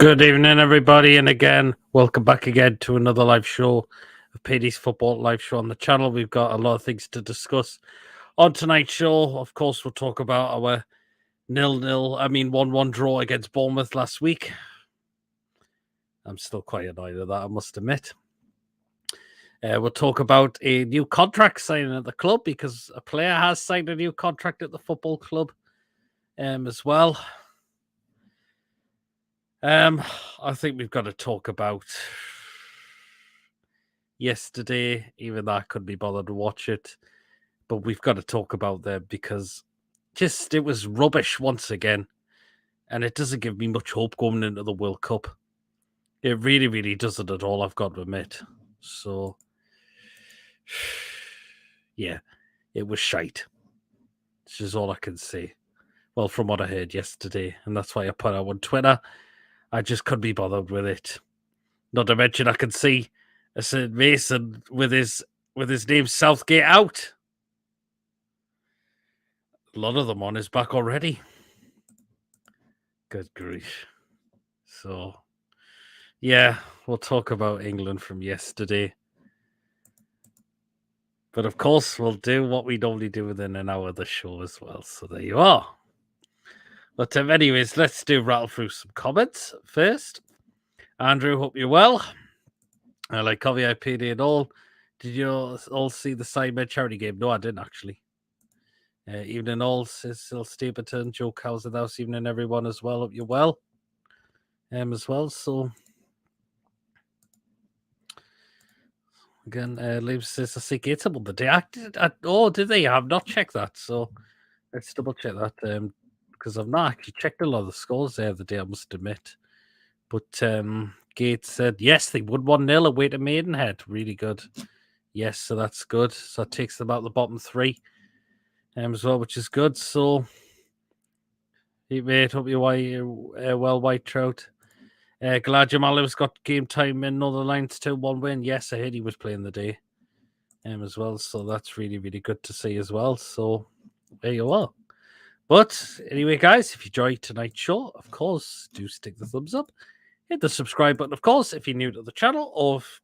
Good evening, everybody, and again, welcome back again to another live show of PD's Football Live Show on the channel. We've got a lot of things to discuss on tonight's show. Of course, we'll talk about our 1-1 draw against Bournemouth last week. I'm still quite annoyed at that, I must admit. We'll talk about a new contract signing at the club because a player has signed a new contract at the football club as well. I think we've got to talk about yesterday, even though I couldn't be bothered to watch it. But we've got to talk about them because it was rubbish once again. And it doesn't give me much hope going into the World Cup. It really, really doesn't at all, I've got to admit. So, yeah, it was shite. Which is all I can say. Well, from what I heard yesterday. And that's why I put out on Twitter. I just couldn't be bothered with it. Not to mention, I can see a St. Mason with his name Southgate out. A lot of them on his back already. Good grief. So, yeah, we'll talk about England from yesterday. But of course, we'll do what we normally do within an hour of the show as well. So there you are. But anyways, let's rattle through some comments first. Andrew, hope you're well. I like coffee, I paid it all. Did you all see the Sidemen charity game? No, I didn't actually. Evening all, says Sil Stapleton, Joe Cow's in the house. Evening everyone as well. Hope you're well. As well. So again, Liv says I see Gates on the day. Did they? I've not checked that. So let's double check that. Because I've not actually checked a lot of the scores there the day, I must admit. But Gates said, yes, they won 1-0 away to Maidenhead. Really good. Yes, so that's good. So it takes them out the bottom three as well, which is good. So, hey, mate, hope you're well, White Trout. Glad Jamal's got game time in Northern Lions 2-1 win. Yes, I heard he was playing the day as well. So that's really, really good to see as well. So there you are. But anyway, guys, if you enjoyed tonight's show, of course, do stick the thumbs up. Hit the subscribe button, of course, if you're new to the channel or if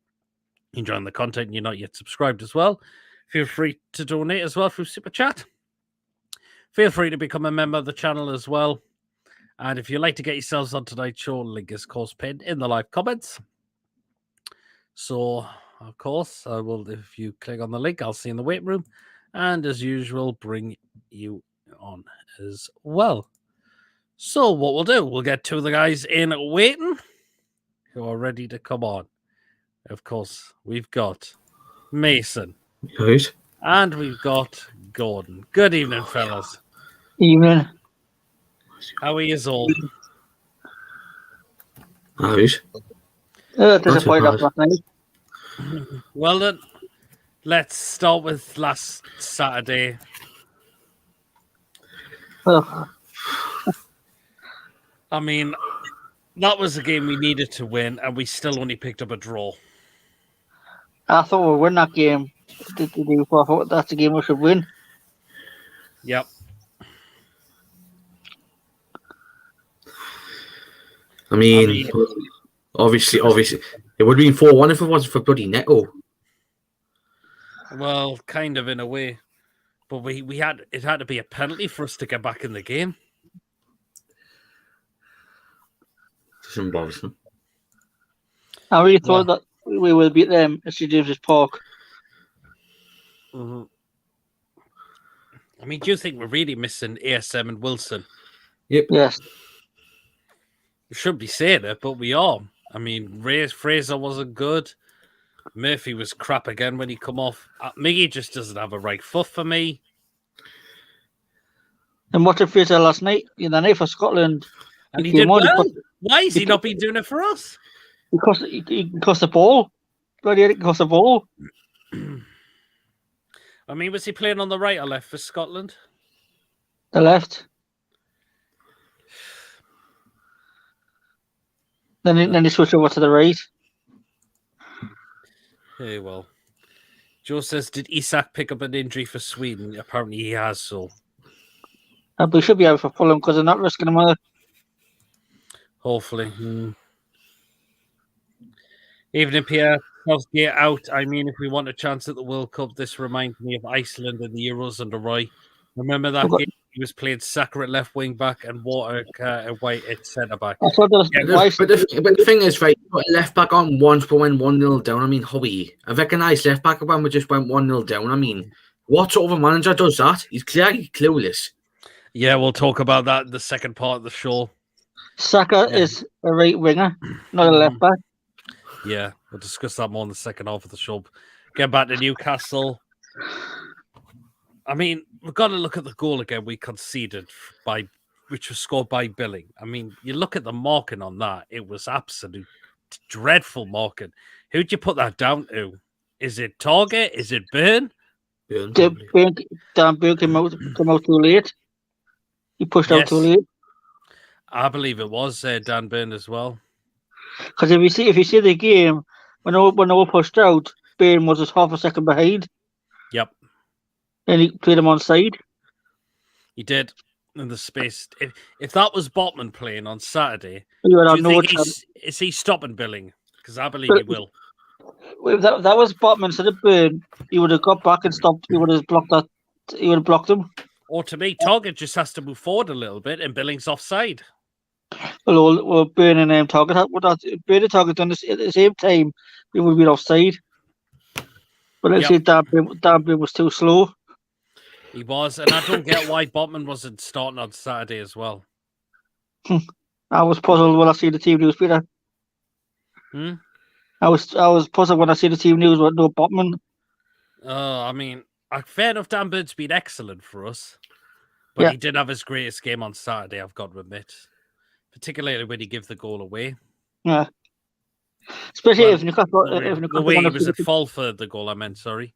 you're enjoying the content and you're not yet subscribed as well. Feel free to donate as well through Super Chat. Feel free to become a member of the channel as well. And if you'd like to get yourselves on tonight's show, link is, of course, pinned in the live comments. So, of course, I will, if you click on the link, I'll see you in the waiting room. And as usual, bring you on as well. So what we'll do, we'll get two of the guys in waiting who are ready to come on. Of course, we've got Mason. Right. And we've got Gordon. Good evening, fellas. Evening. How are you all? All right. Disappointed after last night. Well then, let's start with last Saturday. I mean, that was a game we needed to win, and we still only picked up a draw. I thought we'd win that game. I thought that's the game we should win. Yep. I mean, obviously, it would have been 4-1 if it wasn't for bloody Neto. Well, kind of in a way, but it had to be a penalty for us to get back in the game. Doesn't bother them. I really thought that we will beat them at St James's Park. Mm-hmm. I mean, do you think we're really missing ASM and Wilson? Yep. Yes. We shouldn't be saying it, but we are. I mean, Fraser wasn't good. Murphy was crap again when he come off. Miggy just doesn't have a right foot for me. And watching Fraser last night, the night for Scotland. And he did well. Why has he not been doing it for us? Because he cost the ball. Bloody hell, he cost the ball. I mean, was he playing on the right or left for Scotland? The left. Then he switched over to the right. Hey, well. Joe says, did Isak pick up an injury for Sweden? Apparently he has, so. But he should be out for Fulham because they're not risking him either. Hopefully. Even if Pierre Southgate out, I mean, if we want a chance at the World Cup, this reminds me of Iceland and the Euros under Roy. Remember that game? He was playing Saka at left wing back and Water White at centre back. I thought that was But the thing is, right, put a left back on once but went 1-0 down. I mean, Howie, a recognised left back when we just went 1-0 down. I mean, what sort of a manager does that? He's clearly clueless. Yeah, we'll talk about that in the second part of the show. Saka is a right winger, not a left back. Yeah, we'll discuss that more in the second half of the show. Get back to Newcastle. I mean, we've got to look at the goal again we conceded which was scored by Billing. I mean, you look at the marking on that, it was absolute dreadful marking. Who'd you put that down to? Is it Target? Is it Burn? Dan Burn came out too late. He pushed out too late. I believe it was Dan Burn as well. Because if you see the game, when they were pushed out, Burn was just half a second behind. Yep. And he played him on side. He did in the space. If that was Botman playing on Saturday, is he stopping Billing? Because I believe he will. If that was Botman instead of Burn, he would have got back and stopped. He would have blocked that. He would have blocked him. Or to me, Target just has to move forward a little bit, and Billing's offside. Well, Burn and Target Burn and Target done this at the same time. He would have been offside. But let's say Dan Burn was too slow. He was, and I don't get why Botman wasn't starting on Saturday as well. I was puzzled when I see the team news, Peter. I was puzzled when I see the team news with no Botman. I mean, fair enough, Dan Bird's been excellent for us, but he did have his greatest game on Saturday, I've got to admit. Particularly when he gave the goal away. Yeah. Especially if Newcastle... the way he was at fault for the goal, I meant, sorry.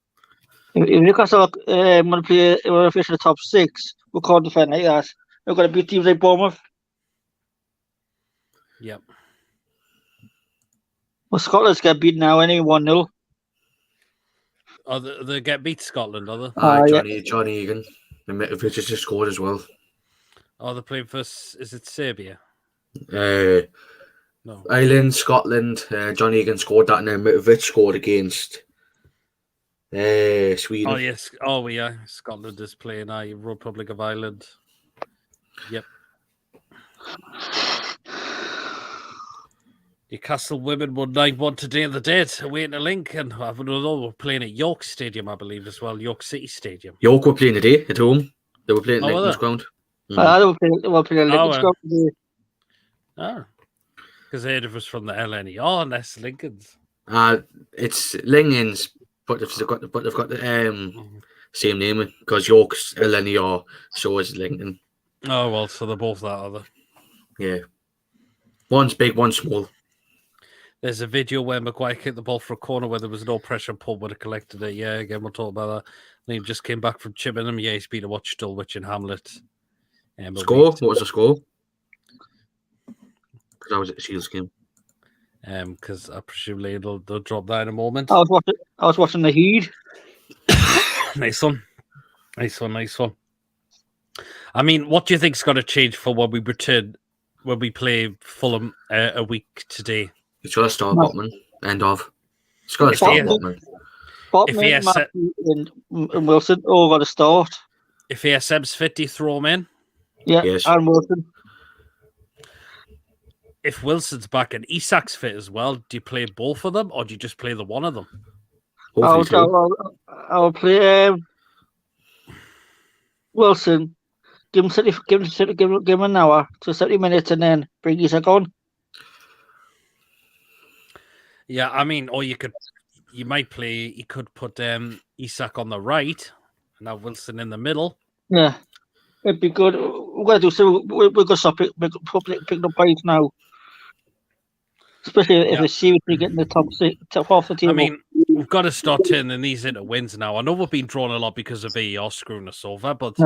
If Newcastle want to finish in the top 6, we'll call defend like that. We're going to beat teams like Bournemouth. Yep. Well, Scotland's get beaten now anyway, 1-0. Oh, they get beat Scotland, are they? Johnny Egan. Mitrovic just scored as well. Oh, they're playing for... Is it Serbia? No. Ireland, Scotland. Johnny Egan scored that, and then Mitrovic scored against... Sweden. Oh, yes. Oh, yeah. Scotland is playing Republic of Ireland. Yep. Newcastle women won 9-1 today in the dead, away to Lincoln. I don't know, we're playing at York Stadium, I believe, as well. York City Stadium. York were playing today at home. They were playing at Lincoln's ground. They were playing at Lincoln's ground today. Oh. Because they heard it was from the LNE. And that's Lincoln's. It's Lincoln's. But they've got the same name because York's LNER, so is Lincoln. Oh well, so they're both that other. Yeah, one's big, one's small. There's a video where Maguire kicked the ball for a corner where there was no pressure and Paul would have collected it. Yeah, again we'll talk about that. Liam just came back from Chippenham. Yeah, he's been to watch Dulwich and Hamlet. Score? What was the score? Because I was at the Shields game. Because I presume they'll drop that in a moment. I was watching the Heat. Nice one. I mean, what do you think's got to change for when we return, when we play Fulham a week today? It's got to start Botman. End of. It's got to start Botman. Botman, and Wilson all got to start. If ASM's fit, do you throw him in? Yeah, yes. And Wilson. If Wilson's back and Isak's fit as well, do you play both of them or do you just play the one of them? I'll play Wilson. Give him an hour to 70 minutes and then bring Isak on. Yeah, I mean, or you could put Isak on the right and have Wilson in the middle. Yeah, it'd be good. We're going to do so. We're going to stop picking up points now. Especially if it's seriously getting the top half the team. I mean, we've got to start turning these into wins now. I know we've been drawn a lot because of VAR screwing us over, but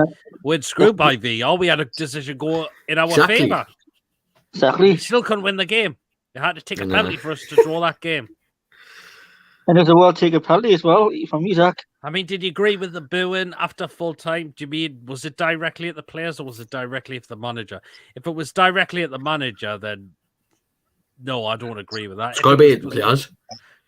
we're screwed by VAR. We had a decision go in our favour. Exactly. We still couldn't win the game. They had to take a penalty for us to draw that game. And there's a well-taken penalty as well from Isak. I mean, did you agree with the booing after full time? Do you mean, was it directly at the players or was it directly at the manager? If it was directly at the manager, then No, I don't agree with that. It's got to be the players.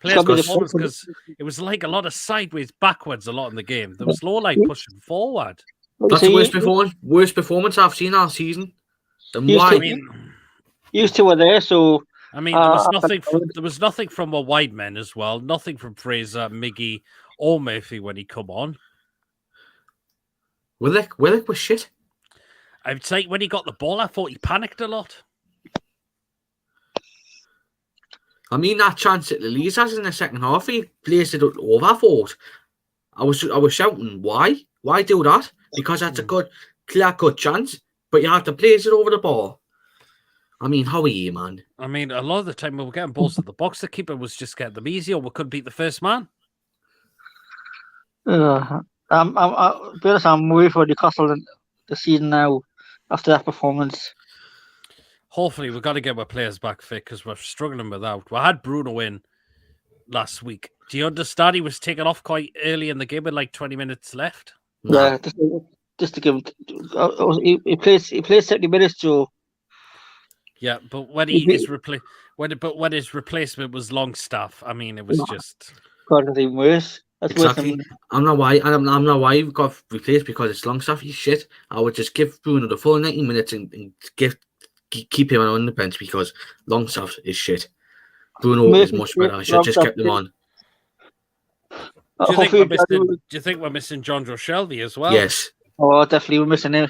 Players' gotta be the performance, focus. because it was like a lot of sideways, backwards a lot in the game. There was no like pushing forward. That's the worst performance I've seen all season. Then why? Used to were there, so I mean, there was nothing from a wide men as well. Nothing from Fraser, Miggy, or Murphy when he come on. Willock was shit. I'd say when he got the ball, I thought he panicked a lot. I mean, that chance that Lillise has in the second half, he placed it over. I thought I was shouting, why? Why do that? Because that's a good, clear-cut chance, but you have to place it over the ball. I mean, how are you, man? I mean, a lot of the time we were getting balls at the box, the keeper was just getting them easy, or we couldn't beat the first man. I'm worried for Newcastle the season now after that performance. Hopefully, we've got to get our players back fit because we're struggling without. We had Bruno in last week. Do you understand he was taken off quite early in the game with like 20 minutes left? Yeah, just to give him. He plays 70 minutes, Joe. Yeah, but when his replacement was Longstaff, I mean, it was just. God, it's even worse. That's exactly. Worse than... I'm not why we got replaced because it's Longstaff. He's shit. I would just give Bruno the full 90 minutes and keep him on the bench because Longstaff is shit. Bruno is much better. I should just kept him on. Do you think we're missing John Shelby as well? Yes. Oh, definitely we're missing him.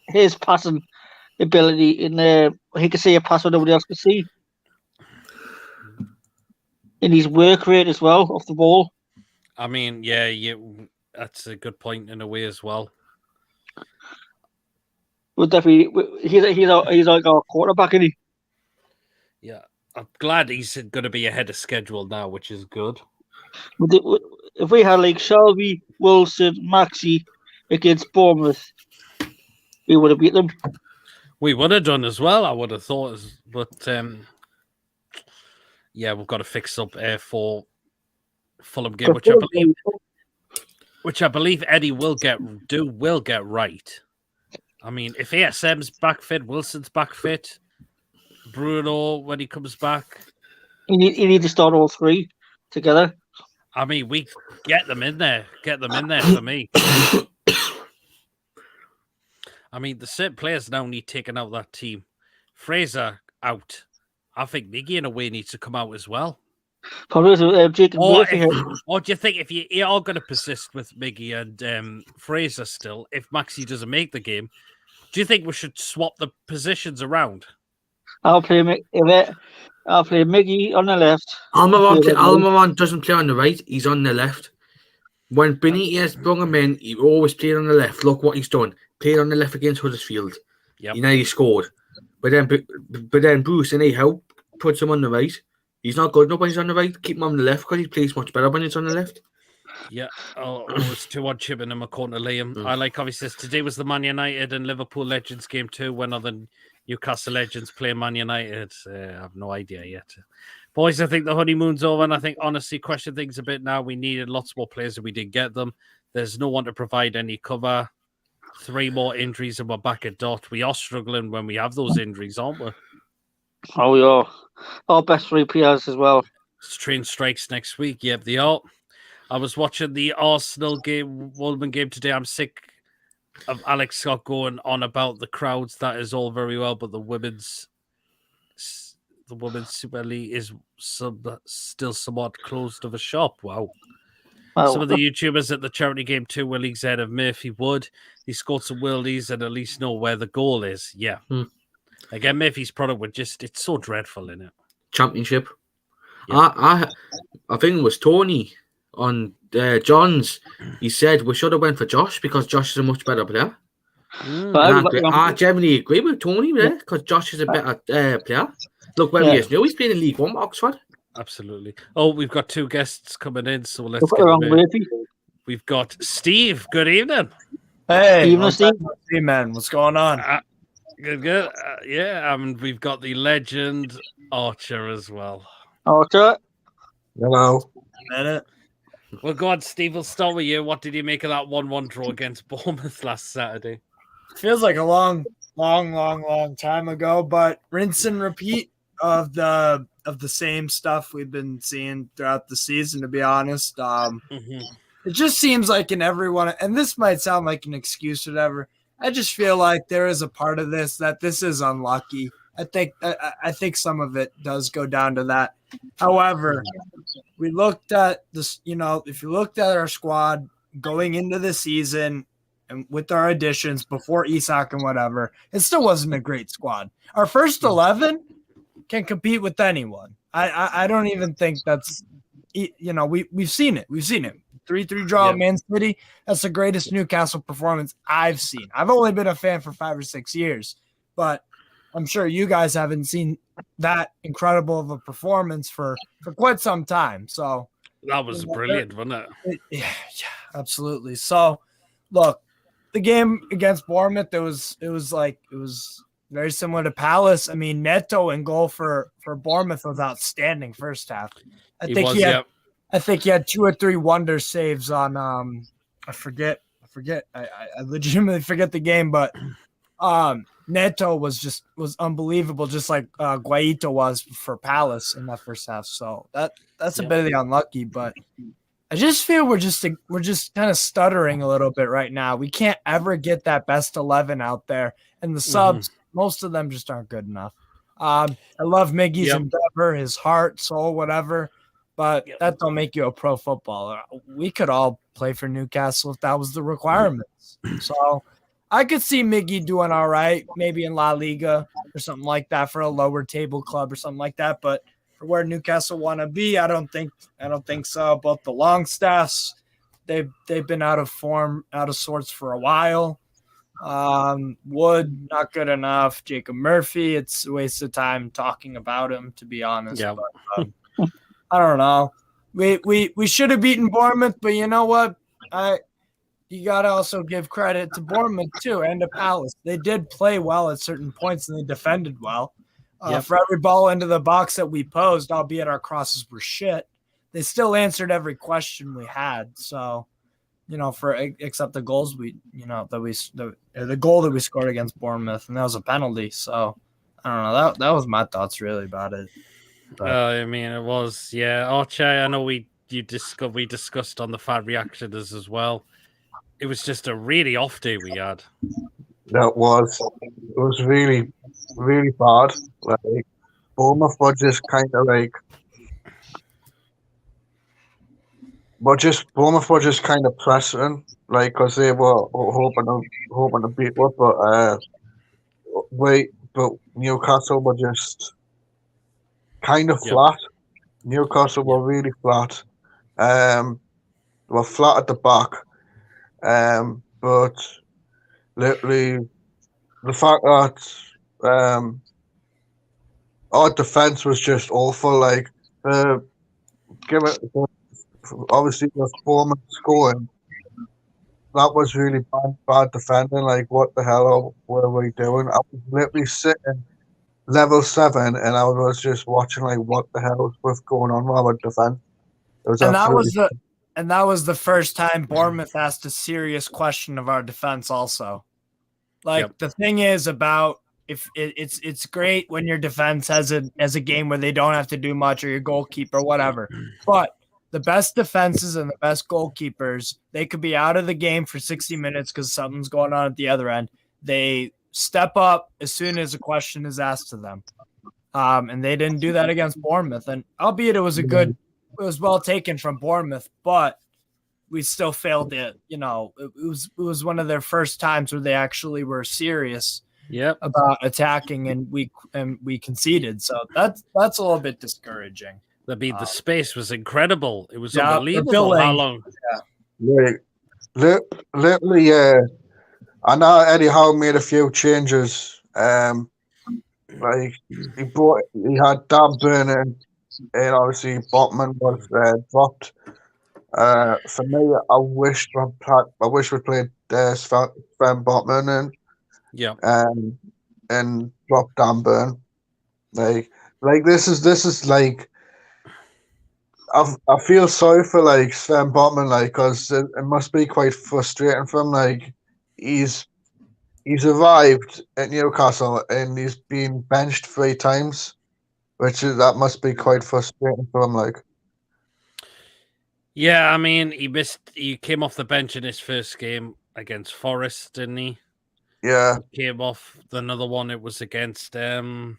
His passing ability in he can see a pass where nobody else can see. In his work rate as well off the ball. I mean, yeah, that's a good point in a way as well. Well, definitely, he's like our quarterback, isn't he? Yeah, I'm glad he's going to be ahead of schedule now, which is good. If we had like Shelby, Wilson, Maxi against Bournemouth, we would have beat them. We would have done as well, I would have thought. But yeah, we've got to fix up for Fulham game, which I believe Eddie will get right. I mean, if ASM's back fit, Wilson's back fit, Bruno when he comes back, you need to start all three together. I mean, we get them in there for me. I mean, the certain players now need taken out of that team. Fraser out. I think Miggy in a way needs to come out as well. Or do you think if you are going to persist with Miggy and Fraser still, if Maxi doesn't make the game, do you think we should swap the positions around? I'll play Miggy on the left. Almiron doesn't play on the right. He's on the left. When Benitez brought him in, he always played on the left. Look what he's done. Played on the left against Huddersfield. Yep. He scored. But then Bruce, and he helped, puts him on the right. He's not good enough when he's on the right. Keep him on the left because he plays much better when he's on the left. Yeah. Oh, it's 2-1 chipping him according to Liam. I like obviously today was the Man United and Liverpool Legends game too. When other Newcastle Legends play Man United, I have no idea yet. Boys, I think the honeymoon's over, and I think honestly, question things a bit now. We needed lots more players, and we didn't get them. There's no one to provide any cover. 3 more injuries, and we're back at dot. We are struggling when we have those injuries, aren't we? Oh, yeah. Our best 3 players as well. Train strikes next week. Yep, they are. I was watching the Arsenal game, Wolverhampton game today. I'm sick of Alex Scott going on about the crowds. That is all very well, but the women's Super League is still somewhat closed of a shop. Wow. Some of the YouTubers at the charity game too were leagues ahead of Murphy Wood. He scored some worldies and at least know where the goal is. Yeah. Again, Murphy's product would it's so dreadful in it. Championship. Yeah. I think it was Tony on John's. He said we should have went for Josh because Josh is a much better player. I generally agree with Tony there because Josh is a better player. Look where he is now. He's playing in League One with Oxford. Absolutely. Oh, we've got 2 guests coming in, so let's get them in. We've got Steve. Good evening. Hey, Steve, man. What's going on? Good. Yeah, and we've got the legend Archer as well. Archer. Hello. Minute. Well, go on, Steve. We'll start with you. What did you make of that 1-1 draw against Bournemouth last Saturday? Feels like a long time ago, but rinse and repeat. of the same stuff we've been seeing throughout the season, to be honest. It just seems like in everyone, and this might sound like an excuse or whatever, I just feel like there is a part of this that this is unlucky. I think some of it does go down to that. However, we looked at this, if you looked at our squad going into the season and with our additions before Isak and whatever, it still wasn't a great squad. Our first 11 can compete with anyone. I don't even think that's, we've seen it. We've seen it. 3-3 draw at Man City. That's the greatest Newcastle performance I've seen. I've only been a fan for 5 or 6 years, but I'm sure you guys haven't seen that incredible of a performance for quite some time. So that was brilliant, wasn't it? Yeah, absolutely. So look, the game against Bournemouth, it was very similar to Palace. I mean, Neto in goal for Bournemouth was outstanding first half. I think he had 2 or 3 wonder saves on I forget. I legitimately forget the game, but Neto was unbelievable, just like Guaito was for Palace in that first half. So that's a bit of the unlucky, but I just feel we're just kind of stuttering a little bit right now. We can't ever get that best 11 out there, and the subs, most of them just aren't good enough. I love Miggy's endeavor, his heart, soul, whatever, but that don't make you a pro footballer. We could all play for Newcastle if that was the requirements. So I could see Miggy doing all right, maybe in La Liga or something like that for a lower table club or something like that. But for where Newcastle want to be, I don't think so. Both the Longstaffs, they've been out of form, out of sorts for a while. Wood, not good enough. Jacob Murphy, it's a waste of time talking about him, to be honest. Yeah. But, I don't know. We should have beaten Bournemouth, but you know what? You got to also give credit to Bournemouth too, and to Palace. They did play well at certain points, and they defended well. For every ball into the box that we posed, albeit our crosses were shit, they still answered every question we had. So, except the goals the goal that we scored against Bournemouth, and that was a penalty. So, I don't know. That was my thoughts really about it. I mean, it was, Archie, I know we discussed on the fan reaction as well. It was just a really off day we had. It was really, really bad. Like, Bournemouth were just kind of like, Bournemouth were just kind of pressing, like, because they were hoping to beat us, but Newcastle were just kind of flat. Newcastle were really flat. They were flat at the back. But literally, the fact that our defense was just awful. Like, obviously the Bournemouth scoring, that was really bad defending. Like, what the hell were we doing? I was literally sitting level 7, and I was just watching like, what the hell was going on with our defense. It was And that was the first time Bournemouth asked a serious question of our defense also. Like, the thing is about if it's great when your defense has a game where they don't have to do much, or your goalkeeper, whatever. But the best defenses and the best goalkeepers, they could be out of the game for 60 minutes because something's going on at the other end. They step up as soon as a question is asked to them. And they didn't do that against Bournemouth. And albeit it was it was well taken from Bournemouth, but we still failed it. It was one of their first times where they actually were serious about attacking, and we conceded. So that's a little bit discouraging. The space was incredible. It was unbelievable how long. Literally, I know Eddie Howe made a few changes. Like, he had Dan Burn and obviously Botman was dropped. For me, I wish we played Sven Botman and dropped Dan Burn. Like this is like, I feel sorry for like Sven Botman, like, because it must be quite frustrating for him. Like, he's arrived at Newcastle and he's been benched 3 times. that must be quite frustrating for him. Like, Yeah, I mean, he came off the bench in his first game against Forest, didn't he? yeah, Came off another one. It was against it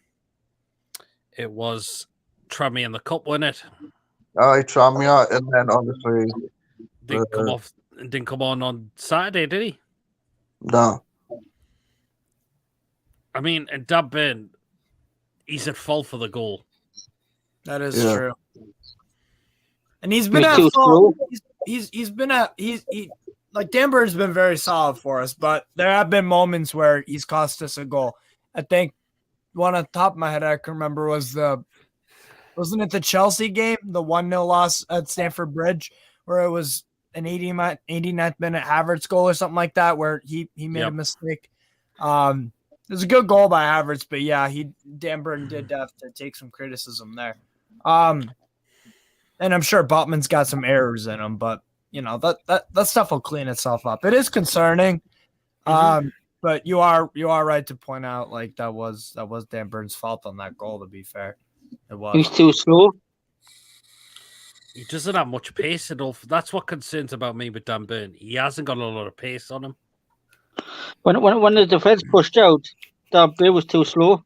was Trummy in the cup, wasn't it? I Tramia, and then obviously Didn't come on Saturday, did he? no, I mean, and Dan Burn, he's at fault for the goal. That is Yeah. true. And he's been He's at too fault. He's been at like Dan Burn's been very solid for us, but there have been moments where he's cost us a goal. I think one on top of my head I can remember wasn't it the Chelsea game, the 1-0 loss at Stamford Bridge, where it was an 89th minute Havertz goal or something like that, where he made a mistake. It was a good goal by Havertz, but yeah, Dan Burn did have to take some criticism there. And I'm sure Botman's got some errors in him, but you know that stuff will clean itself up. It is concerning, but you are right to point out like that was Dan Burn's fault on that goal. To be fair, it was. He's too slow. He doesn't have much pace at all. That's what concerns about me with Dan Burn. He hasn't got a lot of pace on him. When the defense pushed out, that bit was too slow.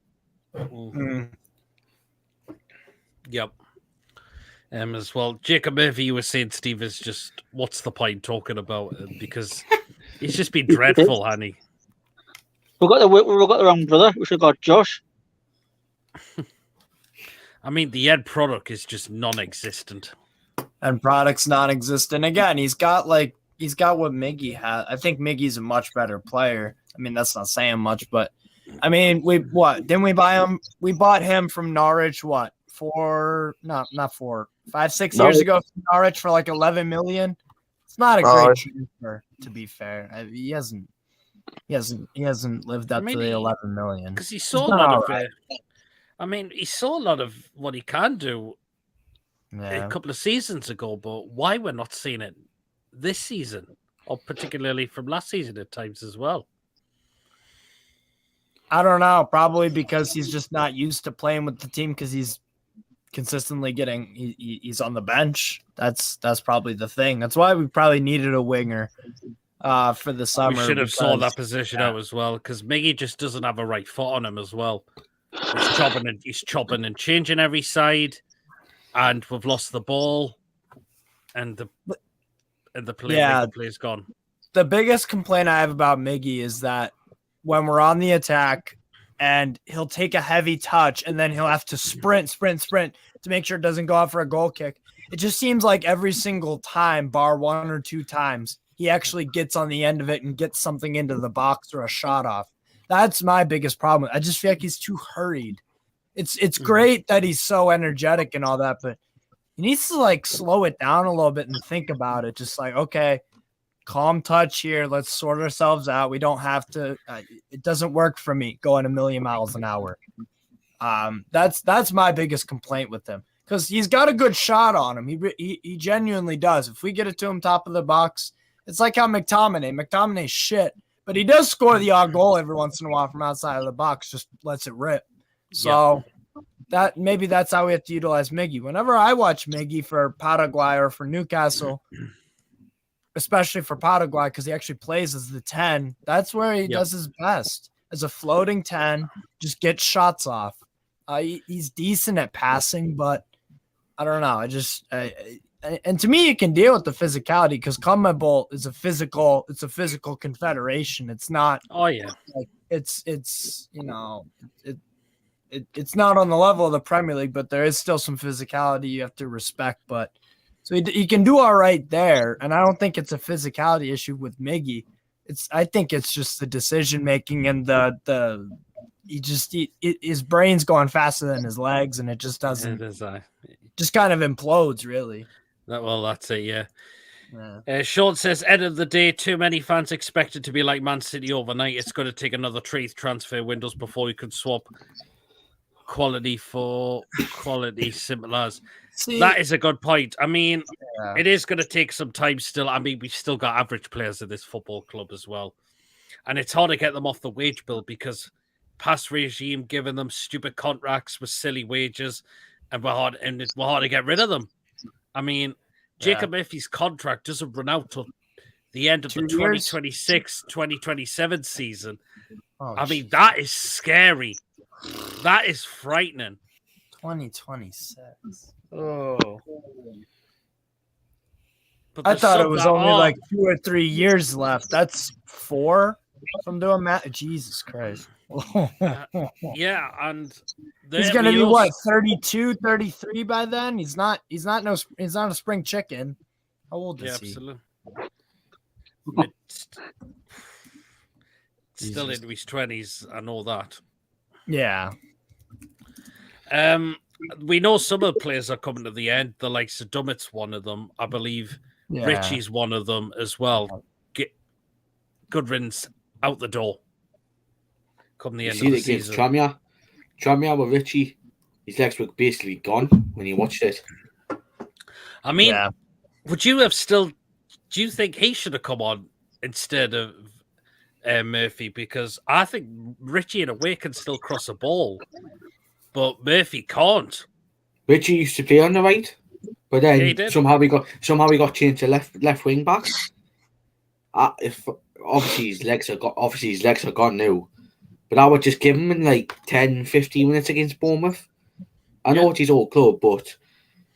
Yep. As well, Jacob Murphy was saying, Steve, is just what's the point talking about it? Because he's just been dreadful, hasn't he? We got the wrong brother. We should have got Josh. I mean, the end product is just non-existent. And product's non-existent. Again, he's got what Miggy had. I think Miggy's a much better player. I mean, that's not saying much, but I mean, didn't we buy him? We bought him from Norwich, 5-6 years ago from Norwich for like 11 million. It's not a great transfer, to be fair. He hasn't lived up to the 11 million. Because he saw a lot of he saw a lot of what he can do a couple of seasons ago, but why we're not seeing it this season, or particularly from last season at times as well? I don't know. Probably because he's just not used to playing with the team because he's consistently he's on the bench. That's probably the thing. That's why we probably needed a winger for the summer. We should have saw that position out as well, because Miggy just doesn't have a right foot on him as well. He's chopping and changing every side, and we've lost the ball, and the play's gone. The biggest complaint I have about Miggy is that when we're on the attack and he'll take a heavy touch and then he'll have to sprint to make sure it doesn't go out for a goal kick. It just seems like every single time, bar one or two times, he actually gets on the end of it and gets something into the box or a shot off. That's my biggest problem. I just feel like he's too hurried. It's great that he's so energetic and all that, but he needs to like slow it down a little bit and think about it. Just like, okay, calm touch here. Let's sort ourselves out. We don't have to. It doesn't work for me going a million miles an hour. That's my biggest complaint with him, because he's got a good shot on him. He genuinely does. If we get it to him top of the box, it's like how McTominay's shit, but he does score the odd goal every once in a while from outside of the box. Just lets it rip. So that's how we have to utilize Miggy. Whenever I watch Miggy for Paraguay or for Newcastle, especially for Paraguay, because he actually plays as the 10, that's where he does his best. As a floating 10, just gets shots off. He's decent at passing, but I don't know. And to me, you can deal with the physicality, because CONMEBOL is a physical confederation. It's not. Oh yeah. Like it's it's not on the level of the Premier League, but there is still some physicality you have to respect. But so he can do all right there, and I don't think it's a physicality issue with Miggy. I think it's just the decision making and his brain's going faster than his legs, and it just doesn't. Just kind of implodes, really. That's it, yeah. Sean says, end of the day, too many fans expected to be like Man City overnight. It's going to take another 3 transfer windows before you can swap quality for quality, simple as. That is a good point. I mean, it is going to take some time still. I mean, we've still got average players at this football club as well. And it's hard to get them off the wage bill, because past regime giving them stupid contracts with silly wages, and we're hard to get rid of them. I mean, Jacob Murphy's contract doesn't run out till the end of 2 the years? 2026-2027 season. Oh, I mean, that is scary. That is frightening. 2026. Oh. But I there's thought it some was that only are- like 2 or 3 years left. That's 4. If I'm doing math, Jesus Christ. yeah, and He's there- gonna we be also- what, 32, 33 by then? He's not a spring chicken. How old Yeah, is he? absolutely. It's still Jesus. into his 20s and all that. Yeah. We know some of the players are coming to the end. The likes of Dummett's one of them, I believe. Yeah. Richie's one of them as well. Get good riddance out the door. Come the You end see of it the against season. Tranmere with Richie. His legs were basically gone when you watched it. I mean, Yeah. would you have still? Do you think he should have come on instead of Murphy? Because I think Richie in a way can still cross a ball, but Murphy can't. Richie used to play on the right, but Yeah, he then did. somehow we got changed to left wing back. If obviously his legs are gone now, but I would just give him in like 10, 15 minutes against Bournemouth. I know it's his old club, but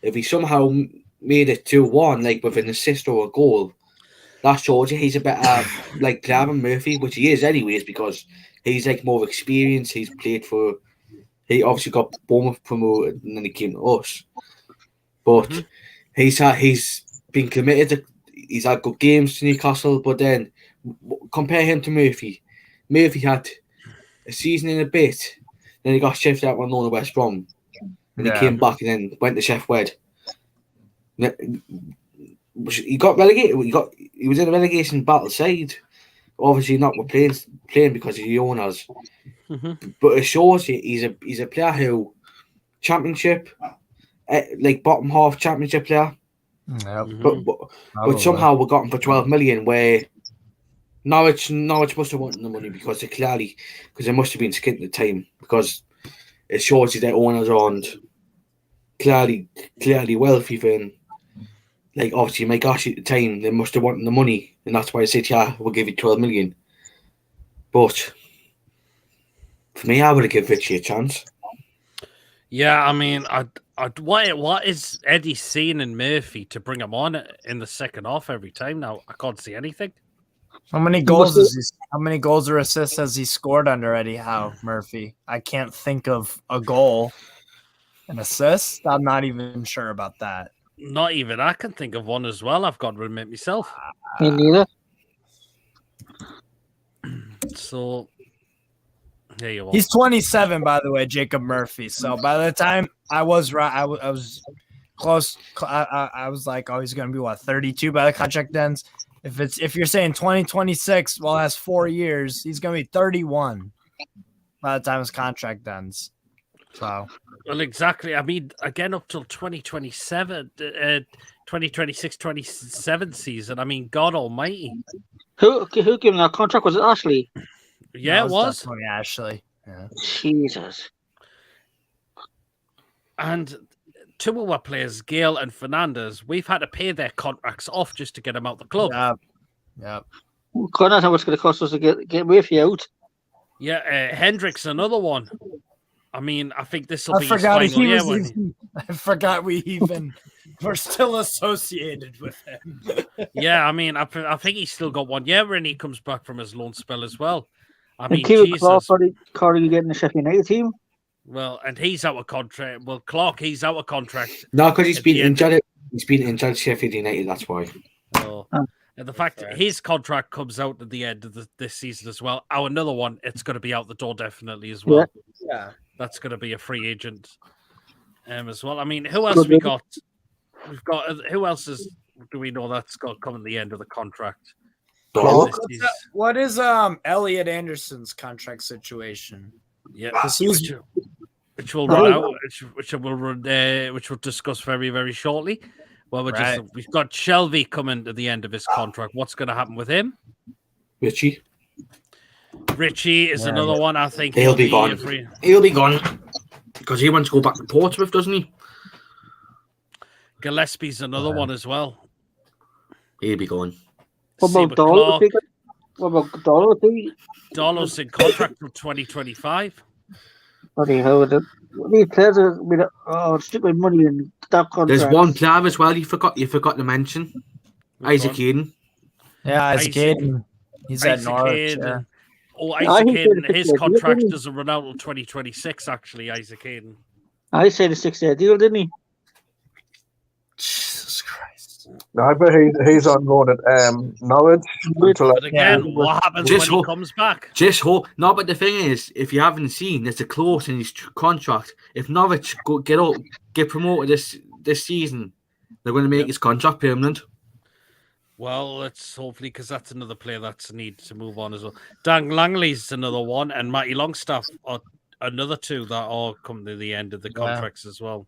if he somehow made it 2-1, like with an assist or a goal, that shows you he's a better like player than Murphy, which he is anyways, because he's like more experienced. He obviously got Bournemouth promoted and then he came to us. But he's been committed. He's had good games to Newcastle, but then compare him to Murphy. Murphy had a season and a bit, then he got shifted out on loan to West Brom, and he came back and then went to Sheff Wed. He got relegated. He was in a relegation battle side. Obviously not playing because of the owners, but it shows you he's a player who championship, like bottom half championship player. Yep. But somehow we got him for 12 million. Where Norwich must have wanted the money because they must have been skint at the time, because it shows you their owners aren't clearly wealthy. Then, like obviously my gosh, at the time they must have wanted the money, and that's why I said, yeah, we'll give you 12 million. But for me, I would have given Richie a chance. Yeah, I mean, what is Eddie seeing in Murphy to bring him on in the second half every time? Now I can't see anything. How many goals or assists has he scored under Eddie Howe, Murphy? I can't think of a goal. An assist? I'm not even sure about that. Not even I can think of one as well. I've got to admit myself. Me neither. So there you are. He's 27, by the way, Jacob Murphy. So by the time I was right, I was close. I was like, oh, he's going to be what, 32 by the contract ends. If you're saying 2026, well, that's 4 years. He's going to be 31 by the time his contract ends. So, well, exactly. I mean, again, up till 2027, 2026-27 season. I mean, God Almighty. Who gave him that contract? Was it Ashley? Yeah, no, it was. definitely Ashley. Yeah. Jesus. And two of our players, Gale and Fernandez, we've had to pay their contracts off just to get them out the club. Yeah. God knows how much it's going to cost us to get Murphy out. Yeah, Hendrick's another one. I mean, I think this will I be his forgot final year. I forgot we even were still associated with him. Yeah, I mean, I think he's still got 1 year when he comes back from his loan spell as well. I And mean, Kieran Jesus. Clark getting the Sheffield United team. Well, and he's out of contract. Well, Clark, he's out of contract. No, because he's At been the end- injured. He's been injured at Sheffield United. That's why. Oh. And the fact that his contract comes out at the end of this season as well. Another one, it's going to be out the door definitely as well. Yeah. That's going to be a free agent as well. I mean, who else we got? We've got who else do we know that's got coming at the end of the contract? Clark. What is Elliot Anderson's contract situation? Yeah, Because he's which will run out, which we'll discuss very, very shortly. Well, we've got Shelby coming to the end of his contract. What's going to happen with him? Richie. Richie is another one. I think He'll be gone. He'll be gone because he wants to go back to Portsmouth, doesn't he? Gillespie's another one as well. He'll be gone. What about Dollar? What about Dollar? Dollar's in contract till 2025. Bloody hell! These players are with stupid money in that contract. There's one player as well you forgot to mention. Isaac Hayden. Yeah, Isaac Hayden. He's at Norwich. Yeah. Oh, Isaac Hayden, his contract doesn't run out until 2026, actually, Isaac Hayden. I said a 6-year deal, didn't he? Jesus Christ. I bet he's on loan at Norwich. But again, what happens when he comes back? Just hope. No, but the thing is, if you haven't seen, there's a clause in his contract. If Norwich get promoted this season, they're going to make his contract permanent. Well, let's hopefully, because that's another player that's needs to move on as well. Dan Langley's another one, and Matty Longstaff are another two that are coming to the end of the contracts as well.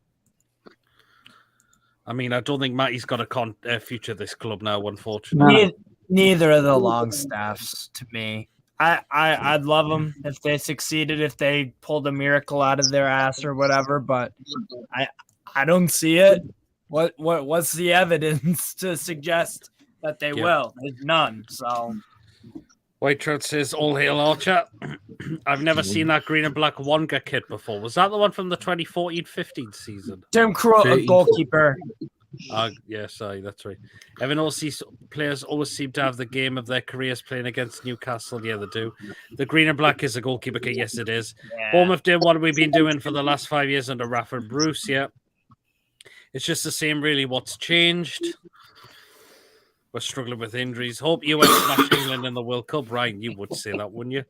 I mean, I don't think Matty's got a future at this club now, unfortunately. Neither of the Longstaffs to me. I'd love them if they succeeded, if they pulled a miracle out of their ass or whatever, but I don't see it. What's the evidence to suggest that they will? There's none. So White Trout says, all hail Archer. I've never seen that green and black Wonga kit before. Was that the one from the 2014-15 season? Tim Crow, a goalkeeper. Yeah, sorry, that's right. Evan OC players always seem to have the game of their careers playing against Newcastle. Yeah, they do. The green and black is a goalkeeper kit. Yes, it is. Yeah. Bournemouth did what we've been doing for the last 5 years under Rafa and Bruce. Yeah. It's just the same, really. What's changed? We're struggling with injuries. Hope US smash England in the World Cup. Ryan, you would say that, wouldn't you?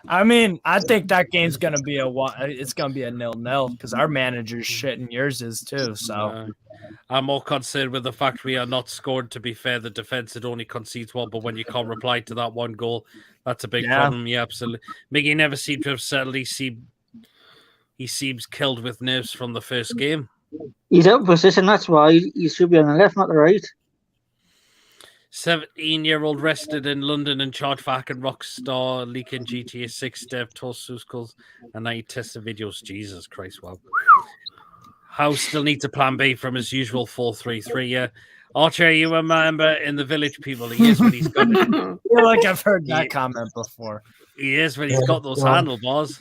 I mean, I think that game's gonna be a 0-0 because our manager's shit and yours is too. So I'm more concerned with the fact we are not scored. To be fair, the defense had only concedes one, but when you can't reply to that one goal, that's a big problem. Yeah, absolutely. Miggy never seemed to have settled. He seems killed with nerves from the first game. He's out of position, that's why he should be on the left, not the right. 17-year-old rested in London and charged for hacking Rockstar, leaking GTA 6 dev Torsuscles, and now he tested videos. Jesus Christ, wow. House still needs a plan B from his usual 4-3-3, yeah. Archer, you remember in the Village People, he is when he's got it. I feel like I've heard that comment before. He is when he's got those handlebars.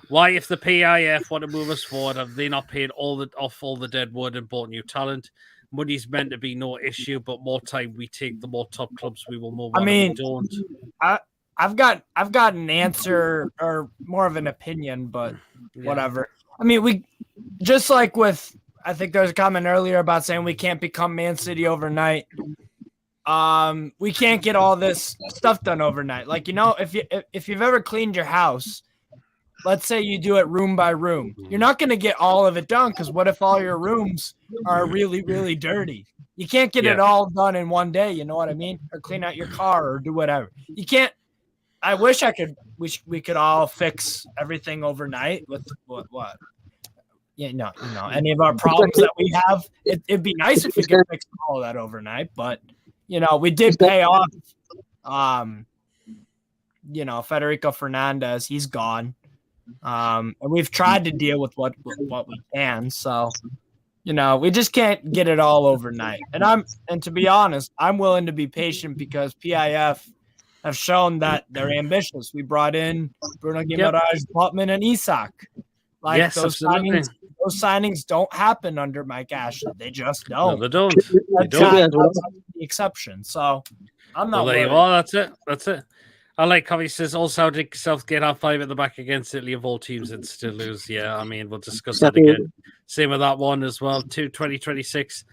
Why, if the PIF want to move us forward, have they not paid off all the dead wood and bought new talent? Money's meant to be no issue, but more time we take, the more top clubs we will move on. I mean, don't. I've got an answer or more of an opinion, but whatever. I mean, we just like with, I think there was a comment earlier about saying we can't become Man City overnight. We can't get all this stuff done overnight. Like, you know, if you've ever cleaned your house, let's say you do it room by room, you're not going to get all of it done because what if all your rooms are really, really dirty? You can't get it all done in one day, you know what I mean? Or clean out your car or do whatever. You can't. I wish we could all fix everything overnight with what? You know, any of our problems that we have. It'd be nice if we could fix all of that overnight, but you know, we did pay off. You know, Federico Fernandez, he's gone. And we've tried to deal with what we can. So, you know, we just can't get it all overnight. And to be honest, I'm willing to be patient because PIF have shown that they're ambitious. We brought in Bruno Guimaraes, Butman, and Isak. Like those signings don't happen under Mike Ashley. They just don't. No, they don't. That's the exception. So I'm not worried. That's it. I like how he says also did Southgate have 5 at the back against Italy of all teams and still lose. Yeah, I mean, we'll discuss that again. Same with that one as well. 2026.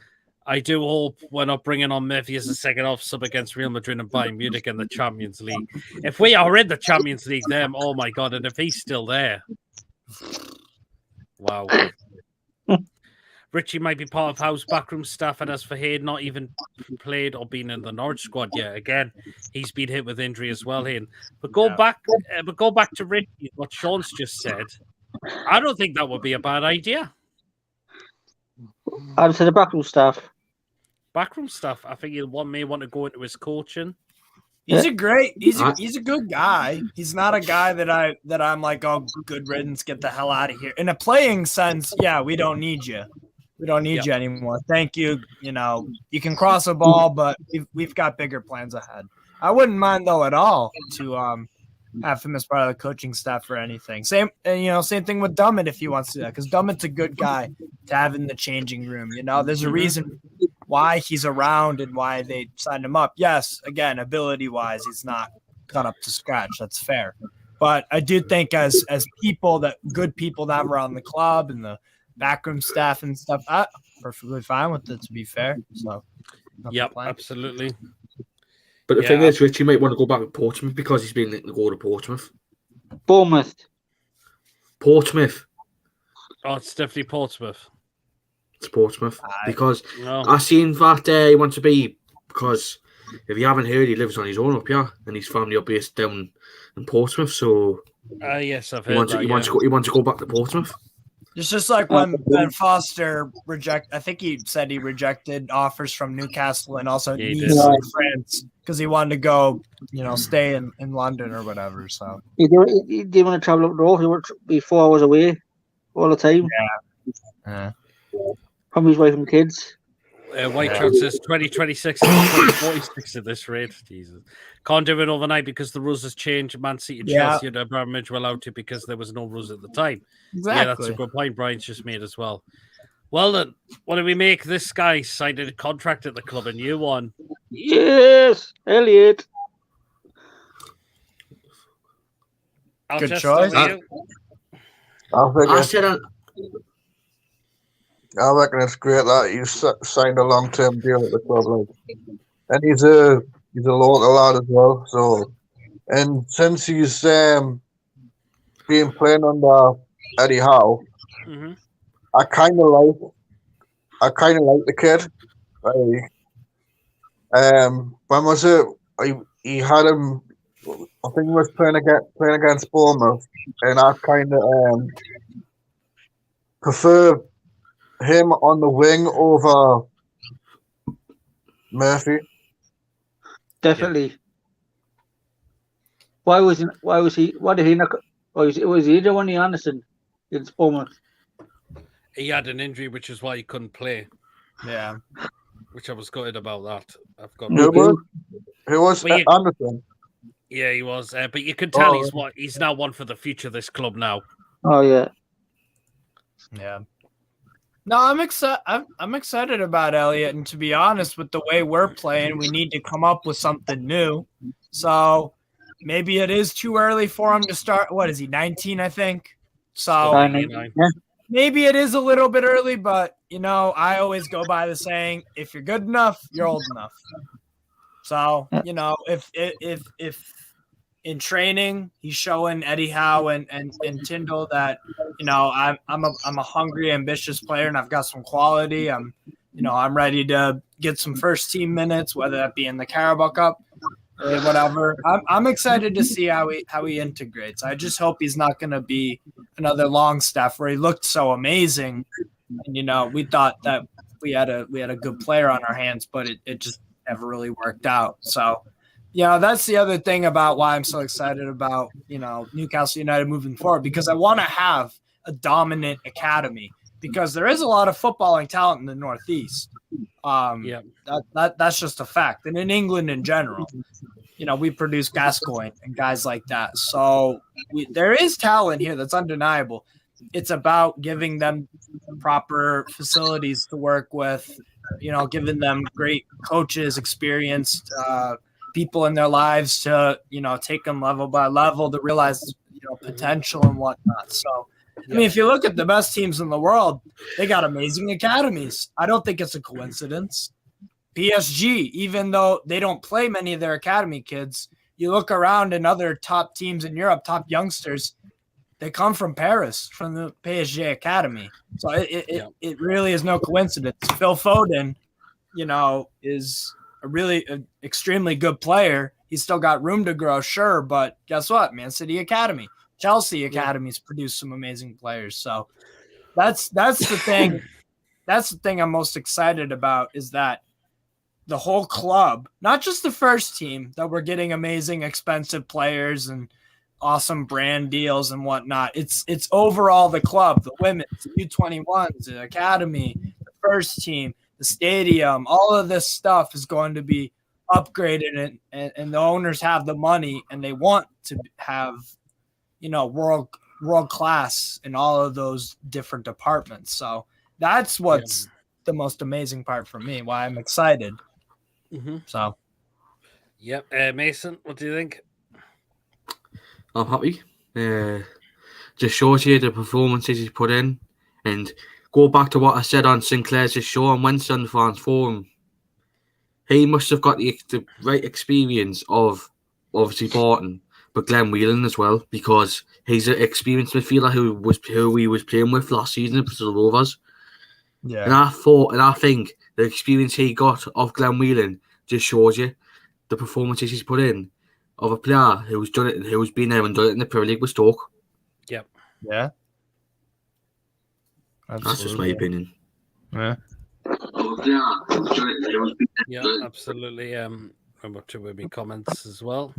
I do hope we're not bringing on Murphy as a second off sub against Real Madrid and Bayern Munich in the Champions League. If we are in the Champions League, then oh my God, and if he's still there. Wow. Richie might be part of House backroom staff, and as for Hayden, not even played or been in the Norwich squad yet. Again, he's been hit with injury as well, Hayden. But go back to Richie, what Sean's just said. I don't think that would be a bad idea. I'd say the backroom staff. Backroom staff. I think may want to go into his coaching. He's a good guy. He's not a guy that I'm like, oh, good riddance, get the hell out of here. In a playing sense, yeah, we don't need you. We don't need you anymore. Thank you. You know, you can cross a ball, but we've got bigger plans ahead. I wouldn't mind though at all to have him as part of the coaching staff or anything. Same thing with Dummett if he wants to do that, because Dummett's a good guy to have in the changing room. You know, there's a reason why he's around and why they signed him up. Yes, again, ability-wise, he's not got up to scratch. That's fair. But I do think as good people that have around the club and the backroom staff and stuff, I'm perfectly fine with it, to be fair. So, absolutely. But the thing is, Richie might want to go back to Portsmouth because he's been to go to Portsmouth. Bournemouth. Portsmouth. Oh, it's definitely Portsmouth. It's Portsmouth because I seen that he wants to be, because if you haven't heard, he lives on his own up here and his family are based down in Portsmouth. So yes, I've heard he wants to go back to Portsmouth. It's just like when Ben Foster I think he said he rejected offers from Newcastle and also Nice in France because he wanted to go, stay in London or whatever. So he didn't want to travel up north. He wanted to be 4 hours away all the time. Yeah. From his wife and kids. White Trout says 2026 and 2046 at this rate. Jesus. Can't do it overnight because the rules has changed. Man City, Chelsea, and Abramovich were allowed to because there was no rules at the time. Exactly. Yeah, that's a good point Brian's just made as well. Well then, what do we make? This guy signed a contract at the club, a new one. Yes, Elliot. Good choice. I reckon it's great that he's signed a long-term deal at the club, and he's a local lad as well. So, and since he's been playing under Eddie Howe, I kind of like the kid. When was it? He had him. I think he was playing against Bournemouth, and I kind of prefer him on the wing over Murphy. Definitely. Why did he not? Was he the one, Anderson, against Bournemouth? He had an injury, which is why he couldn't play. Yeah. Which I was gutted about that. Who was Anderson? Yeah, he was. But you can tell he's now one for the future of this club now. Oh yeah. Yeah. No, I'm excited. I'm excited about Elliot, and to be honest, with the way we're playing, we need to come up with something new. So maybe it is too early for him to start. What is he? 19, I think. So maybe it is a little bit early, but I always go by the saying: if you're good enough, you're old enough. So if in training, he's showing Eddie Howe and Tyndall that I'm a hungry, ambitious player, and I've got some quality. I'm ready to get some first team minutes, whether that be in the Carabao Cup or whatever. I'm excited to see how he integrates. I just hope he's not going to be another Longstaff where he looked so amazing, and we thought that we had a good player on our hands, but it just never really worked out. So. That's the other thing about why I'm so excited about, Newcastle United moving forward, because I want to have a dominant academy, because there is a lot of footballing talent in the Northeast. That's just a fact. And in England in general, we produce Gascoigne and guys like that. So there is talent here that's undeniable. It's about giving them proper facilities to work with, giving them great coaches, experienced people in their lives to, take them level by level to realize, potential and whatnot. So, I mean, if you look at the best teams in the world, they got amazing academies. I don't think it's a coincidence. PSG, even though they don't play many of their academy kids, you look around and other top teams in Europe, top youngsters, they come from Paris, from the PSG academy. So it really is no coincidence. Phil Foden, is a extremely good player. He's still got room to grow, sure, but guess what? Man City Academy, Chelsea Academies produce some amazing players. So that's the thing. That's the thing I'm most excited about, is that the whole club, not just the first team, that we're getting amazing, expensive players and awesome brand deals and whatnot. It's overall the club, the women's, the U21s, the academy, the first team, the stadium, all of this stuff is going to be upgraded, and the owners have the money and they want to have, world class in all of those different departments. So that's what's the most amazing part for me, why I'm excited. So Mason, what do you think? I'm happy. Just shows you the performances he's put in, and go back to what I said on Sinclair's show on Wednesday on the Fans Forum. He must have got the right experience of obviously Barton, but Glenn Whelan as well, because he's an experienced midfielder who he was playing with last season for the Rovers. Yeah, and I think the experience he got of Glenn Whelan just shows you the performances he's put in of a player who's done it, who's been there and done it in the Premier League with Stoke. Yep. Yeah. That's just my opinion. Yeah. Yeah, absolutely. I'm up to with my comments as well.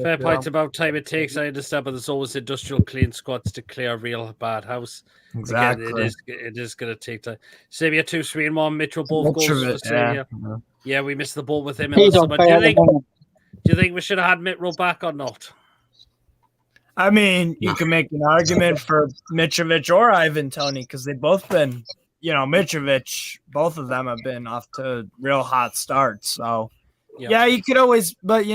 Fair points about time it takes. I understand, but there's always industrial clean squads to clear a real bad house. Exactly. Again, it is going to take time. Sabia 2-3-1, Mitchell both goals for Sabia. Yeah, we missed the ball with him in the summer. Do you think we should have had Mitro back or not? I mean, you can make an argument for Mitrovic or Ivan Toney, because they've both been, Mitrovic, both of them have been off to real hot starts. So, yeah, you could always, but,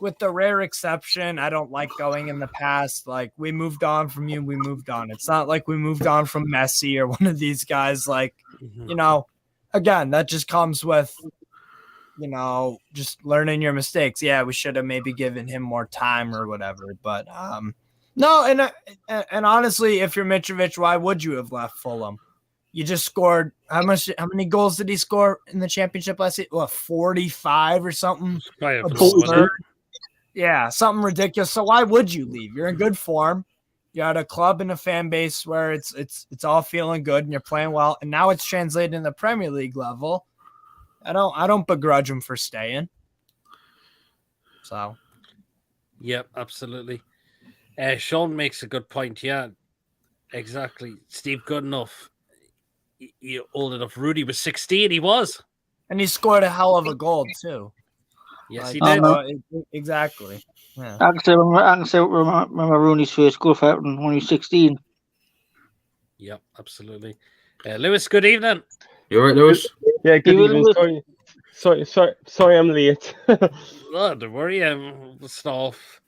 with the rare exception, I don't like going in the past. Like, we moved on from you, we moved on. It's not like we moved on from Messi or one of these guys. Like, again, that just comes with, just learning your mistakes. Yeah, we should have maybe given him more time or whatever. But no, and honestly, if you're Mitrovic, why would you have left Fulham? You just scored how many goals did he score in the championship last season? What, 45 or something? Yeah, something ridiculous. So why would you leave? You're in good form. You're at a club and a fan base where it's all feeling good and you're playing well, and now it's translated in the Premier League level. I don't begrudge him for staying. So, yep, absolutely. Sean makes a good point. Yeah, exactly. Steve Goodenough, you're old enough. Rudy was 16. He was, and he scored a hell of a goal too. Yes, he did. Exactly. Yeah. I can say remember Rooney's first goal for Everton when he was 16. Yep, absolutely. Lewis, good evening. You all right, Lewis? Yeah, good evening. Sorry, I'm late. Oh, don't worry. Staff.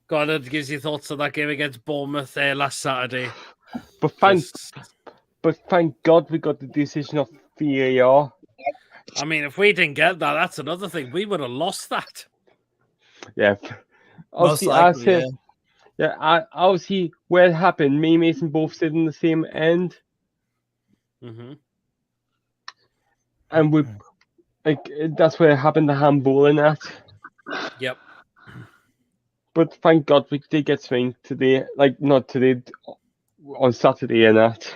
God, it gives you thoughts on that game against Bournemouth last Saturday. But thank God we got the decision of VAR. I mean, if we didn't get that, that's another thing. We would have lost that. Yeah. Most likely, obviously, where it happened, me and Mason both stood in the same end. Mm-hmm. And we, that's where it happened, the handball in that. Yep. But thank God we did get swing today. Not today, on Saturday and that.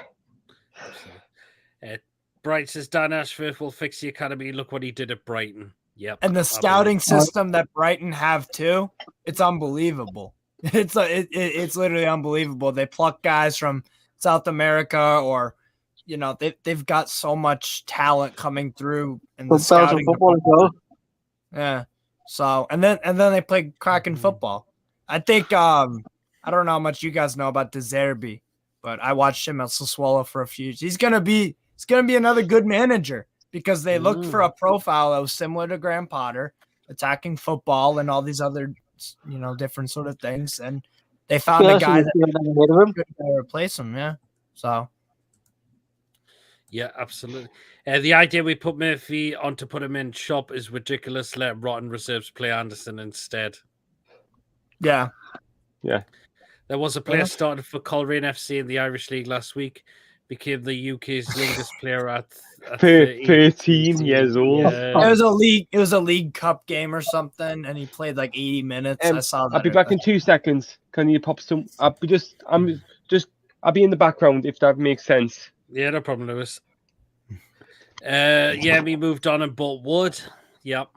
Bright says Dan Ashworth will fix the academy. Look what he did at Brighton. Yep. And the scouting system that Brighton have too, it's unbelievable. It's literally unbelievable. They pluck guys from South America, or they've got so much talent coming through in the scouting football. Yeah. So and then they play cracking football. I think I don't know how much you guys know about De Zerbi, but I watched him at Sassuolo for a few years. He's gonna be another good manager, because they looked for a profile that was similar to Graham Potter, attacking football and all these other, different sort of things. And they found a guy that could replace him. Yeah. So. Yeah, absolutely. The idea we put Murphy on to put him in shop is ridiculous. Let rotten reserves play Anderson instead. Yeah. Yeah. There was a player started for Coleraine FC in the Irish League last week. Became the UK's youngest player at 13 years old. Yeah. It was a league cup game or something, and he played like 80 minutes. I saw that. I'll be back in 2 seconds. Can you pop some? I'll be in the background if that makes sense. Yeah, no problem, Lewis. Yeah, we moved on and bought wood. Yep.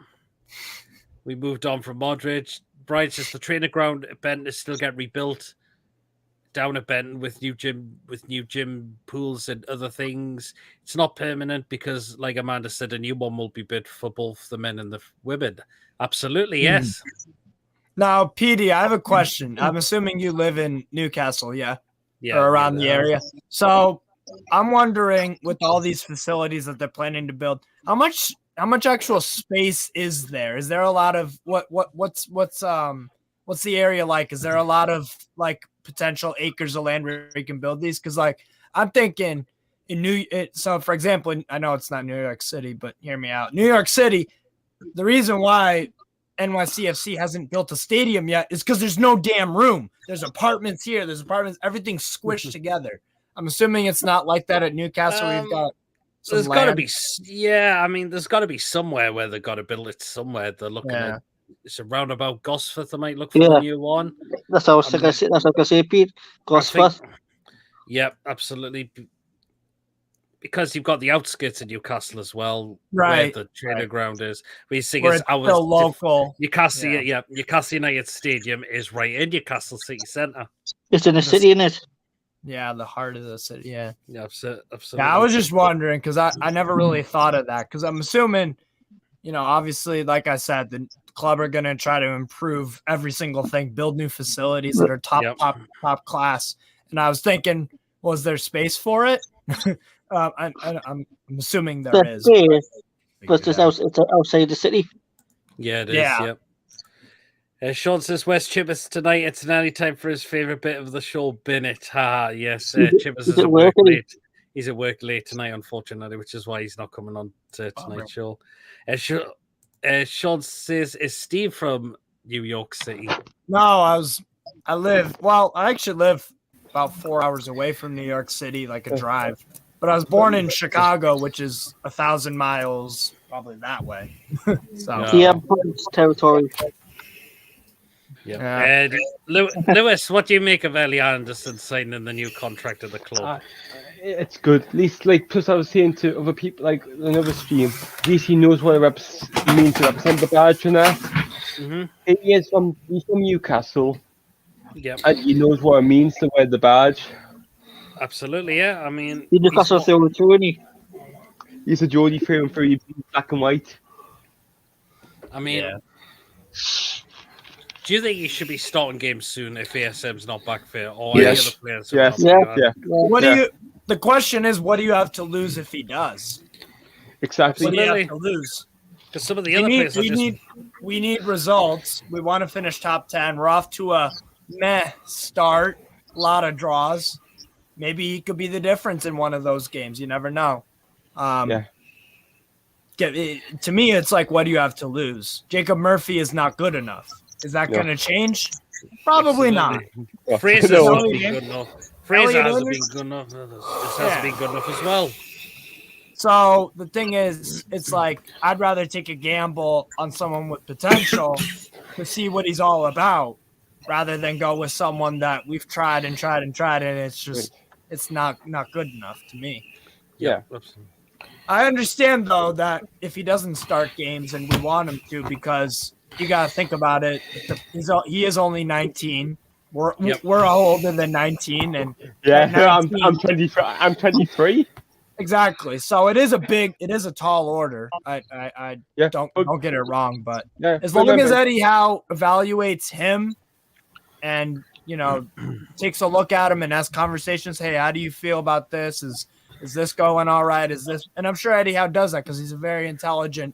We moved on from Modric. Brian says the training ground at Benton is still getting rebuilt down at Benton with new gym pools and other things. It's not permanent because, like Amanda said, a new one will be built for both the men and the women. Absolutely, yes. Now, PD, I have a question. I'm assuming you live in Newcastle, yeah? Yeah, or around the area. So I'm wondering, with all these facilities that they're planning to build, how much actual space is there? Is there a lot of what's the area like? Is there a lot of like potential acres of land where you can build these? Because like I'm thinking so for example, I know it's not New York City, but hear me out. New York City, the reason why NYCFC hasn't built a stadium yet is because there's no damn room. There's apartments here, there's apartments, everything's squished together. I'm assuming it's not like that at Newcastle. We've got there's got to be, I mean, there's got to be somewhere where they've got to build it somewhere. They're looking at it's a roundabout Gosforth. They might look for the new one. That's what I was going to say, Pete. Gosforth. Yep, absolutely. Because you've got the outskirts of Newcastle as well, right? Where the training ground is. We see it's local. Newcastle, Newcastle United Stadium is right in Newcastle City Centre. It's in the city, isn't it? Yeah, the heart of the city. Yeah, absolutely. Yeah, I was just wondering because I never really thought of that because I'm assuming, obviously, like I said, the club are going to try to improve every single thing, build new facilities that are top class. And I was thinking, was there space for it? I'm assuming there is. But it's outside the city. Yeah, it is. Yep. Sean says, West Chippers tonight. It's nearly time for his favourite bit of the show, Bennett. Yes, Chippers is at work late. He's at work late tonight, unfortunately, which is why he's not coming on to tonight's show. Sean says, is Steve from New York City? No, I actually live about 4 hours away from New York City, like a drive. But I was born in Chicago, which is 1,000 miles, probably that way. Territory. Yeah. Lewis, what do you make of Ellie Anderson signing the new contract at the club? It's good. At least, plus I was saying to other people, like another stream, at least he knows what it means to represent the badge and that. Mm-hmm. He's from Newcastle. Yeah. And he knows what it means to wear the badge. Absolutely, yeah. I mean, Newcastle through and through, isn't he? He's a Geordie through and through, black and white. I mean, do you think he should be starting games soon if ASM's not back fit or any other players? Yes. The question is, what do you have to lose if he does? Exactly. What do you have to lose? Because some of the other players we need results. We want to finish top 10. We're off to a meh start. A lot of draws. Maybe he could be the difference in one of those games. You never know. To me, it's like, what do you have to lose? Jacob Murphy is not good enough. Is that going to change? Probably not. Fraser hasn't been good enough. Fraser hasn't been good enough. This hasn't been good enough as well. So the thing is, it's like I'd rather take a gamble on someone with potential to see what he's all about, rather than go with someone that we've tried and it's just it's not good enough to me. Yeah. I understand though that if he doesn't start games and we want him to, because you got to think about it. He is only 19. We're all older than 19, and 19, I'm 23. I'm 23. Exactly. So it is a tall order. I don't get it wrong, but as long as Eddie Howe evaluates him and takes a look at him and has conversations, hey, how do you feel about this? Is this going all right? And I'm sure Eddie Howe does that because he's a very intelligent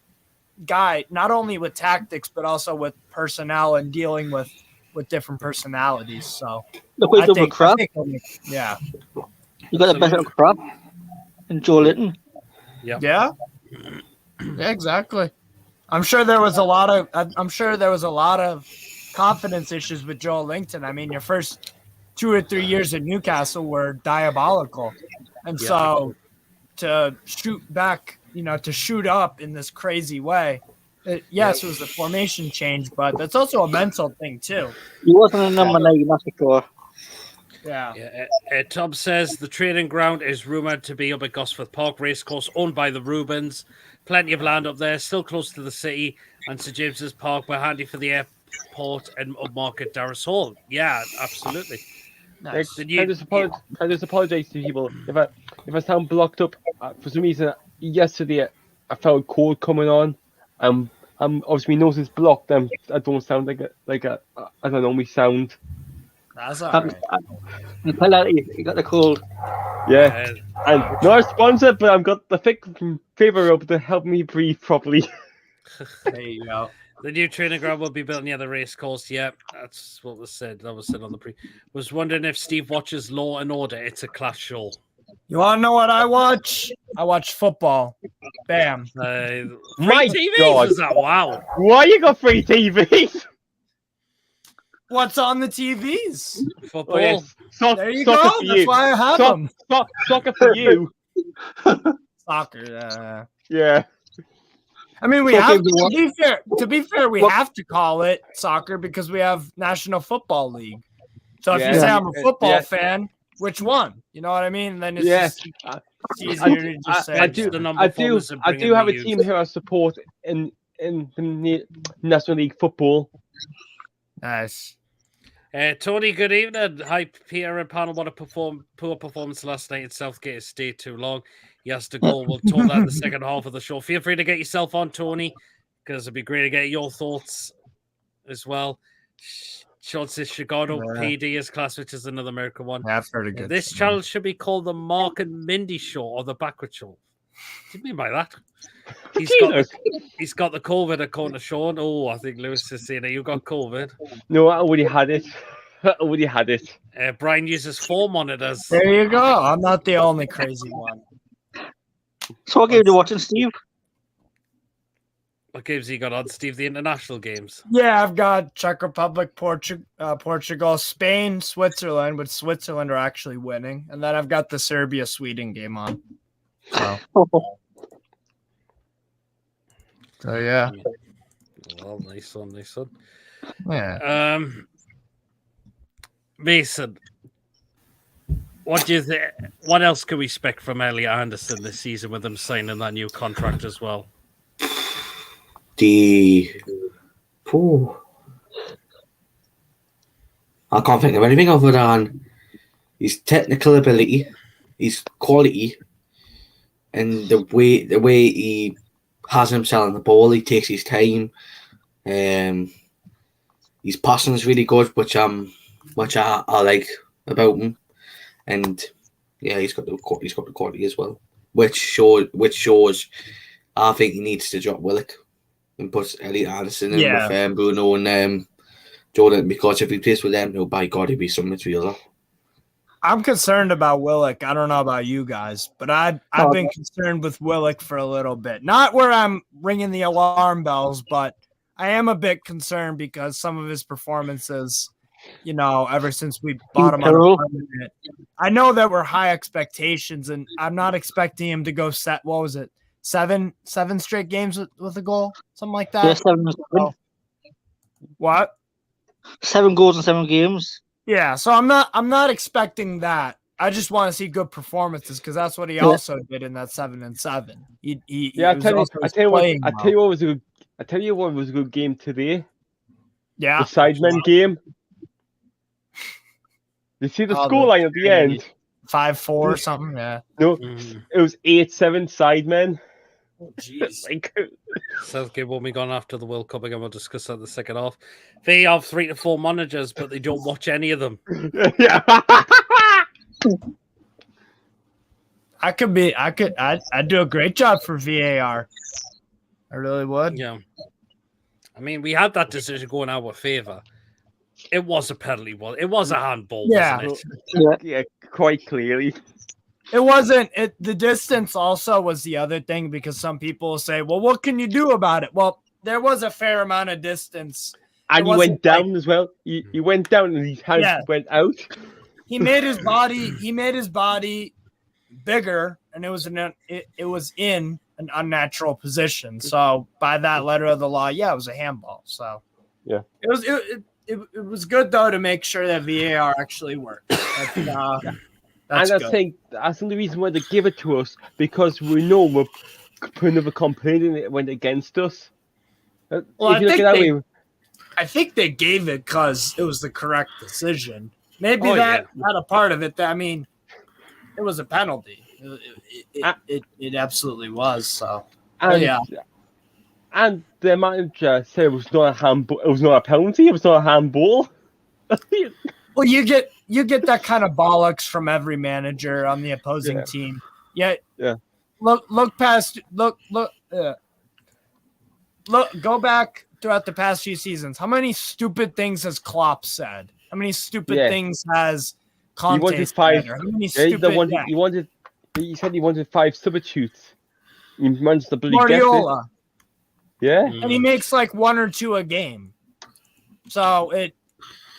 guy, not only with tactics but also with personnel and dealing with different personalities. So you got a better crop than Joe Linton. Yeah, exactly. I'm sure there was a lot of confidence issues with Joel Linton. I mean, your first 2 or 3 years at Newcastle were diabolical, and so to shoot back, to shoot up in this crazy way. It was a formation change, but that's also a mental thing too. He wasn't a number 9, that's for sure. Yeah. Tom says the training ground is rumoured to be up at Gosforth Park Racecourse, owned by the Rubens. Plenty of land up there, still close to the city, and St James's Park, but handy for the airport and upmarket Darras Hall. Yeah, absolutely. Nice. Can I just apologize to people if I sound blocked up for some reason. Yesterday I felt cold coming on. Obviously my nose is blocked. I don't sound like a I don't know, me sound. That's all right. You fell out. You got the cold. Yeah, and not a sponsor, but I've got the thick favour up to help me breathe properly. There you go. The new training ground will be built near the race course. Yeah, that's what was said. That was said on the pre. Was wondering if Steve watches Law and Order. It's a class show. You want to know what I watch? I watch football. Bam. Free My TVs, God. is that? Wow. Why you got free TVs? What's on the TVs? Football. Oh, yes. There you soccer go. for That's you. why I have them. Soccer for you. Soccer. Yeah. I mean, we So have Gabe, to be fair, we What- have to call it soccer because we have National Football League. So if you Yeah. say I'm a football Yeah. fan, which one? You know what I mean? And then it's Yeah. just it's easier to just say. I do have a team here I support in the National League football. Nice. Tony, good evening. Hi, Peter and panel. What a poor performance last night at Southgate. It stayed too long. He has to go. We'll talk that in the second half of the show. Feel free to get yourself on, Tony, because it'd be great to get your thoughts as well. Sean says Chicago PD is class, which is another American one. Yeah, I've heard a good. This channel should be called the Mark and Mindy Show or the Backward Show. What do you mean by that? He's got the COVID according to Sean. Oh, I think Lewis is saying that you got COVID. No, I already had it. Brian uses 4 monitors. There you go. I'm not the only crazy one. So what game are you watching, Steve? What games you got on, Steve? The international games. Yeah, I've got Czech Republic, Portugal, Spain, Switzerland, but Switzerland are actually winning. And then I've got the Serbia-Sweden game on. So yeah. Well, nice one. Yeah. Mason, what do you think? What else can we expect from Elliot Anderson this season with him signing that new contract as well? I can't think of anything other than his technical ability, his quality, and the way he has himself on the ball. He takes his time. His passing is really good, which I like about him. And yeah, he's got the quality as well, which shows. I think he needs to drop Willock and put Elliot Anderson in with Bruno and Jordan, because if he plays with them, by God, he'd be some material. I'm concerned about Willock. I don't know about you guys, but I've been concerned with Willock for a little bit. Not where I'm ringing the alarm bells, but I am a bit concerned because some of his performances, ever since we bought him on a permanent, I know that we're high expectations, and I'm not expecting him to go set. What was it? 7 straight games with a goal, something like that. Yeah, 7. What? 7 goals in 7 games. Yeah, so I'm not expecting that. I just want to see good performances because that's what he also did in that 7-7. I tell you what was a good game today. Yeah, the Sidemen game. You see the scoreline at the end? 5-4 or something. Yeah. No, it was 8-7 Sidemen. Oh, jeez. Southgate won't be gone after the World Cup again. We'll discuss that in the second half. They have 3 to 4 managers, but they don't watch any of them. Yeah. I'd do a great job for VAR. I really would. Yeah. I mean, we had that decision going our favour. It was a penalty. It was a handball, wasn't it? Yeah, quite clearly. It wasn't. The distance also was the other thing, because some people say, well, what can you do about it? Well, there was a fair amount of distance. And he went down as well. He went down and his hands went out. He made his body bigger, and it was in an unnatural position. So by that letter of the law, it was a handball. So yeah, it it was good though to make sure that VAR actually worked. That's and good. I think that's the reason why they give it to us, because we know we're putting up a complaint and it went against us. Well, If you look at that way, I think they gave it because it was the correct decision. Maybe Oh, that had a part of it. That, I mean, it was a penalty. It absolutely was. So, and, yeah. And the manager said it was not a handball. It was not a penalty. It was not a handball. Well, you get that kind of bollocks from every manager on the opposing team. Yeah. Look past. Look. Go back throughout the past few seasons. How many stupid things has Klopp said? How many stupid things has Conte said? How many stupid? He said he wanted 5 substitutes. He managed to bloody Guardiola. Yeah. And he makes like 1 or 2 a game. So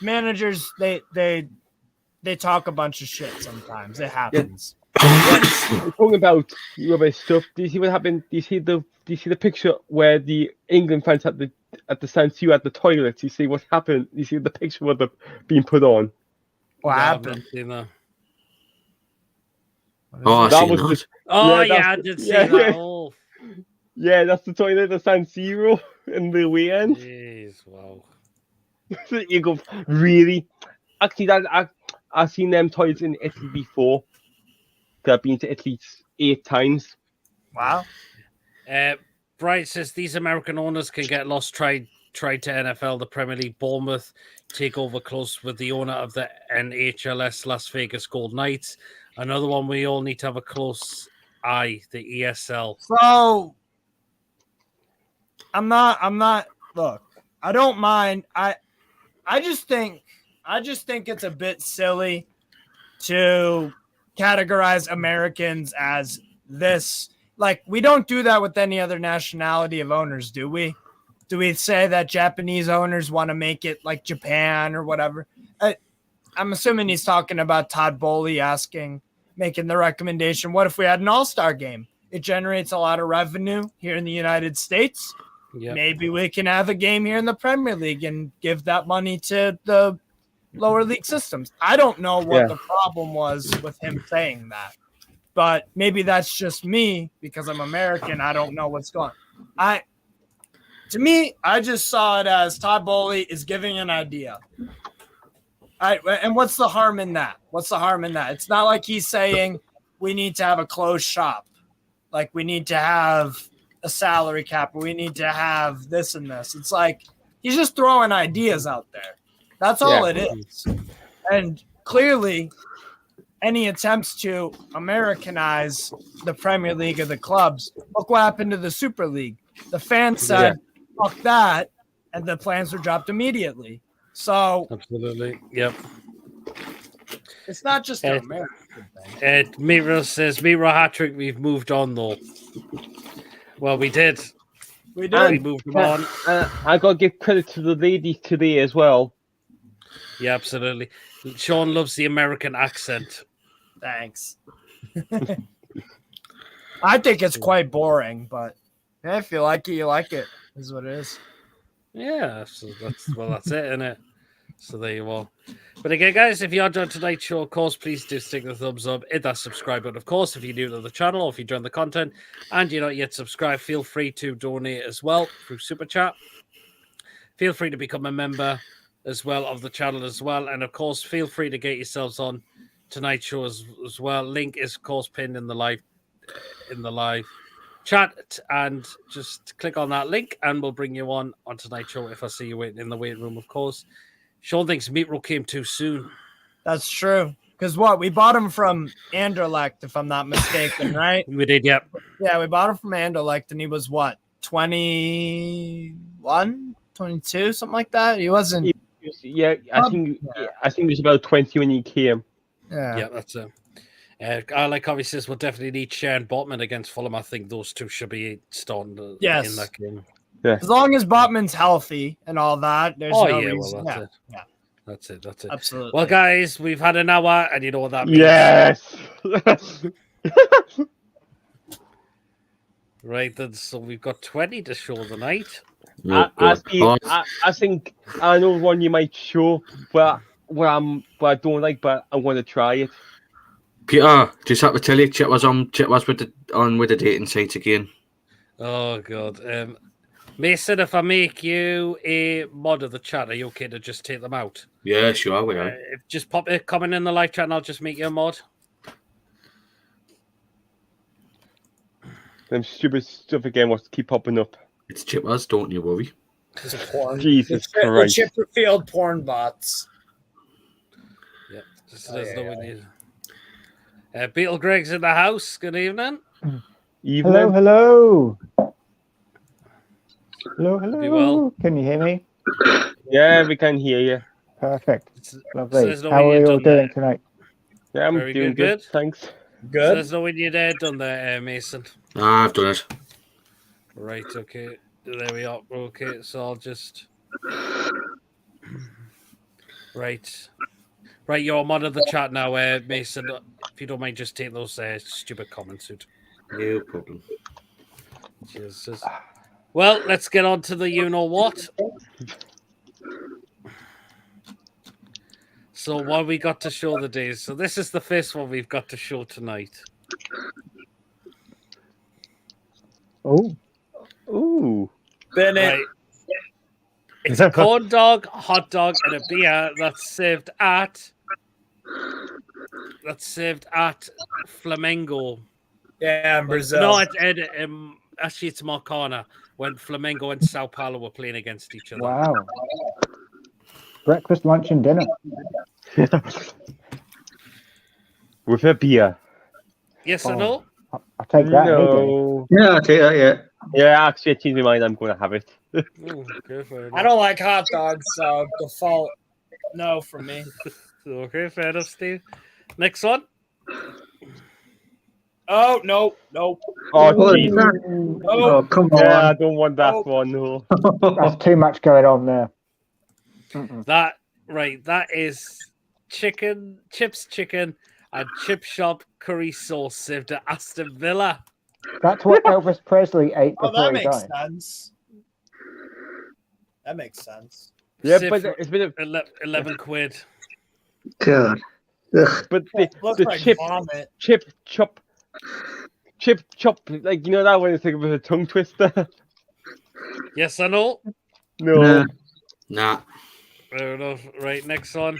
managers they talk a bunch of shit sometimes. It happens. Talking about rubbish stuff. Do you see what happened? Do you see the picture where the England fans at the San Siro at the toilets? You see what happened? You see the picture where they're being put on? What happened? Oh, That I was seen that. I did see that. Oh, yeah, that's the toilet at San Siro in the weekend. jeez, wow. You go, really? Actually, I've seen them toilets in Italy before. I've been to Italy 8 times. Wow. Brian says these American owners can get lost. Tried to NFL, the Premier League, Bournemouth take over close with the owner of the NHLS Las Vegas Gold Knights. Another one we all need to have a close eye, the ESL. So I'm not look, I don't mind. I just think it's a bit silly to categorize Americans as this. Like, we don't do that with any other nationality of owners, do we? Do we say that Japanese owners want to make it like Japan or whatever? I'm assuming he's talking about Todd Bowley making the recommendation. What if we had an all-star game? It generates a lot of revenue here in the United States. Yep. Maybe we can have a game here in the Premier League and give that money to the lower league systems. I don't know what the problem was with him saying that, but maybe that's just me because I'm American. I don't know what's going on. To me, I just saw it as Todd Bowley is giving an idea. And what's the harm in that? It's not like he's saying we need to have a closed shop. Like, we need to have a salary cap. Or we need to have this and this. It's like he's just throwing ideas out there. That's all it is. And clearly, any attempts to Americanize the Premier League or the clubs, look what happened to the Super League. The fans said, fuck that, and the plans were dropped immediately. So absolutely, yep. It's not just an American thing. Miro says, Miro hat trick. We've moved on though. Well, we did. We did. We moved on. I got to give credit to the ladies today as well. Yeah, absolutely. Sean loves the American accent. Thanks. I think it's quite boring, but if you like it, you like it. Is what it is. Yeah, so that's it, isn't it? So there you are. But again, guys, if you enjoyed tonight's show, of course, please do stick the thumbs up, hit that subscribe button. Of course, if you're new to the channel or if you join the content and you're not yet subscribed, feel free to donate as well through Super Chat. Feel free to become a member as well of the channel as well. And of course, feel free to get yourselves on tonight's show as well. Link is, of course, pinned in the live chat, and just click on that link and we'll bring you on tonight's show if I see you waiting in the waiting room, of course. Sean thinks Mitro came too soon. That's true. Because we bought him from Anderlecht, if I'm not mistaken, right? We did, yeah. Yeah, we bought him from Anderlecht, and he was 21, 22, something like that. He wasn't. I think he was about 20 when he came. Yeah, that's it. Like Harvey says, we'll definitely need Sharon Botman against Fulham. I think those two should be starting in that game. Yeah. As long as Botman's healthy and all that, there's no reason. Well, that's it. Absolutely. Well, guys, we've had an hour, and you know what that means. Yes. Right, then, so we've got 20 to show the night. No, I God. think I know one you might show, but I don't like, but I want to try it. Peter, just have to tell you, Chip was with the dating sites again. Oh god. Mason, if I make you a mod of the chat, are you okay to just take them out? Yeah, sure, we are. Just pop a comment in the live chat and I'll just make you a mod. Them stupid stuff again wants to keep popping up. It's Chippers, don't you worry. It's porn. Jesus the Christ. Chipperfield porn bots. Yeah, just there's no need. Beetle Greg's in the house. Good evening. Evening. Hello. Hello. Be well. Can you hear me? Yeah, we can hear you. Perfect. So Lovely. there's no How way are you've you all done doing that. tonight? Yeah, I'm Very doing good. Thanks. So Good. there's no way you'd done there, Mason. Ah, I've done it. Right, okay. There we are. Okay, so I'll just... Right. Right, you're mod of the chat now, Mason. If you don't mind, just take those stupid comments out. No problem. Jesus. Well, let's get on to the you-know-what. So what we got to show the days. So this is the first one we've got to show tonight. Oh, Ooh. Bennett. Right. It's a corn dog, hot dog, and a beer that's served at Flamengo. Yeah, in Brazil. No, actually it's Marcana when Flamengo and Sao Paulo were playing against each other. wow. Breakfast, lunch, and dinner. With a beer. Yes or no? I'll take that. any day. No. Yeah, I'll take that, yeah. Yeah, actually, I changed my mind. I'm going to have it. Okay, fair enough. I don't like hot dogs, so default no from me. Okay, fair enough, Steve. Next one. Oh, no. Oh, What is Jesus. that? Oh, Oh, come Yeah, I on. don't want that Oh. one. No. That's too much going on there. That is chips chicken, and chip shop curry sauce served at Aston Villa. That's what Elvis Presley ate Oh, before that he makes died. sense. That makes sense. Yeah, Served but for it's been 11 quid. God. Ugh. but Looks the like chip vomit. chop, like you know that one is like with a tongue twister. Yes or no? No. Nah. Fair enough. Right, next one.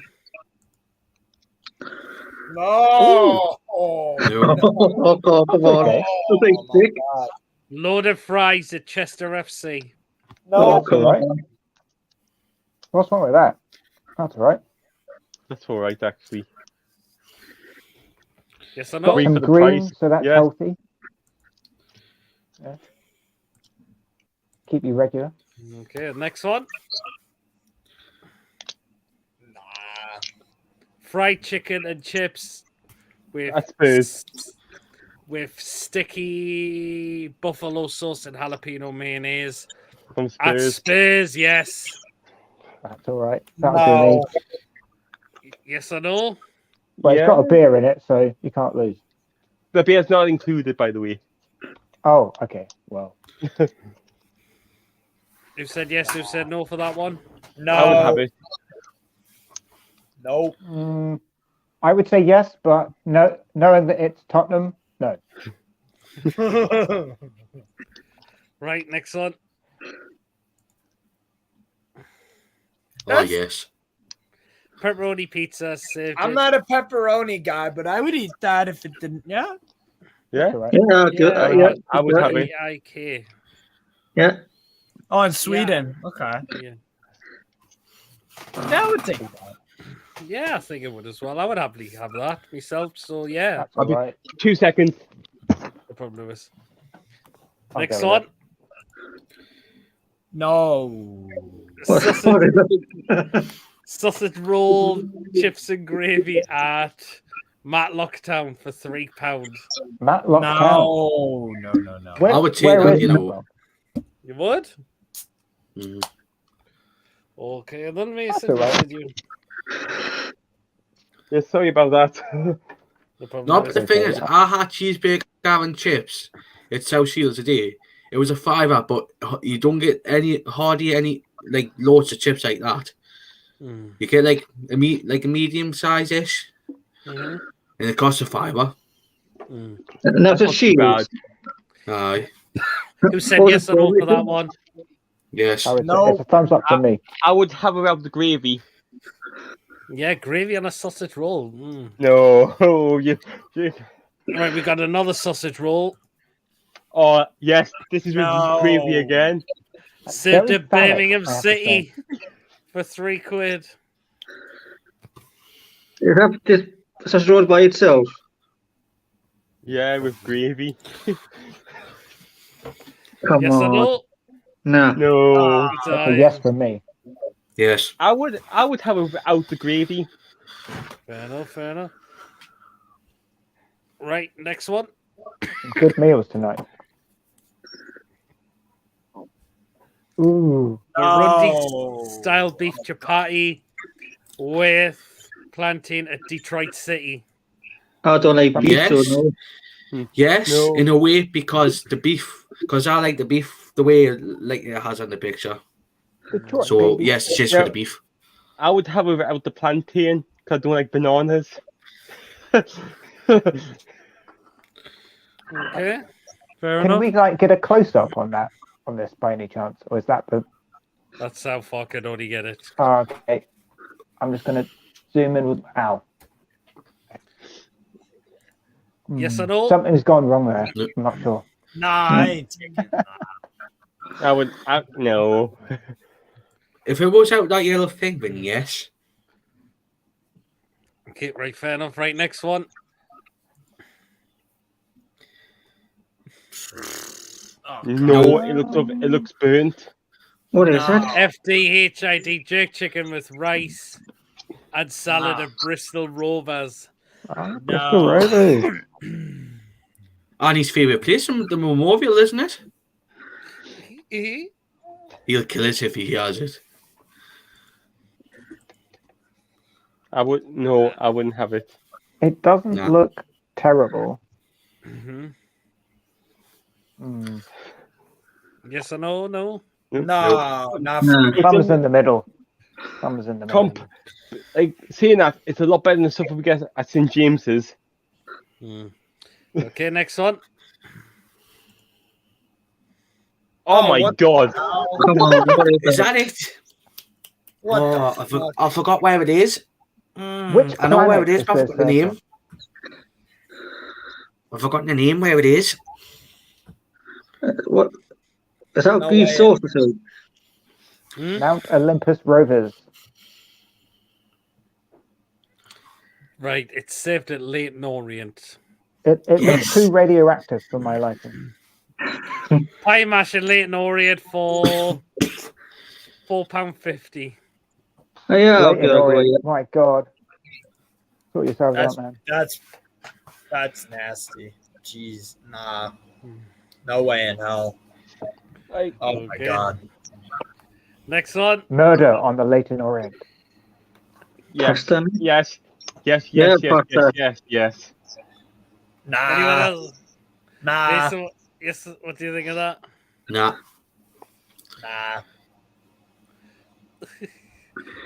No. Oh, No. Oh, God, come on. Okay. Big my stick. God. Loaded fries at Chester FC. Oh, No. that's all right. What's wrong with that? That's all right. That's all right, actually. Yes or Got no? Wait some for the green, price. so that's Yeah. healthy. Yeah. Keep you regular. Okay, next one. Nah. Fried chicken and chips with That's Spurs. with sticky buffalo sauce and jalapeno mayonnaise From at Spurs. Spurs. Yes. That's all right. That'll do me. Yes or no? Well, it's got a beer in it, so you can't lose. The beer's not included, by the way. Oh, okay. Well, Who said yes? Who said no for that one? No. I would have it. Nope. I would say yes, but no, knowing that it's Tottenham, no. Right, next one. Oh, yes. Pepperoni pizza served. I'm not a pepperoni guy, but I would eat that if it didn't. Yeah. Yeah? That's all right. Yeah, good. Yeah, I would have it. EIK. Yeah. Oh, in Sweden. Okay. Yeah. That would take that. Yeah, I think it would as well. I would happily have that myself. So yeah, That's all right. 2 seconds. no problem, Lewis. I'll Next go one. with No. Sausage roll, chips and gravy at Matlock Town for £3. Matlock Town. No. Where, I would take where that, is you know. Matlock? You would? Mm. Okay, then Mason. That's all right. Said you. Yeah, sorry about that. No problem. No, but the Lewis. thing is, I had cheeseburger and chips at South Shields today, It was a £5, but you don't get hardly any like loads of chips like that. Mm. You get like a medium size ish, Mhm. and it costs a £5. Mm. And that's a not too shield. bad. Aye, Who said What yes was or no it, for that one? yes. I would say No. it's a thumbs up from me. I would have around the gravy. Yeah, gravy on a sausage roll. Mm. No, you. Right, we got another sausage roll. Oh yes, this is with No. gravy again. Served Very at phallic, Birmingham I have to say. City for £3. You have this sausage roll by itself. Yeah, with gravy. Come Yes or on. no? Nah. No, That's a yes from me. Yes. I would have it without the gravy. Fair enough, fair enough. Right, next one. Good meals tonight. Ooh. Burundi No. style beef chapati with plantain at Detroit City. I don't like beef, Yes. so no. Yes, No. in a way, because I like the beef the way like it has on the picture. Detroit, So baby. yes, just Yeah. for the beef. I would have it without the plantain because I don't like bananas. Okay, fair Can enough. we like get a close up on this by any chance, or is that the? That's how far I can only get it. Oh, okay. I'm just gonna zoom in with Al. Yes or no? Something's gone wrong there. I'm not sure. Nah, I ain't taking that. No. If it was out that yellow thing, then yes. Okay, right, fair enough. Right, next one. Oh, No, it looks burnt. What is No. that? FDHID jerk chicken with rice and salad No. at Bristol Rovers. Bristol No. Rovers. Annie's favourite place from the memorial, isn't it? Eh? He'll kill us if he has it. I wouldn't have it. It doesn't Nah. look terrible. Mm-hmm. Mm. Yes or no? No. No, not Nah. Thumbs in the middle. Thumbs in the middle. Like saying that, it's a lot better than the stuff we get at St James's. Mm. Okay, next one. Oh my what- god! Come on. What is Is that? that it? What Oh, the I fuck? forgot where it is. Which I know where planet it is, is but I this forgot the name. from? I've forgotten the name where it is. What? Is that No beef way. sauce or something? Hmm? Mount Olympus Rovers. Right, it's served at Leighton Orient. It Yes. looks too radioactive for my liking. Pie mash at Leighton Orient for £4.50. Oh, yeah, I'll Leighton go away. Orient. My God. Sort yourselves That's out, man. that's nasty. Jeez, nah. No way in hell. Like, Oh my Okay. god. Next one. Murder on the Leighton Orient. yes, Pasta? yes, yes, Yeah, yes, yes, pasta. yes, yes. Anyone Nah. else? Nah. Jason, yes, what do you think of that? Nah. Nah.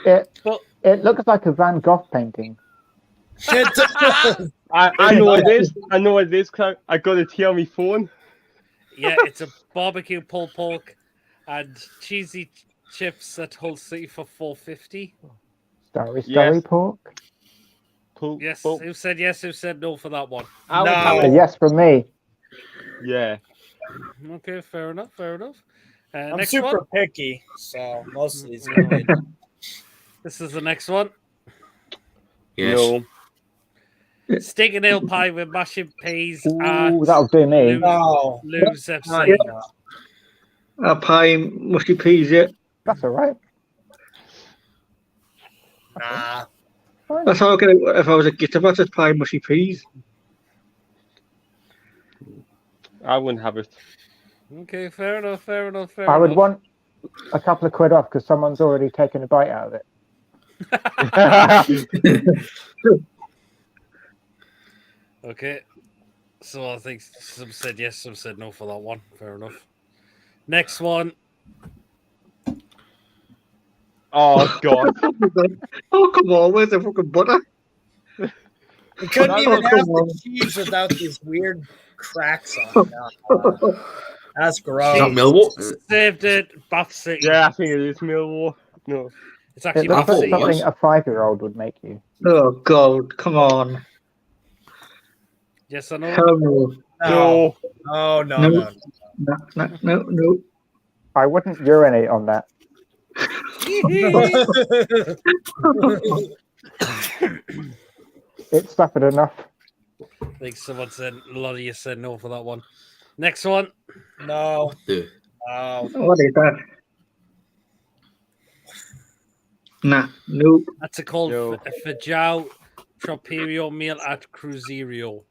It looks like a Van Gogh painting. I know what it is. I know what it is. 'Cause I got it here on my phone. Yeah, it's a barbecue pulled pork and cheesy chips at Hull City for £4.50. Starry Yes. pork. Cool. Yes, Well, who said yes? Who said no for that one? I would No. have A it. yes from me. Yeah. Okay, fair enough. Fair enough. I'm Next super one. picky, so most of these are good. This is the next one. Yes. No. Steak and ale pie with mashed peas at Ooh, that'll do me. No. Lou's Not FC. enough. A pie, mushy peas, yeah. That's all right. Nah. That's how I get it if I was a guitar battered pie, mushy peas. I wouldn't have it. Okay, fair enough. Fair enough. Fair I would enough. want a couple of quid off because someone's already taken a bite out of it. Okay. So I think some said yes, some said no for that one. Fair enough. Next one. Oh God. Oh, come on. Where's the fucking butter? We couldn't Oh, even come have the on. cheese without these weird cracks on it. That's gross. Not Millwall. Saved it. Bath City. Yeah, I think it is Millwall. No. It's actually It looks Bath like City. something a 5-year-old would make you. Oh, God. Come on. Yes or no? Hell no. No. No, no, no. No. I wouldn't urinate on that. It suffered enough. I think someone said, a lot of you said no for that one. Next one. No. The- No. What is that? Nah. Nope. That's a called No. Feijão Tropeiro meal at Cruzeiro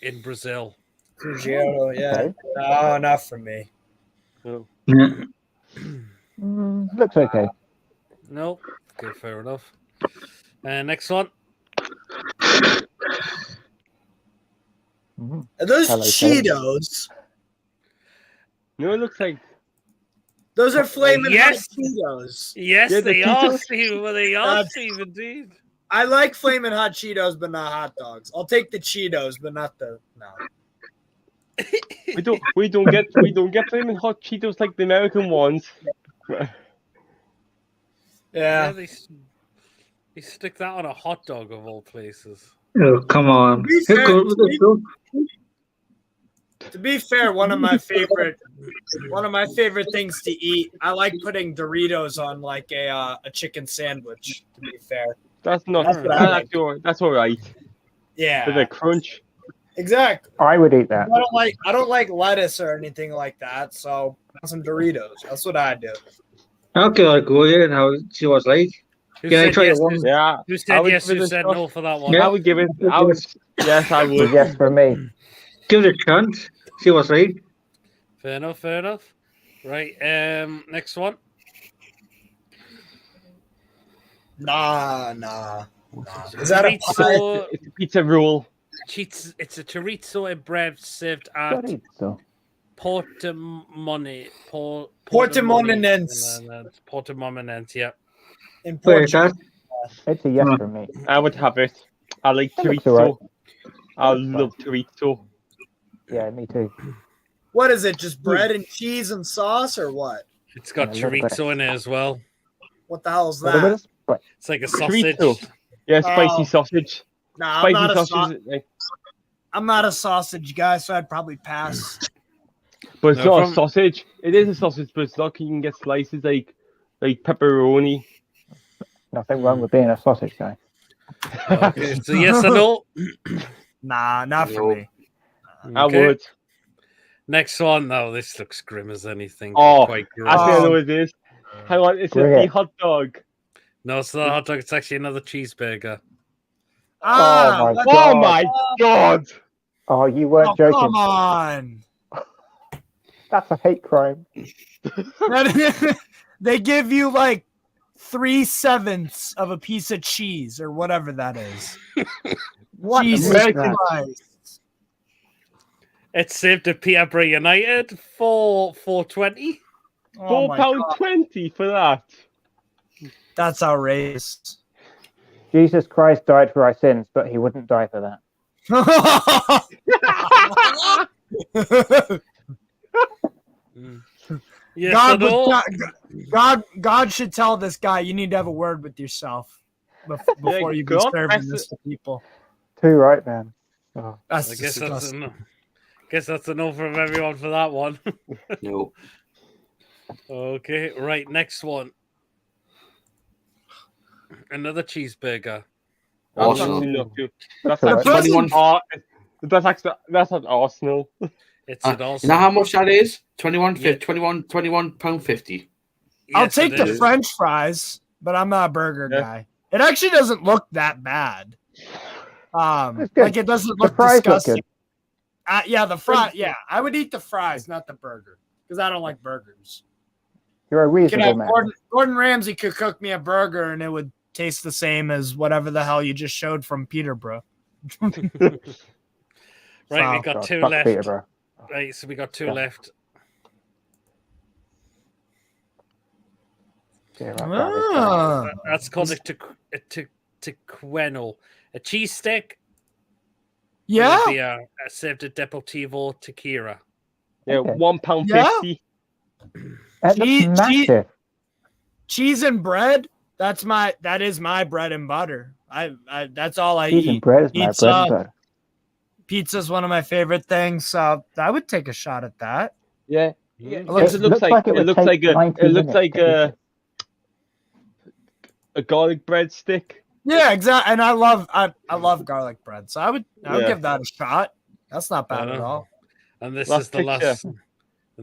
in Brazil. Cruzeiro, yeah. Okay. No, not for me. Nah. Looks okay. No. Okay, fair enough. Next one. Mhm. Are those Hello, Kate. Cheetos? No, it looks like Those are flaming Yes. hot Cheetos. Yes, Yeah, the they are, Cheetos. Steve. Well, they are, That's- Steve, indeed. I like flaming hot Cheetos, but not hot dogs. I'll take the Cheetos, but not the no. we don't get flaming hot Cheetos like the American ones. Yeah, Yeah. they stick that on a hot dog of all places. Oh, come on. To be Who fair- goes with this one? To be fair, one of my favorite things to eat. I like putting Doritos on like a chicken sandwich. To be fair, That's not. That's what I like. That's all right. yeah, With a crunch. exactly. I would eat that. I don't like lettuce or anything like that. So some Doritos. That's what I do. Okay, I'll go here and I'll see what's like. Who Can I said try yes? it one? Yeah. Who I said would yes? give it Who a said shot. no for that one? Yeah. I would give it. Yes, I would. Yes, for me. Give it a chance. See what's like. Fair enough. Fair enough. Right. Next one. Nah. Is that a pie? Chorizo? It's a pizza roll. It's a chorizo and bread served at Chorizo. Portimonense. Portimonense. Yeah. In Where is Portugal. that? It's a yes for me. I would have it. I like That looks chorizo. alright. I Looks fine. love chorizo. Yeah, me too. What is it? Just bread and cheese and sauce, or what? It's got Yeah, a little bit. chorizo in it as well. What the hell is A little bit that? of spice. It's like a sausage. Chorizo. Yeah, spicy Oh. sausage. Nah, Spicy I'm not a sausage guy, so I'd probably pass. But it's No, not from- a sausage. It is a sausage, but it's not. You can get slices like pepperoni. Nothing wrong with being a sausage guy. Okay, so yes or no? Nah, not for No. me. I Okay. would. Next one. No, this looks grim as anything. Oh, Quite I gross. think I know what it is. Hang on, it's Bring a it. hot dog. No, it's not a hot dog. It's actually another cheeseburger. Ah, my what- Oh my god! Oh, you oh, weren't joking. come on. That's a hate crime. They give you like 3/7 of a piece of cheese or whatever that is. What Jesus is American- that? Christ. It's saved at Peterborough United for $4.20. Oh my God. £4.20 for that. That's outrageous. Jesus Christ died for our sins, but he wouldn't die for that. Yes God, or no? God should tell this guy you need to have a word with yourself before you be God, serving that's this to people. Too right, man. Oh. That's I guess that's disgusting. a no. Guess that's a no from everyone for that one. No. Okay, right. Next one. Another cheeseburger. Arsenal. That's Alright. actually 21. That's not Arsenal. It's You an also. know how much that is? 21 Yeah. 21 pound 50. I'll Yes, take it the is. French fries, but I'm not a burger Yeah. guy. It actually doesn't look that bad. It's good. Like it doesn't The look fries look disgusting. good. Yeah, the fry. Yeah, I would eat the fries, not the burger, because I don't like burgers. You're a You could reasonable have man. Gordon Ramsay could cook me a burger, and it would taste the same as whatever the hell you just showed from Peterborough. Right, we Wow. got God, two fuck left. Peterborough. Right, so we got two Yeah. left. Yeah, right, garlic bread. Ah. That's called a tequeno. A cheese stick. Yeah. Be a served at Deportivo Tequila. Yeah, Okay. £1.50. It looks Cheese- massive. Cheese and bread. That is my bread and butter. I that's all I Cheese eat. and bread is my bread and Pizza. butter. Pizza's one of my favorite things, so I would take a shot at that. Yeah. Mm. Yes, It looks like it would take 90 it looks minutes like to eat a garlic bread stick. Yeah, exactly. And I love garlic bread, so I would Yeah. give that a shot. That's not bad at know. all. And this Last is the picture. last. And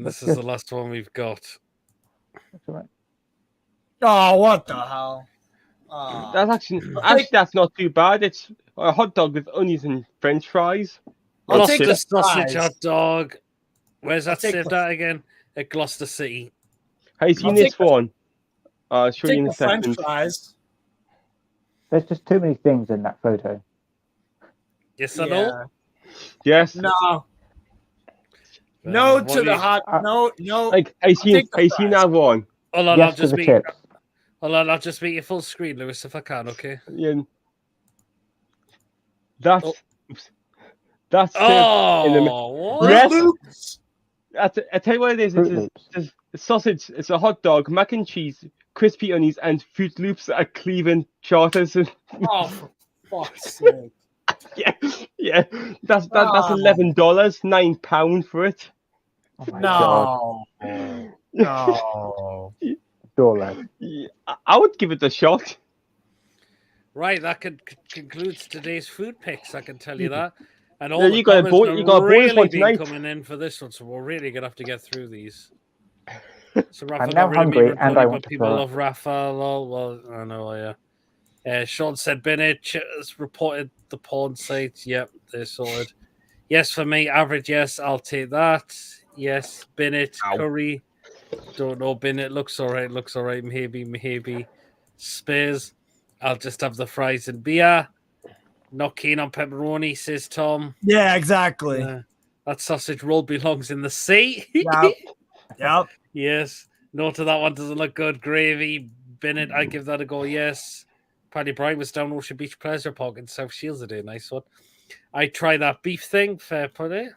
this That's is good. the last one we've got. That's all right. Oh, what the hell? Oh. That's actually that's not too bad. It's a hot dog with onions and French fries. I'll Gloucester take the sausage fries. hot dog. Where's I'll that take served the- at again? At Gloucester City. Have you seen I'll this take the- one? I'll show you Take in the a French second. fries. There's just too many things in that photo. Yes or no? Yes. No. No What to do the you- hot. No. Like, have you seen take the fries. that one? Hold on, Yes I'll to just the make. chips. Hold on, I'll just make your full screen, Lewis, if I can. Okay. Yeah. That's Oh. that's Oh, what? Yes. I tell you what it is. Fruit Loops. It's a sausage. It's a hot dog, mac and cheese, crispy onions, and Fruit Loops at Cleveland Charters. Oh, for fuck's sake. yeah. That's Oh. $11, £9 for it. Oh my god. No. No. $1. Yeah, I would give it a shot. Right, that concludes today's food picks. I can tell you that. And all Yeah, the you got a comments you got a bonus really one been tonight. coming in for this one, so we're really gonna have to get through these. So Rafa I'm got now rid of hungry me, and I but want to people throw love Rafa. Well, I know, yeah. Sean said Bennett has reported the porn site. Yep, they're sorted. Yes, for me, average. Yes, I'll take that. Yes, Bennett Ow. curry. Don't know, Bennett looks all right. Looks all right. Maybe. Spears. I'll just have the fries and beer. Not keen on pepperoni, says Tom. Yeah, exactly. That sausage roll belongs in the sea. Yep. Yes. No to that one. Doesn't look good. Gravy. Bennett, I give that a go. Yes. Paddy Bryant was down Ocean Beach Pleasure Park in South Shields today. Nice one. I try that beef thing. Fair play.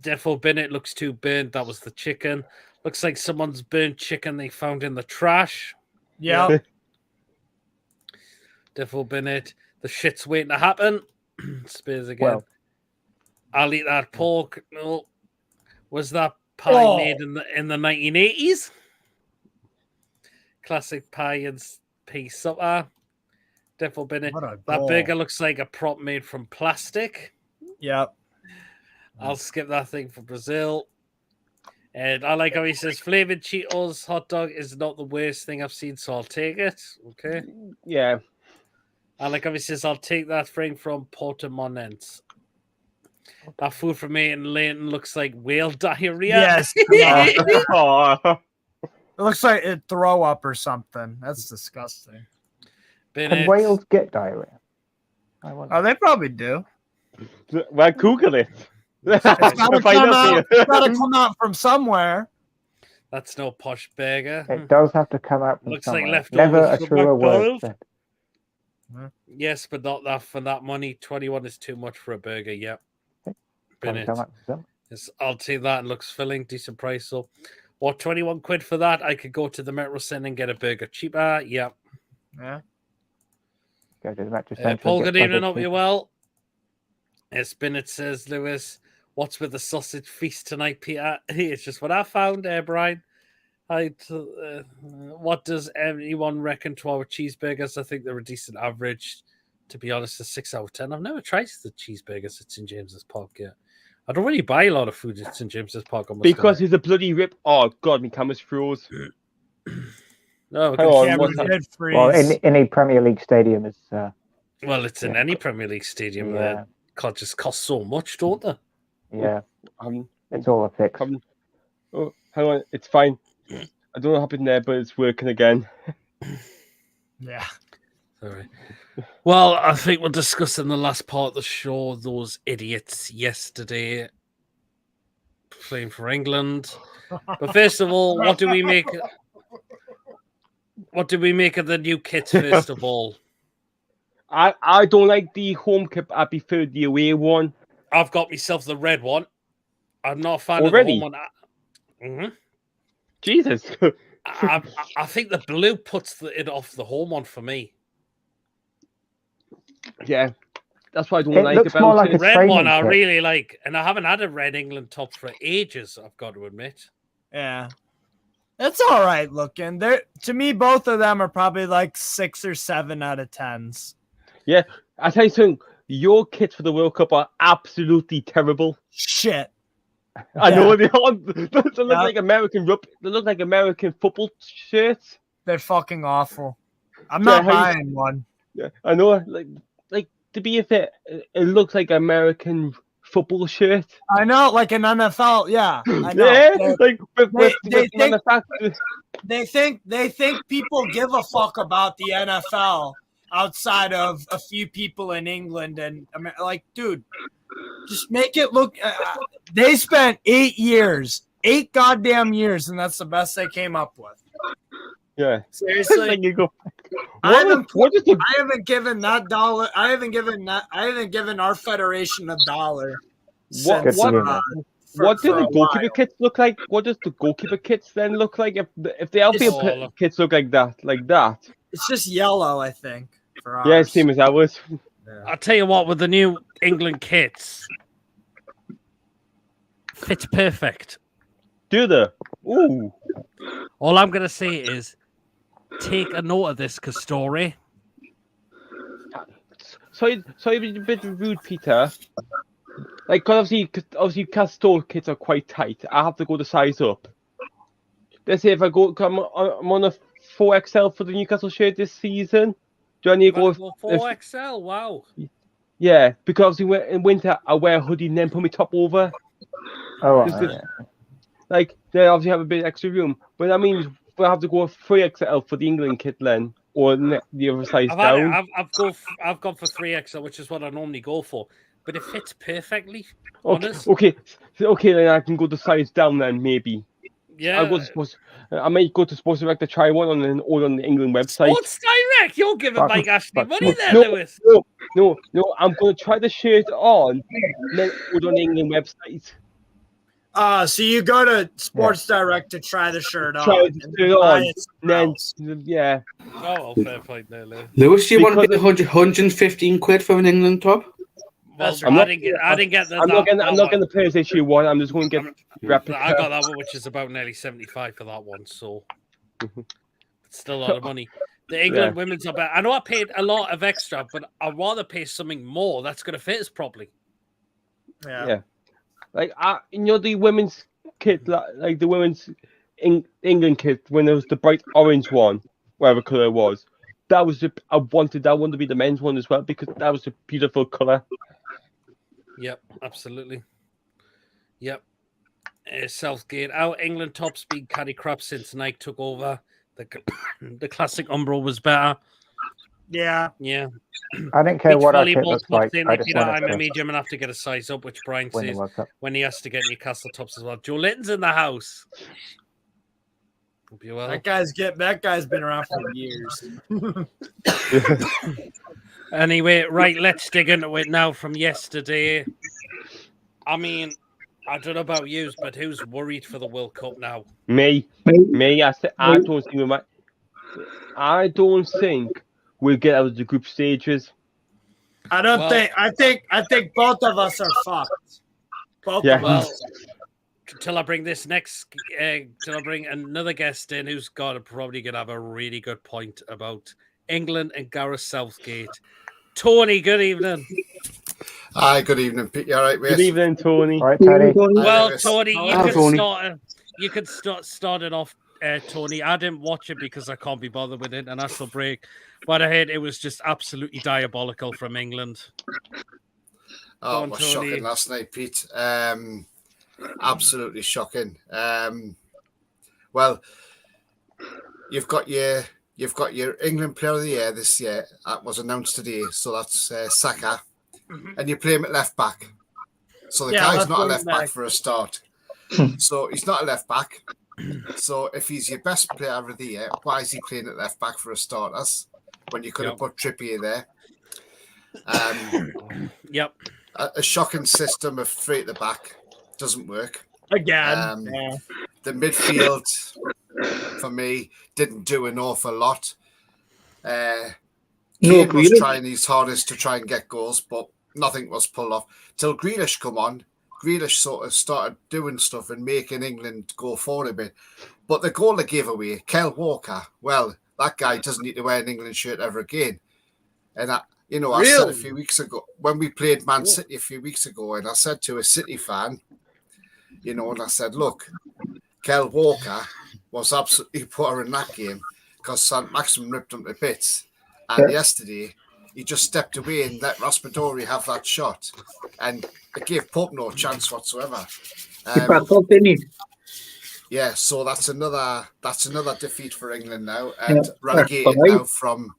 Defo Bennett looks too burnt. That was the chicken. Looks like someone's burnt chicken they found in the trash. Yeah. Defo Bennett. The shit's waiting to happen. Spears again. Well. I'll eat that pork. No. Was that pie made in the 1980s? Classic pie and pea supper. Defo Bennett. What a That goal. burger looks like a prop made from plastic. Yep. I'll skip that thing for Brazil. And I like how he says flavored Cheetos hot dog is not the worst thing I've seen, so I'll take it. Okay. Yeah. I like how he says I'll take that thing from Portamonense. That food from me in Leighton looks like whale diarrhea. Yes. Oh. It looks like it throw up or something. That's disgusting. Can Bennett. whales get diarrhea? I wonder. Oh, they probably do. Well, Google it. It's gotta, Find come out out, for you. it's gotta come out from somewhere. That's no posh burger. It does have to come out from Looks like somewhere. leftovers Never a from truer word McDonald's. said. Yes, but not that for that money. 21 is too much for a burger. Yep. Can Bennett. come out from somewhere. Yes, I'll take that. It looks filling, decent price. So, what, 21 quid for that? I could go to the Metro Centre and get a burger cheaper. Yep. Yeah. Go to the Metro Centre. Paul, and good get evening. something Hope you're cheap. well. Yes, Bennett says, Lewis, what's with the sausage feast tonight, Peter? It's just what I found there, Brian. What does anyone reckon to our cheeseburgers? I think they're a decent average. To be honest, a 6 out of 10. I've never tried the cheeseburgers at St. James's Park yet. I don't really buy a lot of food at St. James's Park. Because he's a bloody rip. Oh, God, my camera's froze. No, Hang on, Yeah, what's we that? did freeze. Well, any Premier League stadium is. well, it's in Yeah. any Premier League stadium. Yeah. That just cost so much, don't they? Yeah, Um, it's all a fix. oh, hang on, it's fine. I don't know what happened there, but it's working again. Yeah. Sorry. Well, I think we'll discuss in the last part of the show those idiots yesterday playing for England. But first of all, what do we make What did we make of the new kits first of all? I don't like the home kit. I prefer the away one. I've got myself the red one. I'm not a fan Already? of the home one. Jesus. I think the blue puts it off the home one for me. Yeah, that's what I don't It like looks about more like it. a Red training one I kit. really like, and I haven't had a red England top for ages, I've got to admit. Yeah. It's all right looking. To me, both of them are probably like 6 or 7 out of 10s. Yeah, I tell you something. Your kits for the World Cup are absolutely terrible. Shit. I know they are. They look Yeah. like American. They look like American football shirts. They're fucking awful. I'm Yeah, not buying one. Yeah, I know. Like to be fair, it looks like American football shirt. I know, like an NFL. Yeah, I know. Yeah, like They think people give a fuck about the NFL outside of a few people in England, and like, dude, just make it look. They spent 8 goddamn years, and that's the best they came up with. Yeah, seriously. Like you go, I haven't given that dollar. I haven't given our federation a dollar. What since, what do the goalkeeper kits look like? What does the goalkeeper kits then look like if the outfield kits look like that? Like that? It's just yellow, I think. For ours. Yeah, same as ours. I'll tell you what, with the new England kits, fits perfect. Do they? Ooh. All I'm going to say is take a note of this, Castori. Sorry, a bit rude, Peter. Like, obviously, Castor kits are quite tight. I have to go the size up. Let's say if I'm on a 4XL for the Newcastle shirt this season. Do I need to go 4XL? Wow. Yeah, because in winter I wear a hoodie and then put my top over. Oh, Like they obviously have a bit extra room, but that means we'll have to go 3XL for the England kit then, or the other size down. I've gone for 3XL, which is what I normally go for, but it fits perfectly. Okay, then I can go the size down then maybe. Yeah, I might go to Sports Direct to try one on the England website. Sports Direct, you're giving Mike Ashley money there, no, Lewis. No, I'm going to try the shirt on, and then order on the England website. So you go to Sports Direct to try the shirt on. Try the shirt on, then yeah. Oh, fair point there, Lewis. Lewis, do you want to pay 115 quid for an England top? Well, I didn't get I'm not getting the players issue one. I'm just going to get replica. I got that one, which is about nearly 75 for that one. So it's still a lot of money. The England women's are better. I know I paid a lot of extra, but I'd rather pay something more that's going to fit us properly. Yeah. Like the women's kit, like the women's England kit when there was the bright orange one, whatever color it was. That was I wanted that one to be the men's one as well because that was a beautiful color. Yep, absolutely. Yep. Southgate. Our England top's been caddy crap since Nike took over. The classic Umbro was better. Yeah. I don't care what our kit looks like. I'm a medium and have to get a size up, which Brian says when he has to get Newcastle tops as well. Joe Litton's in the house. Hope you well. That guy's been around for years. Anyway, right, let's dig into it now from yesterday. I mean, I don't know about you, but who's worried for the World Cup now? Me. I don't think we'll get out of the group stages. I think both of us are fucked. Both of us. Till I bring another guest in who's probably gonna have a really good point about England and Gareth Southgate. Tony, good evening. Hi, good evening, Pete. You all right, mate? Good evening, Tony. All right, Tony. Well, Tony, you could start it off, Tony. I didn't watch it because I can't be bothered with international break, but I heard it was just absolutely diabolical from England. Oh, it was shocking last night, Pete. Absolutely shocking. Well, you've got your England Player of the Year this year. That was announced today, so that's Saka, and you play him at left back. So the guy's not a left back for a start. So he's not a left back. So if he's your best player of the year, why is he playing at left back for a starters when you could have put Trippier there? Yep. A shocking system of three at the back doesn't work. Again. The midfield, for me, didn't do an awful lot. Kane was trying his hardest to try and get goals, but nothing was pulled off. Till Grealish come on, Grealish sort of started doing stuff and making England go forward a bit. But the goal they gave away, Kyle Walker, well, that guy doesn't need to wear an England shirt ever again. And I said a few weeks ago, when we played Man City a few weeks ago, and I said to a City fan, and I said, look, Kyle Walker was absolutely poor in that game because St. Maximin ripped him to bits. And yesterday, he just stepped away and let Raspadori have that shot. And it gave Pope no chance whatsoever. Yeah, so that's another defeat for England now. And relegated now from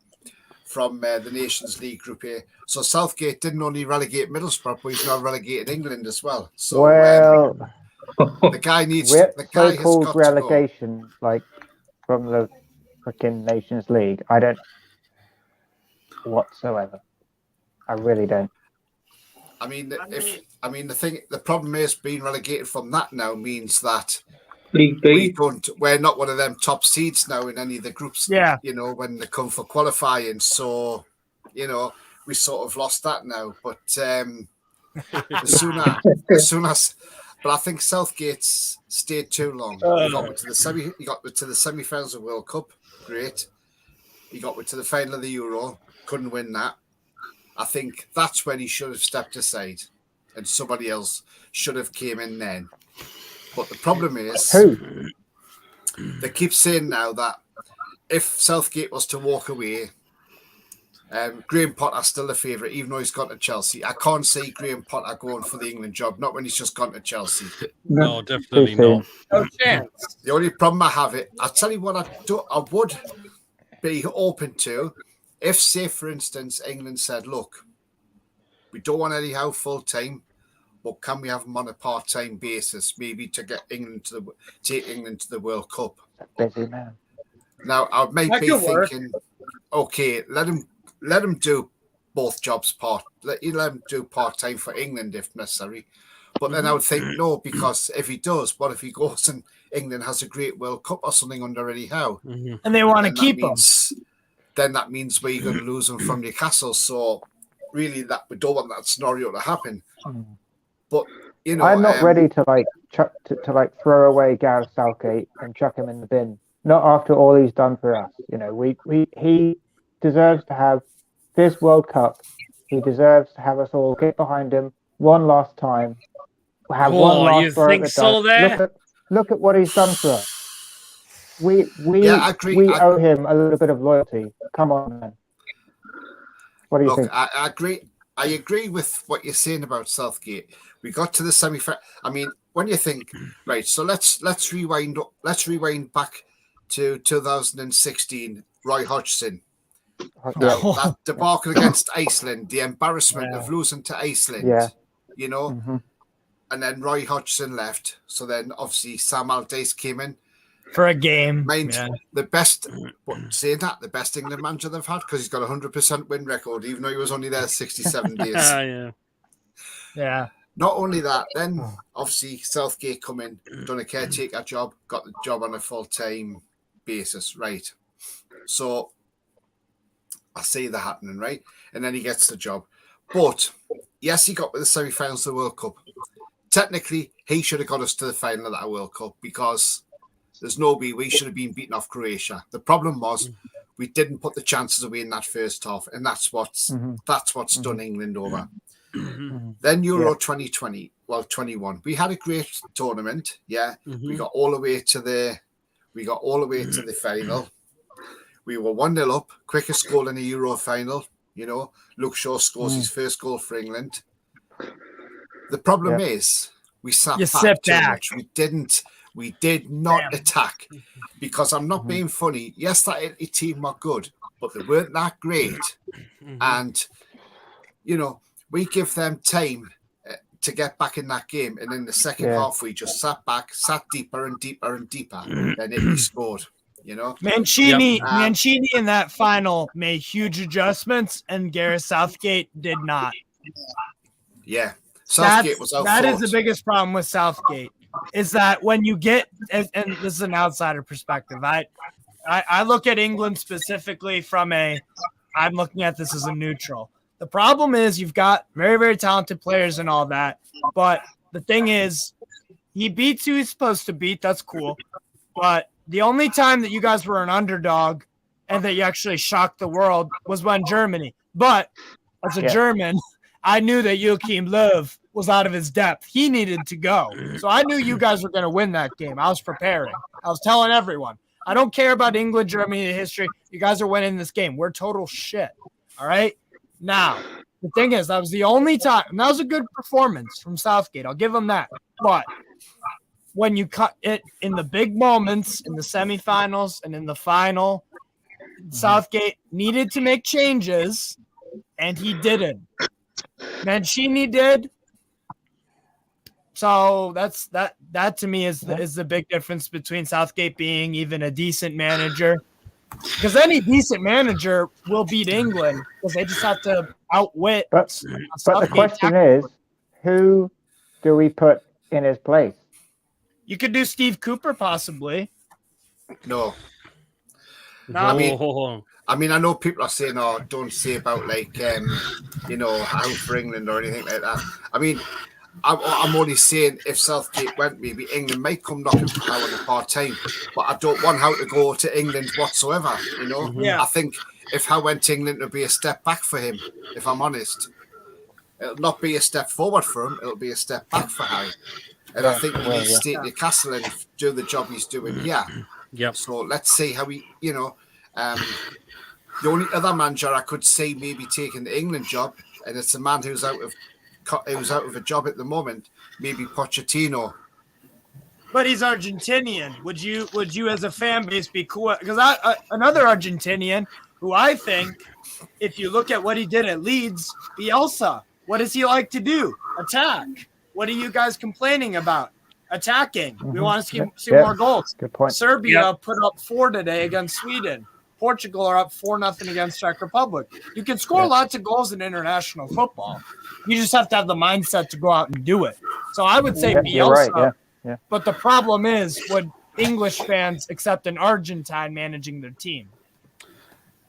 the Nations League Group A. So Southgate didn't only relegate Middlesbrough, but he's now relegated England as well. So the guy needs the guy has got relegation, like from the freaking Nations League. I don't whatsoever. I really don't. I mean, the problem is being relegated from that now means that we're not one of them top seeds now in any of the groups. Yeah. When they come for qualifying, so we sort of lost that now. But as soon as, but I think Southgate's stayed too long. He got to the semi-finals of World Cup, great. He got to the final of the Euro, couldn't win that. I think that's when he should have stepped aside, and somebody else should have came in then. But the problem is, they keep saying now that if Southgate was to walk away, Graham Potter's still a favourite, even though he's gone to Chelsea. I can't see Graham Potter going for the England job, not when he's just gone to Chelsea. No, definitely not. No chance. The only problem I have I'll tell you what I would be open to if, say, for instance, England said, look, we don't want Eddie Howe full-time, but can we have him on a part-time basis, maybe to get take England to the World Cup? Busy man. Now, I might be thinking, okay, let him do both jobs let him do part-time for England if necessary. But then I would think, no, because if he does, what if he goes and England has a great World Cup or something under Eddie Howe? And they want to keep him. Then that means we're going to lose him from Newcastle. So really, that we don't want that scenario to happen. But I'm not ready to to throw away Gareth Southgate and chuck him in the bin. Not after all he's done for us. He deserves to have this World Cup. He deserves to have us all get behind him one last time. Have one last you think so? There. Look at what he's done for us. We owe him a little bit of loyalty. Come on, man. What do you think? I agree. I agree with what you're saying about Southgate. We got to the semi-final. I mean, when you think, right, so let's rewind back to 2016. Roy Hodgson. That debacle against Iceland, the embarrassment of losing to Iceland. And then Roy Hodgson left. So then obviously Sam Allardyce came in. For a game. The best England manager they've had, because he's got a 100% win record, even though he was only there 67 days. Yeah. Not only that, then obviously Southgate come in, done a caretaker job, got the job on a full-time basis, right? So I see that happening, right? And then he gets the job. But yes, he got with the semi-finals of the World Cup. Technically, he should have got us to the final of that World Cup because there's no way we should have been beaten off Croatia. The problem was we didn't put the chances away in that first half, and that's what's done England over. Then Euro 2020, 21. We had a great tournament. Yeah, we got all the way to the final. We were 1-0 up, quickest goal in the Euro final. Luke Shaw scores his first goal for England. The problem is we sat back too much. We did not attack, because I'm not being funny. Yes, that Italy team were good, but they weren't that great. And, we give them time to get back in that game, and in the second Yeah. half we just sat back, sat deeper and deeper and deeper, and Italy scored. You know, Mancini Yep. Mancini in that final made huge adjustments, and Gareth Southgate did not. yeah. Southgate was That is the outfought. biggest problem with Southgate, is that when you get, and this is an outsider perspective, I look at England specifically from I'm looking at this as a neutral. The problem is you've got very, very talented players and all that, but the thing is, he beats who he's supposed to beat. That's cool. But the only time that you guys were an underdog and that you actually shocked the world was when Germany. But as a German, I knew that Joachim Löw was out of his depth. He needed to go. So I knew you guys were going to win that game. I was preparing. I was telling everyone. I don't care about England, Germany, the history. You guys are winning this game. We're total shit. All right? Now, the thing is, that was the only time. And that was a good performance from Southgate. I'll give him that. But when you cut it in the big moments, in the semifinals and in the final, Southgate needed to make changes, and he didn't. Mancini did. So that to me is the big difference between Southgate being even a decent manager. Because any decent manager will beat England because they just have to outwit. But the question is, who do we put in his place? You could do Steve Cooper possibly. No. No. I mean, I know people are saying, "Oh, don't say about out for England or anything like that." I mean, I'm only saying if Southgate went, maybe England might come knocking Howe on a part-time, but I don't want Howe to go to England whatsoever. You know, Yeah. I think if Howe went to England, it would be a step back for him. If I'm honest, it'll not be a step forward for him; it'll be a step back for Howe. And I think he needs to stay at Newcastle and do the job he's doing here. Yep. So let's see how he, the only other manager I could see maybe taking the England job, and it's a man who's out of a job at the moment, maybe Pochettino. But he's Argentinian. Would you as a fan base be cool? Because another Argentinian who I think, if you look at what he did at Leeds, Bielsa, what does he like to do? Attack. What are you guys complaining about? Attacking. We want to see more goals. Good point. Serbia put up 4 today against Sweden. Portugal are up 4-0 against Czech Republic. You can score lots of goals in international football. You just have to have the mindset to go out and do it. So I would say Bielsa. You're right. Yeah. But the problem is, would English fans accept an Argentine managing their team?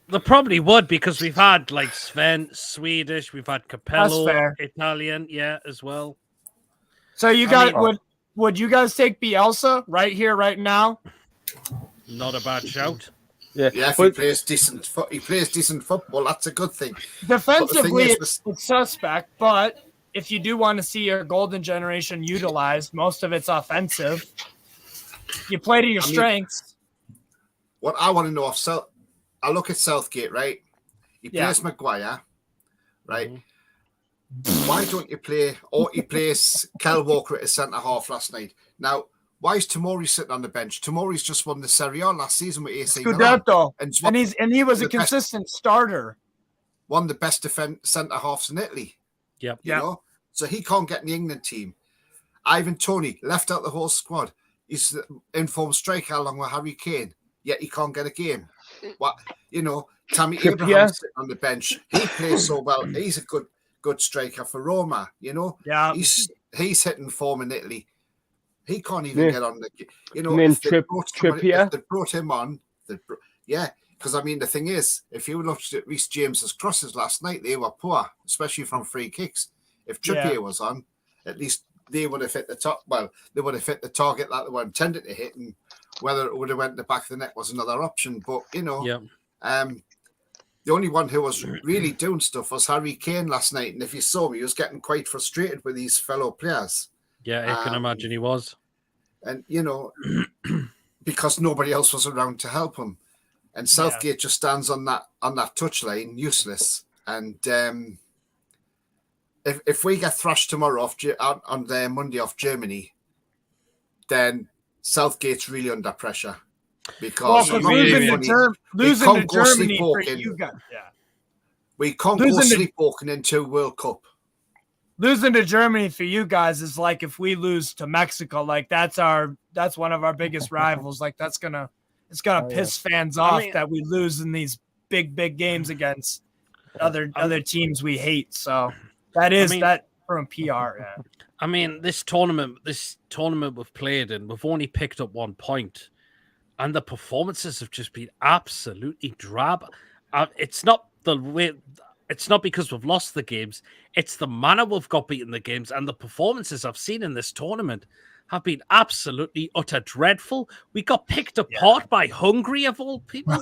They probably would, because we've had like Sven, Swedish, we've had Capello, Italian, as well. So you guys would you guys take Bielsa right here, right now? Not a bad shout. Yeah, if he plays decent football, that's a good thing. Defensively, it's suspect, but if you do want to see your golden generation utilized, most of it's offensive. You play to your strengths. What I want to know, I look at Southgate, right? He plays Maguire, right? Mm-hmm. Why don't you play, or he plays Kyle Walker at centre half last night? Now, why is Tomori sitting on the bench? Tomori's just won the Serie A last season with AC Scudetto, and he was a consistent starter. One of the best centre halves in Italy. Yep. You know? So he can't get in the England team. Ivan Toney left out the whole squad. He's the informed striker along with Harry Kane, yet he can't get a game. What Tammy Abraham sitting on the bench. He plays so well. He's a good striker for Roma. Yeah. He's hitting form in Italy. He can't even get on the. If they brought him on, because I mean the thing is, if you looked at Reece James's crosses last night, they were poor, especially from free kicks. If Trippier was on, at least they would have hit the top. Well, they would have hit the target that they were intended to hit, and whether it would have went in the back of the net was another option. But the only one who was really doing stuff was Harry Kane last night, and if you saw me, he was getting quite frustrated with his fellow players. Yeah, I can imagine he was. And, because nobody else was around to help him. And Southgate just stands on that touchline, useless. And if we get thrashed tomorrow on the Monday off Germany, then Southgate's really under pressure. Because losing to Germany for you guys. We can't go sleepwalking into World Cup. losing to Germany for you guys is like if we lose to Mexico. Like that's one of our biggest rivals. Like it's gonna piss fans off that we lose in these big games against other teams we hate. So that from PR. Yeah. I mean, this tournament we've played in, we've only picked up 1 point, and the performances have just been absolutely drab. It's not because we've lost the games. It's the manner we've got beaten the games, and the performances I've seen in this tournament have been absolutely utter dreadful. We got picked apart by Hungary of all people.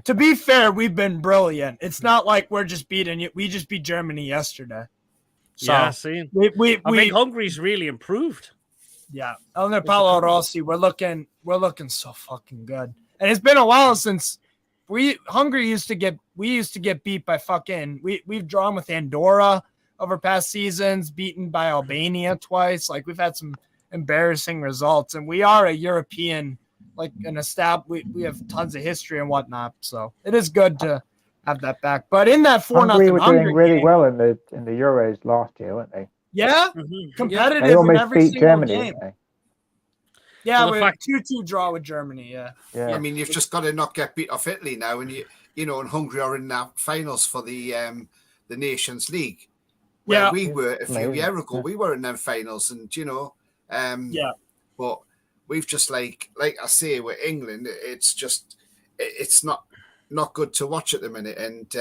To be fair, we've been brilliant. It's not like we're just beating you. We just beat Germany yesterday. So I think Hungary's really improved. Yeah, under Paolo Rossi, we're looking so fucking good. And it's been a while since Hungary used to get beat by we've drawn with Andorra over past seasons, beaten by Albania twice. Like we've had some embarrassing results, and we are a European, like an established. We have tons of history and whatnot, so it is good to have that back. But in that 4-0 Hungary were doing really well in the Euros last year, weren't they? Yeah, competitive. They almost in every beat single Germany, game. didn't they? Yeah, we're 2-2 draw with Germany. Yeah. I mean, you've just got to not get beat off Italy now, and and Hungary are in the finals for the Nations League. Where we were a few years ago, we were in them finals, and but we've just like I say with England, it's not good to watch at the minute, and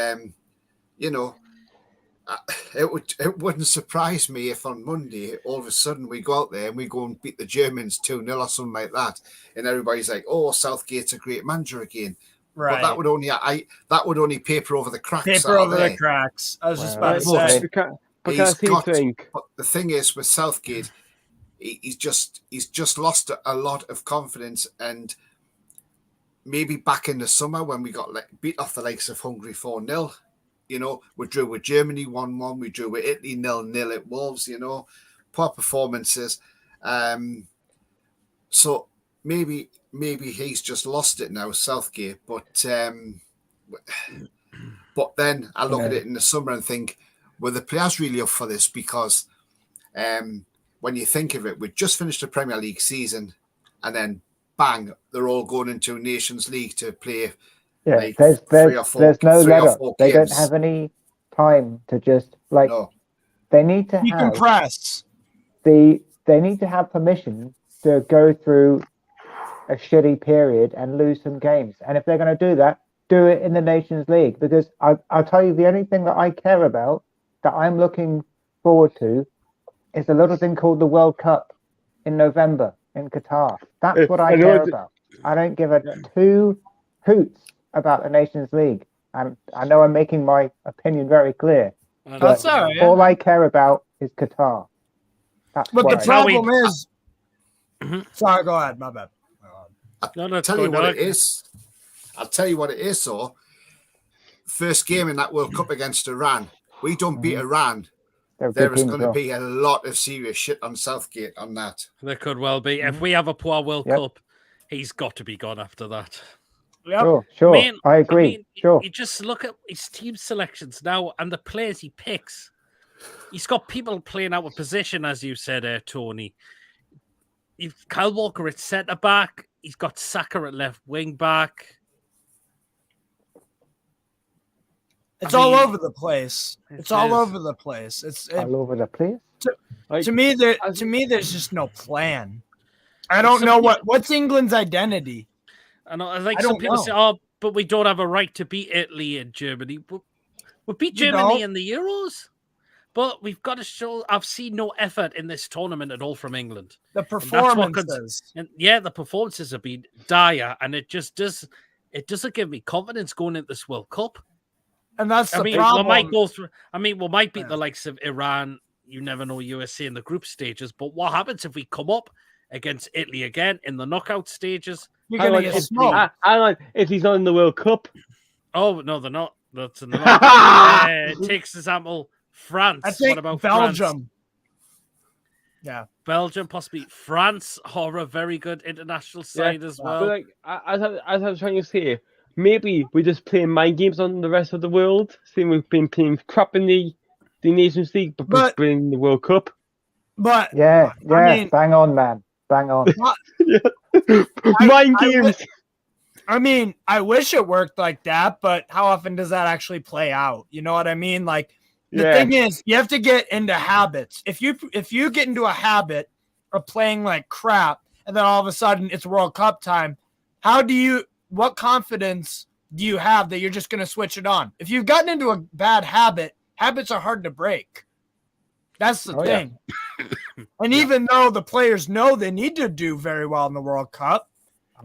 it wouldn't surprise me if on Monday all of a sudden we go out there and we go and beat the Germans 2-0 or something like that, and everybody's like, "Oh, Southgate's a great manager again." Right. But that would only paper over the cracks. The cracks. I was just about to say. But the thing is with Southgate, he's just lost a lot of confidence, and maybe back in the summer when we got beat off the likes of Hungary 4-0. We drew with Germany 1-1. We drew with Italy 0-0 at Wolves. Poor performances. So maybe he's just lost it now, Southgate. But then I look at it in the summer and think, were the players really up for this? Because when you think of it, we just finished the Premier League season, and then bang, they're all going into Nations League to play. Yeah, there's no let up. They don't have any time to just they need to decompress. They need to have permission to go through a shitty period and lose some games. And if they're going to do that, do it in the Nations League. Because I'll tell you, the only thing that I care about, that I'm looking forward to, is a little thing called the World Cup in November in Qatar. That's what I care about. I don't give a two hoots about the Nations League. And I know I'm making my opinion very clear. That's all right. All I care about is Qatar. But the problem is... Sorry, go ahead. My bad. I'll tell you what it is. I'll tell you what it is, so first game in that World Cup against Iran, we don't beat Iran. There is going to be a lot of serious shit on Southgate on that. There could well be. If we have a poor World Cup, he's got to be gone after that. Yep. Sure. I agree. Sure. You just look at his team selections now and the players he picks. He's got people playing out of position, as you said, Tony. Kyle Walker at centre back. He's got Saka at left wing back. It's all over the place. It's all over the place. All over the place. To me, there's just no plan. I don't know what's England's identity. I think some people say, "Oh, but we don't have a right to beat Italy and Germany." We beat Germany in the Euros, but we've got to show. I've seen no effort in this tournament at all from England. The performances, the performances have been dire, and it doesn't give me confidence going into this World Cup. And that's the problem. We might go through. We might beat the likes of Iran. You never know, USA in the group stages. But what happens if we come up against Italy again in the knockout stages? You're going to get smoked. If he's not in the World Cup. Oh, no, they're not. That's in the knockout. Takes example, France. What about Belgium? France? Yeah. Belgium, possibly. France are a very good international side as well. But as I was trying to say, maybe we're just playing mind games on the rest of the world, saying we've been playing crap in the Nations League, but winning the World Cup. But Yeah, I mean, bang on, man, bang on. Mind games. I mean, I wish it worked like that, but how often does that actually play out? You know what I mean? Like the thing is, you have to get into habits. If you get into a habit of playing like crap, and then all of a sudden it's World Cup time, what confidence do you have that you're just going to switch it on? If you've gotten into a bad habit, habits are hard to break. That's the thing. Yeah. And even though the players know they need to do very well in the World Cup,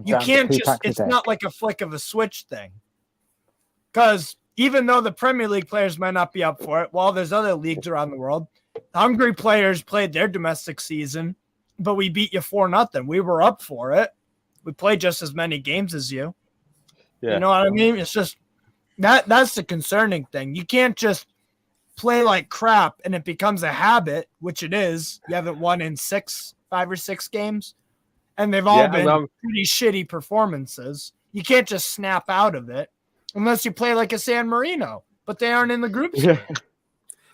you can't just, it's not like a flick of a switch thing. Because even though the Premier League players might not be up for it, while there's other leagues around the world, Hungary players played their domestic season, but we beat you 4-0. We were up for it. We played just as many games as you. Yeah. You know what I mean? It's just that's the concerning thing. You can't just play like crap and it becomes a habit, which it is. You haven't won in 5 or 6 games, and they've all been pretty shitty performances. You can't just snap out of it unless you play like a San Marino, but they aren't in the group stage.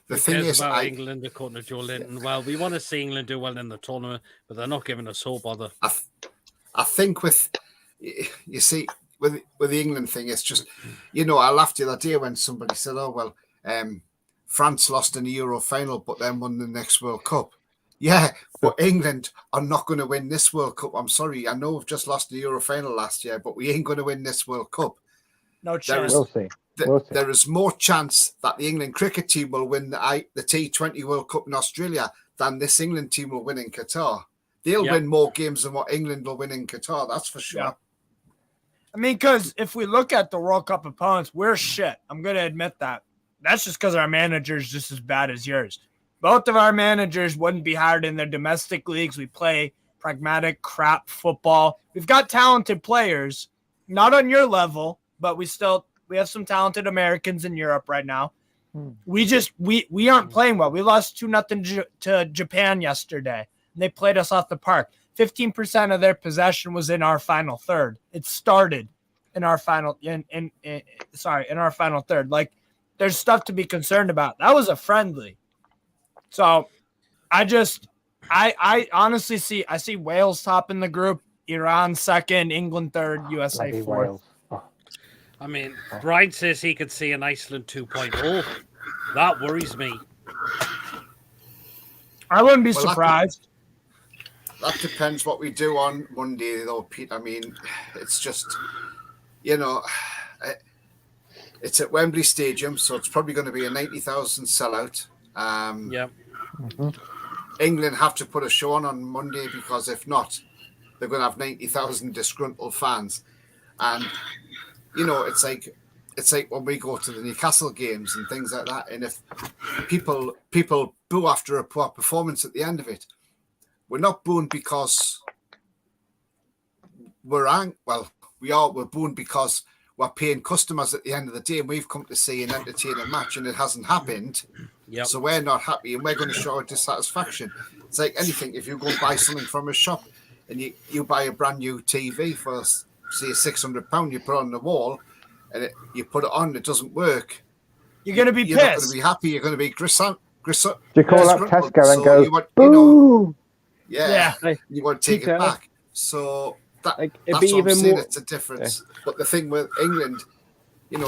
The thing is, about England, according to Joe Linton, well, we want to see England do well in the tournament, but they're not giving us hope, are they? I think with the England thing, it's just, I laughed the other day when somebody said, oh, well, France lost in the Euro final, but then won the next World Cup. Yeah, but England are not going to win this World Cup. I'm sorry. I know we've just lost the Euro final last year, but we ain't going to win this World Cup. No chance. We'll see. There is more chance that the England cricket team will win the T20 World Cup in Australia than this England team will win in Qatar. They'll win more games than what England will win in Qatar. That's for sure. Yeah. I mean, because if we look at the World Cup opponents, we're shit. I'm going to admit that. That's just because our manager is just as bad as yours. Both of our managers wouldn't be hired in their domestic leagues. We play pragmatic crap football. We've got talented players, not on your level, but we have some talented Americans in Europe right now. We aren't playing well. We lost 2-0 to Japan yesterday. And they played us off the park. 15% of their possession was in our final third. It started in our final in our final third. Like, there's stuff to be concerned about. That was a friendly. So I honestly see Wales top in the group, Iran second, England third, USA fourth. I mean, Brian says he could see an Iceland 2.0. That worries me. I wouldn't be surprised. That depends what we do on Monday, though, Pete. I mean, it's just, it's at Wembley Stadium, so it's probably going to be a 90,000 sellout. England have to put a show on Monday, because if not, they're going to have 90,000 disgruntled fans. And, it's like when we go to the Newcastle games and things like that, and if people boo after a poor performance at the end of it, we're not booing because we're booing because we're paying customers at the end of the day, and we've come to see an entertaining match, and it hasn't happened. Yep. So we're not happy, and we're going to show our dissatisfaction. It's like anything. If you go and buy something from a shop and you buy a brand new TV for, say, £600, you put it on the wall, and you put it on, it doesn't work. You're going to be pissed. You're not going to be happy. You're going to be Do you call up Tesco and go, boo? Yeah. You want to take it back. So that's what I'm saying. It's a difference. Yeah. But the thing with England,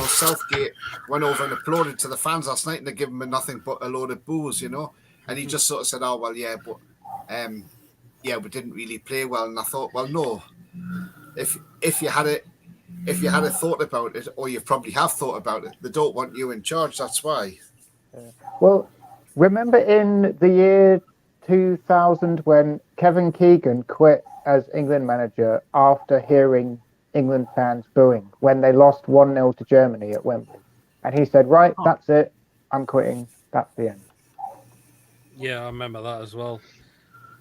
Southgate went over and applauded to the fans last night, and they gave him nothing but a load of boos, and he just sort of said, oh, well, yeah, but we didn't really play well. And I thought, well, no, if you had a thought about it, or you probably have thought about it, they don't want you in charge. That's why. Well, remember in the year 2000 when Kevin Keegan quit as England manager after hearing England fans booing when they lost 1-0 to Germany at Wembley, and he said, right, that's it, I'm quitting, that's the end. Yeah, I remember that as well.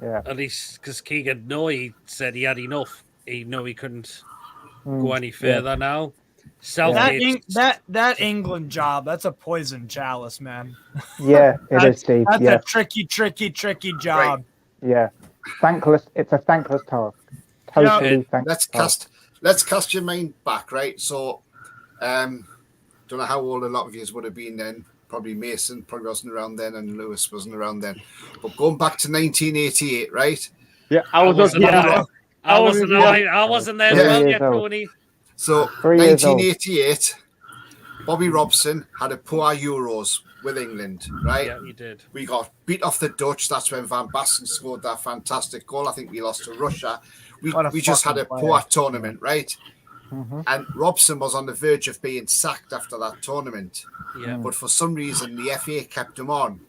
Yeah, at least because Keegan he said he had enough. He couldn't go any further now. Southgate, that England job, that's a poison chalice, man. Yeah, it is, Steve. That's a tricky job. Right. Yeah, thankless. It's a thankless task. Totally thankless. Let's cast your mind back, right? So Don't know how old a lot of you would have been then. Probably Mason probably wasn't around then, and Lewis wasn't around then. But going back to 1988, right? Yeah, I wasn't there. I wasn't there as well yet, Tony. So 1988, Bobby Robson had a poor Euros with England, right? Yeah, he did. We got beat off the Dutch. That's when Van Basten scored that fantastic goal. I think we lost to Russia. We just had a poor tournament, right? And Robson was on the verge of being sacked after that tournament. Yeah. But for some reason, the FA kept him on.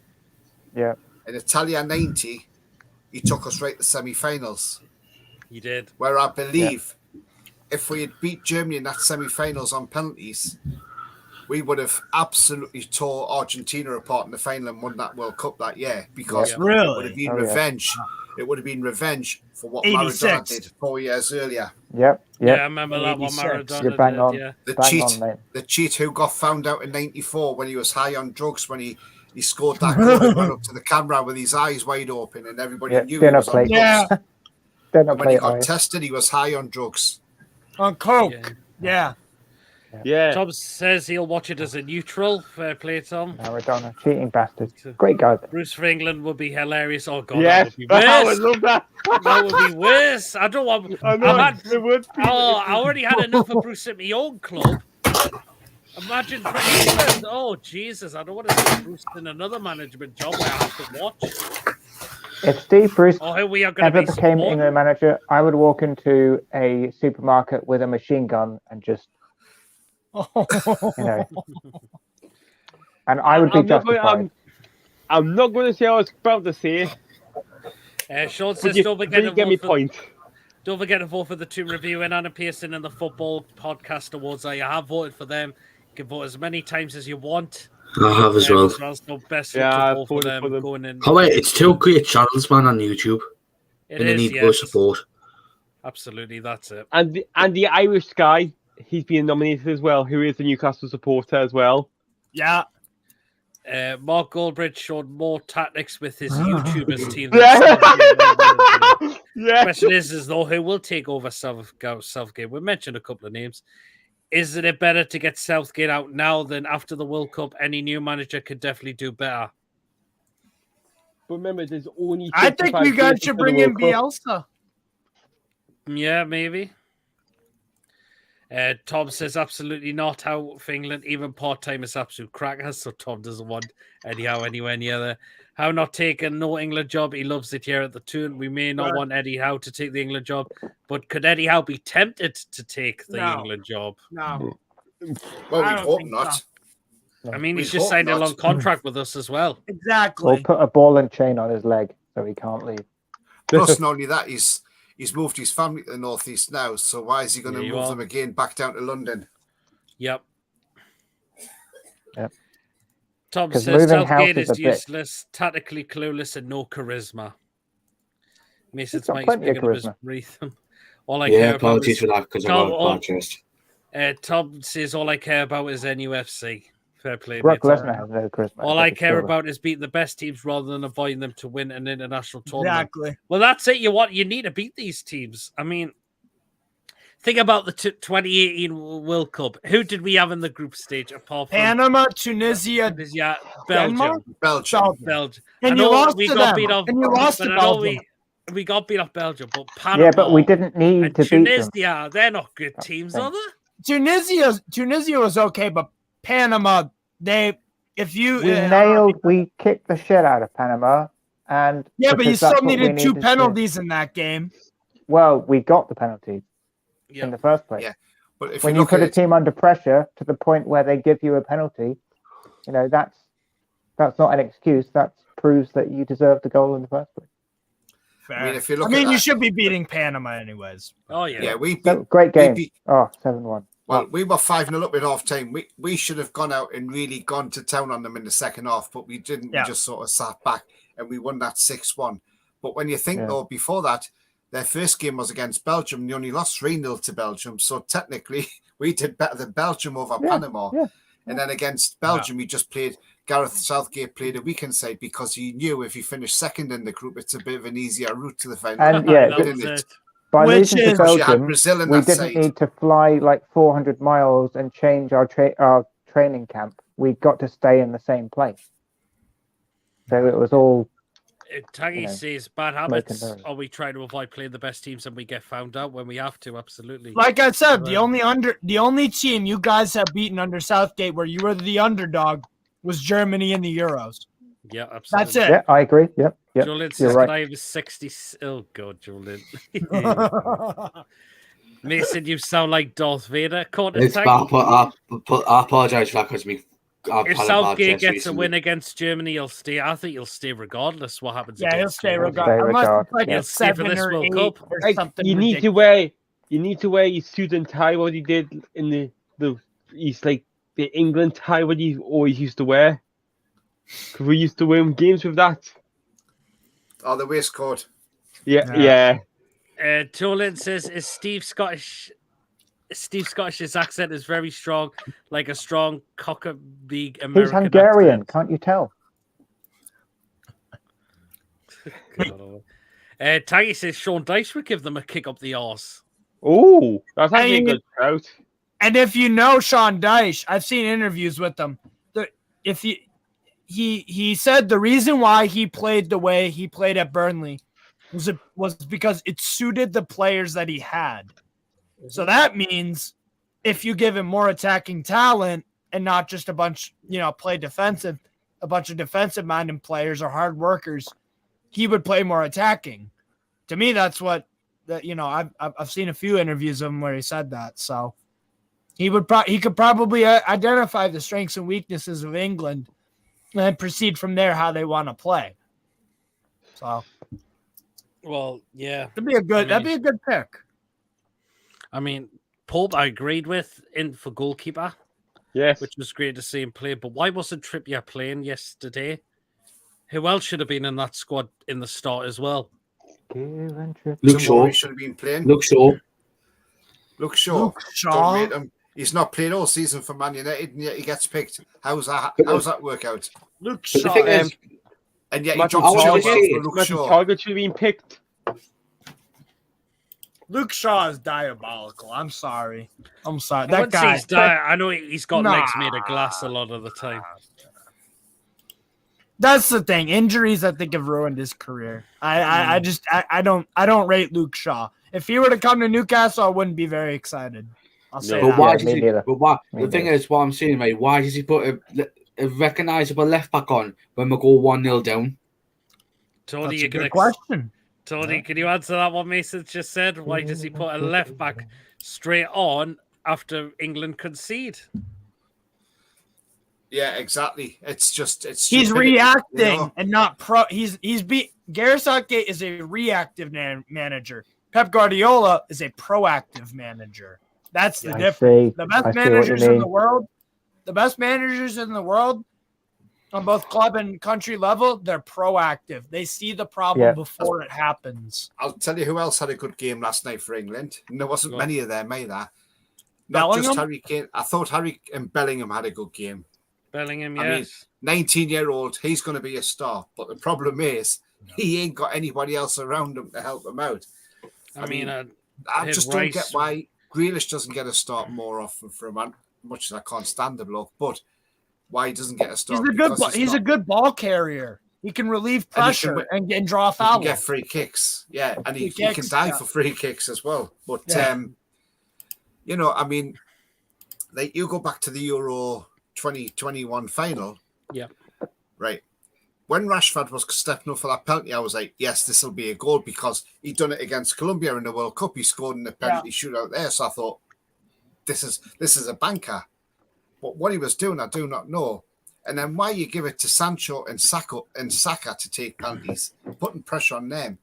Yeah. In Italia 90, he took us right to the semi-finals. He did. Where I believe if we had beat Germany in that semi-finals on penalties, we would have absolutely tore Argentina apart in the final and won that World Cup that year, because it would have been revenge. It would have been revenge for what Maradona did 4 years earlier. Yeah, I remember that one Maradona You're bang on. did, yeah. The cheat who got found out in 94 when he was high on drugs, when he scored that goal and went up to the camera with his eyes wide open and everybody knew he was on drugs. And when he got tested, he was high on drugs. On coke. Yeah. Tom says he'll watch it as a neutral. Fair play, Tom. Maradona, cheating bastard. Great guy. Bruce for England would be hilarious. Oh God, Yes, that would be worse. I would love that. That would be worse. I don't want. It would be. I already had enough of Bruce at my own club. Imagine for England. Oh Jesus, I don't want to see Bruce in another management job where I have to watch. If Steve Bruce ever became England manager, I would walk into a supermarket with a machine gun and just, and I would be justified. I'm not going to say I was about to say. Sean says, don't forget to vote for the two reviewing Anna Pearson and the Football Podcast Awards. I have voted for them. You can vote as many times as you want. I have as well. So best to vote for them. Going in. Oh wait, it's two great channels, man, on YouTube. They need more support. Absolutely, that's it. And the Irish guy, he's being nominated as well, who is a Newcastle supporter as well. Yeah. Mark Goldbridge showed more tactics with his YouTubers team. Question is though, who will take over Southgate? We mentioned a couple of names. Isn't it better to get Southgate out now than after the World Cup? Any new manager could definitely do better. But remember, there's only. I think you guys should bring in Bielsa. Yeah, maybe. Tom says absolutely not out for England. Even part-time is absolute crackers, so Tom doesn't want anyhow anywhere near there. How not taking no England job? He loves it here at the Toon. We may not want Eddie Howe to take the England job, but could Eddie Howe be tempted to take the England job? No. Well, we hope not. I mean, he's just signed a long contract with us as well. Exactly. We'll put a ball and chain on his leg so he can't leave. Plus, not only that, he's moved his family to the northeast now. So why is he going to move them again back down to London? Yep. Yep. Tom says Southgate is useless, tactically clueless, and no charisma. Mason's Mike's big enough his rhythm. All I care about apologies for that because I got a podcast. Tom says all I care about is NUFC. Fair play. Brock Lesnar has no charisma. All I care about is beating the best teams rather than avoiding them to win an international tournament. Exactly. Well, that's it. You need to beat these teams. I mean, think about the 2018 World Cup. Who did we have in the group stage apart from Panama, Tunisia, Belgium. And you lost to them. And you lost to Belgium. We got beat off Belgium, but Panama. Yeah, but we didn't need to beat them. Tunisia, they're not good teams, are they? Tunisia was okay, but Panama, we kicked the shit out of Panama, and but you still needed two penalties in that game. Well, we got the penalty in the first place. Yeah, but when you put a team under pressure to the point where they give you a penalty, that's not an excuse. That proves that you deserve the goal in the first place. Fair. I mean, you should be beating Panama anyways. Oh yeah, yeah, great game. 7-1. Well, we were 5-0 up at half time. We should have gone out and really gone to town on them in the second half, but we didn't. We just sort of sat back and we won that 6-1. But when you think though, before that, their first game was against Belgium and they only lost 3-0 to Belgium. So technically, we did better than Belgium over Panama. Yeah. And then against Belgium, we just played. Gareth Southgate played a weekend side because he knew if he finished second in the group, it's a bit of an easier route to the final. And By Which losing to is- Because you had Belgium, Brazil in we that didn't side. need to fly like 400 miles and change our training camp. We got to stay in the same place. So it was all Taggy you know, says bad smoke and habits. mirrors. Are we trying to avoid playing the best teams and we get found out when we have to? Absolutely. Like I said, the Well- only team you guys have beaten under Southgate where you were the underdog was Germany in the Euros. Yeah, absolutely. That's it. Yeah, I agree. Yep. Julian You're says, right. "Can I have a 60?" Oh God, Julian. Mason, you sound like Darth Vader. Caught It's attack. I apologise for that because I've If had a bad Southgate chest gets a recently. win against Germany, he'll stay. I think he'll stay regardless. What happens? Yeah, he'll against stay Germany. regardless. Unless it's like He'll a stay for 7 this or World 8 Cup. or Like, something you need to wear your suit and tie. What he did in he's like the England tie. What he always used to wear. Because we used to win games with that. Oh, the waistcoat. Yeah. Julian says, "Is Steve Scottish? Steve Scottish's accent is very strong, like a strong cock-a-big American He's Hungarian, accent." can't you tell? Taggy says Sean Dyche would give them a kick up the arse. Oh, that's actually a good shout. And if you know Sean Dyche, I've seen interviews with him. If he said the reason why he played the way he played at Burnley was because it suited the players that he had. So that means if you give him more attacking talent and not just a bunch, play defensive, a bunch of defensive-minded players or hard workers, he would play more attacking. To me, that's what I've seen a few interviews of him where he said that. So he could probably identify the strengths and weaknesses of England and then proceed from there how they want to play. So, well, yeah, that'd be a good pick. I mean, Pope, I agreed with in for goalkeeper. Yes, which was great to see him play. But why wasn't Trippier playing yesterday? Who else should have been in that squad in the start as well? Luke Shaw should have been playing. Luke Shaw. Don't rate him. He's not played all season for Man United, and yet he gets picked. How's that work out? Luke Shaw. The thing is, and yet he Martin drops Target for Luke Shaw. should have been picked. Luke Shaw is diabolical. I'm sorry. That guy. I know he's got legs made of glass a lot of the time. That's the thing. Injuries, I think, have ruined his career. I don't rate Luke Shaw. If he were to come to Newcastle, I wouldn't be very excited. I'll say but that. why does he? But why? The thing is, what I'm saying, mate. Why does he put a recognisable left back on when we go 1-0 down? Tony, That's a good question. Tony, can you answer that? What Mason just said? Why does he put a left back straight on after England concede? Yeah, exactly. It's he's reacting and not pro. Gareth Southgate is a reactive manager. Pep Guardiola is a proactive manager. That's the difference. The best managers in the world, on both club and country level, they're proactive. They see the problem before it happens. I'll tell you who else had a good game last night for England. And there wasn't many of them either. Not Bellingham? just Harry Kane. I thought Harry and Bellingham had a good game. Bellingham, yes. I mean, 19-year-old, he's going to be a star. But the problem is, he ain't got anybody else around him to help him out. I mean, I just don't get why Grealish doesn't get a start more often for a man. Much as I can't stand the bloke, but why he doesn't get a start? He's a good ball carrier. He can relieve pressure and draw fouls. He can get free kicks, and he can dive for free kicks as well. But I mean, like you go back to the Euro 2021 final, right. When Rashford was stepping up for that penalty, I was like, yes, this will be a goal because he'd done it against Colombia in the World Cup. He scored in the penalty shootout there. So I thought, this is a banker. But what he was doing, I do not know. And then why you give it to Sancho and Saka to take penalties, putting pressure on them.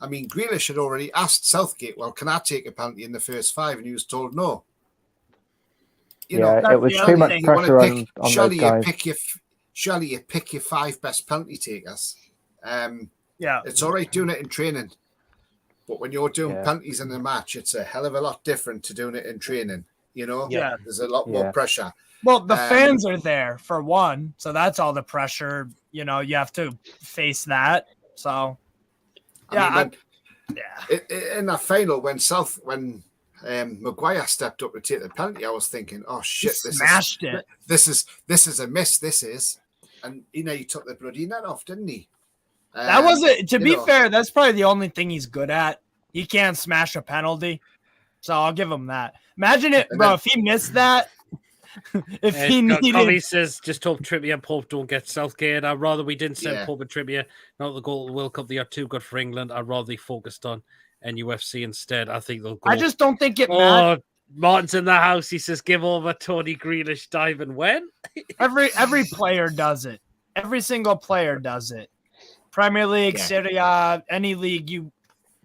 I mean, Grealish had already asked Southgate, well, can I take a penalty in the first 5? And he was told no. It was too much pressure on those guys. Surely you pick your 5 best penalty takers. It's all right doing it in training, but when you're doing penalties in the match, it's a hell of a lot different to doing it in training. There's a lot more pressure. Well, the fans are there for one, so that's all the pressure. You have to face that. So, In that final when Maguire stepped up to take the penalty, I was thinking, "Oh shit, Smashed it. This is a miss. This is," and he took the bloody net off, didn't he? That wasn't. To be fair, that's probably the only thing he's good at. He can't smash a penalty, so I'll give him that. Imagine it, bro. If he missed that, if he needed. Tommy says, just hope Trippier and Pope don't get Southgate. I'd rather we didn't send Yeah. Pope and Trippier. Not the goal of the World Cup. They are too good for England. I'd rather they focused on NUFC instead. I think they'll go. I just don't think it matters. Oh, Martin's in the house. He says, give over Tony Grealish diving when? Every player does it. Every single player does it. Premier League, Serie A, any league. You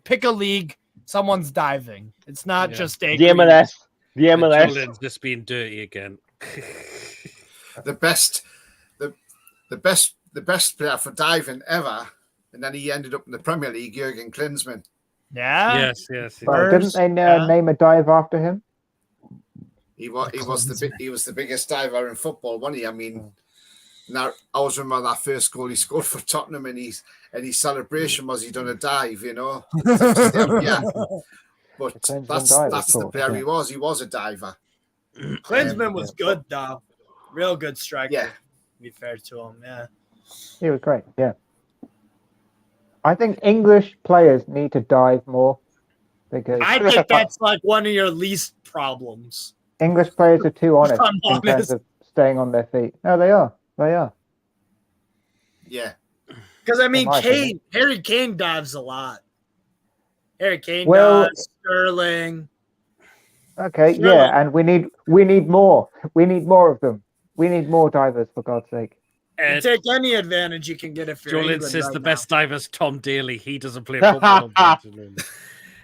pick a league, someone's diving. It's not just a The MLS. The MLS. Julian's just being dirty again. the best player for diving ever, and then he ended up in the Premier League, Jurgen Klinsmann. Yeah. Yes. Well, didn't they name a dive after him? He was the biggest diver in football, wasn't he? I mean, now I always remember that first goal he scored for Tottenham, and his celebration was he done a dive, yeah. But that's the player he was. He was a diver. Klinsmann was good though, real good striker. Yeah, to be fair to him, yeah. He was great. Yeah. I think English players need to dive more because I think that's like one of your least problems. English players are too honest I'm in terms of staying on their feet. No, they are. They are. Yeah. Because I mean, Harry Kane dives a lot. Harry Kane does. Sterling. Okay, yeah, and we need more. We need more of them. We need more divers, for God's sake. You take any advantage you can get if you're Julian England says right the now. best diver's Tom Daly. He doesn't play football.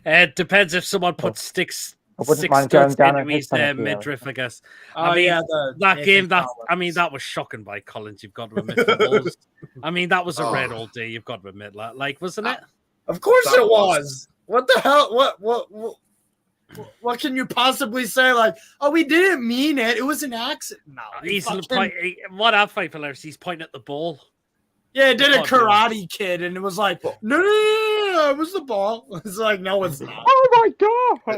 It depends if someone puts six studs into his midriff, I guess. That game, that was shocking by Collins. You've got to admit. That was a red all day. You've got to admit that. Like, wasn't it? Of course it was. What the hell? What can you possibly say? Like, oh, we didn't mean it. It was an accident. No, what I find hilarious. He's pointing at the ball. Yeah, it did a Karate Kid, and it was like, no, it was the ball. It's like, no, it's not. Oh my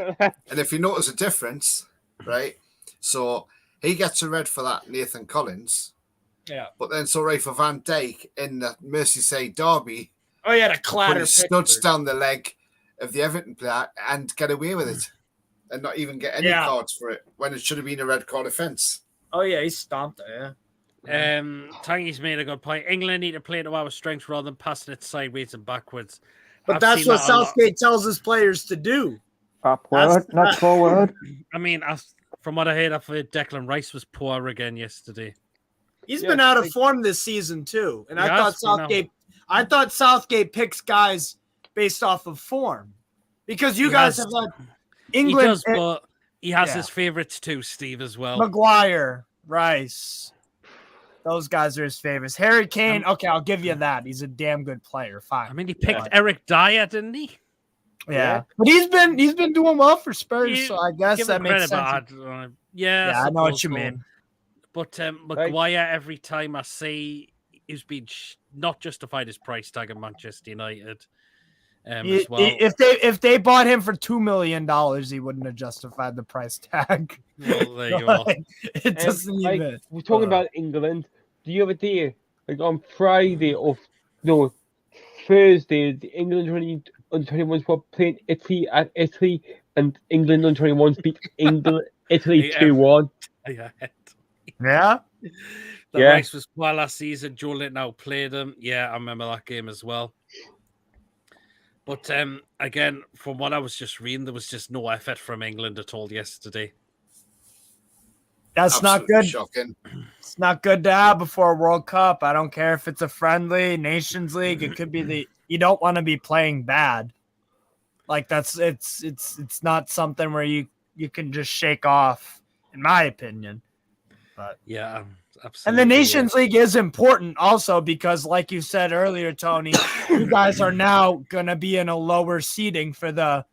god! And if you notice a difference, right? So he gets a red for that, Nathan Collins. Yeah. But then so right for Van Dijk in the Merseyside derby. Oh, yeah, a clatter. He studs down the leg of the Everton player and get away with it, and not even get any cards for it when it should have been a red card offence. Oh yeah, he stomped it. Yeah. Tangy's made a good point. England need to play to our strengths rather than passing it sideways and backwards. But that's what Southgate tells his players to do. Upward, not forward. I mean, from what I heard, I've heard Declan Rice was poor again yesterday. He's been out of form this season too, and I thought Southgate picks guys based off of form because you guys have like England. He does, but he has his favorites too, Steve, as well. Maguire, Rice. Those guys are his favorites. Harry Kane, okay, I'll give you that. He's a damn good player. Fine. I mean, he picked Eric Dyer, didn't he? Yeah. But he's been doing well for Spurs, so I guess that makes sense. I know what you mean. But Maguire, every time I see he's been not justified his price tag at Manchester United. As well. If they bought him for $2 million, he wouldn't have justified the price tag. Well, there you are. It doesn't even. We're talking about England. Do you have a day like on Friday or Thursday? The England under 21s were playing Italy at Italy, and England under 21s beat Italy 2-1. Yeah. The race was well last season. Joe Litton played them. Yeah, I remember that game as well. But again, from what I was just reading, there was just no effort from England at all yesterday. That's absolutely not good. Shocking. It's not good to have before a World Cup. I don't care if it's a friendly, Nations League. It could be you don't want to be playing bad. Like it's not something where you can just shake off, in my opinion. But yeah, absolutely. And the Nations League is important also because, like you said earlier, Tony, you guys are now gonna be in a lower seeding for the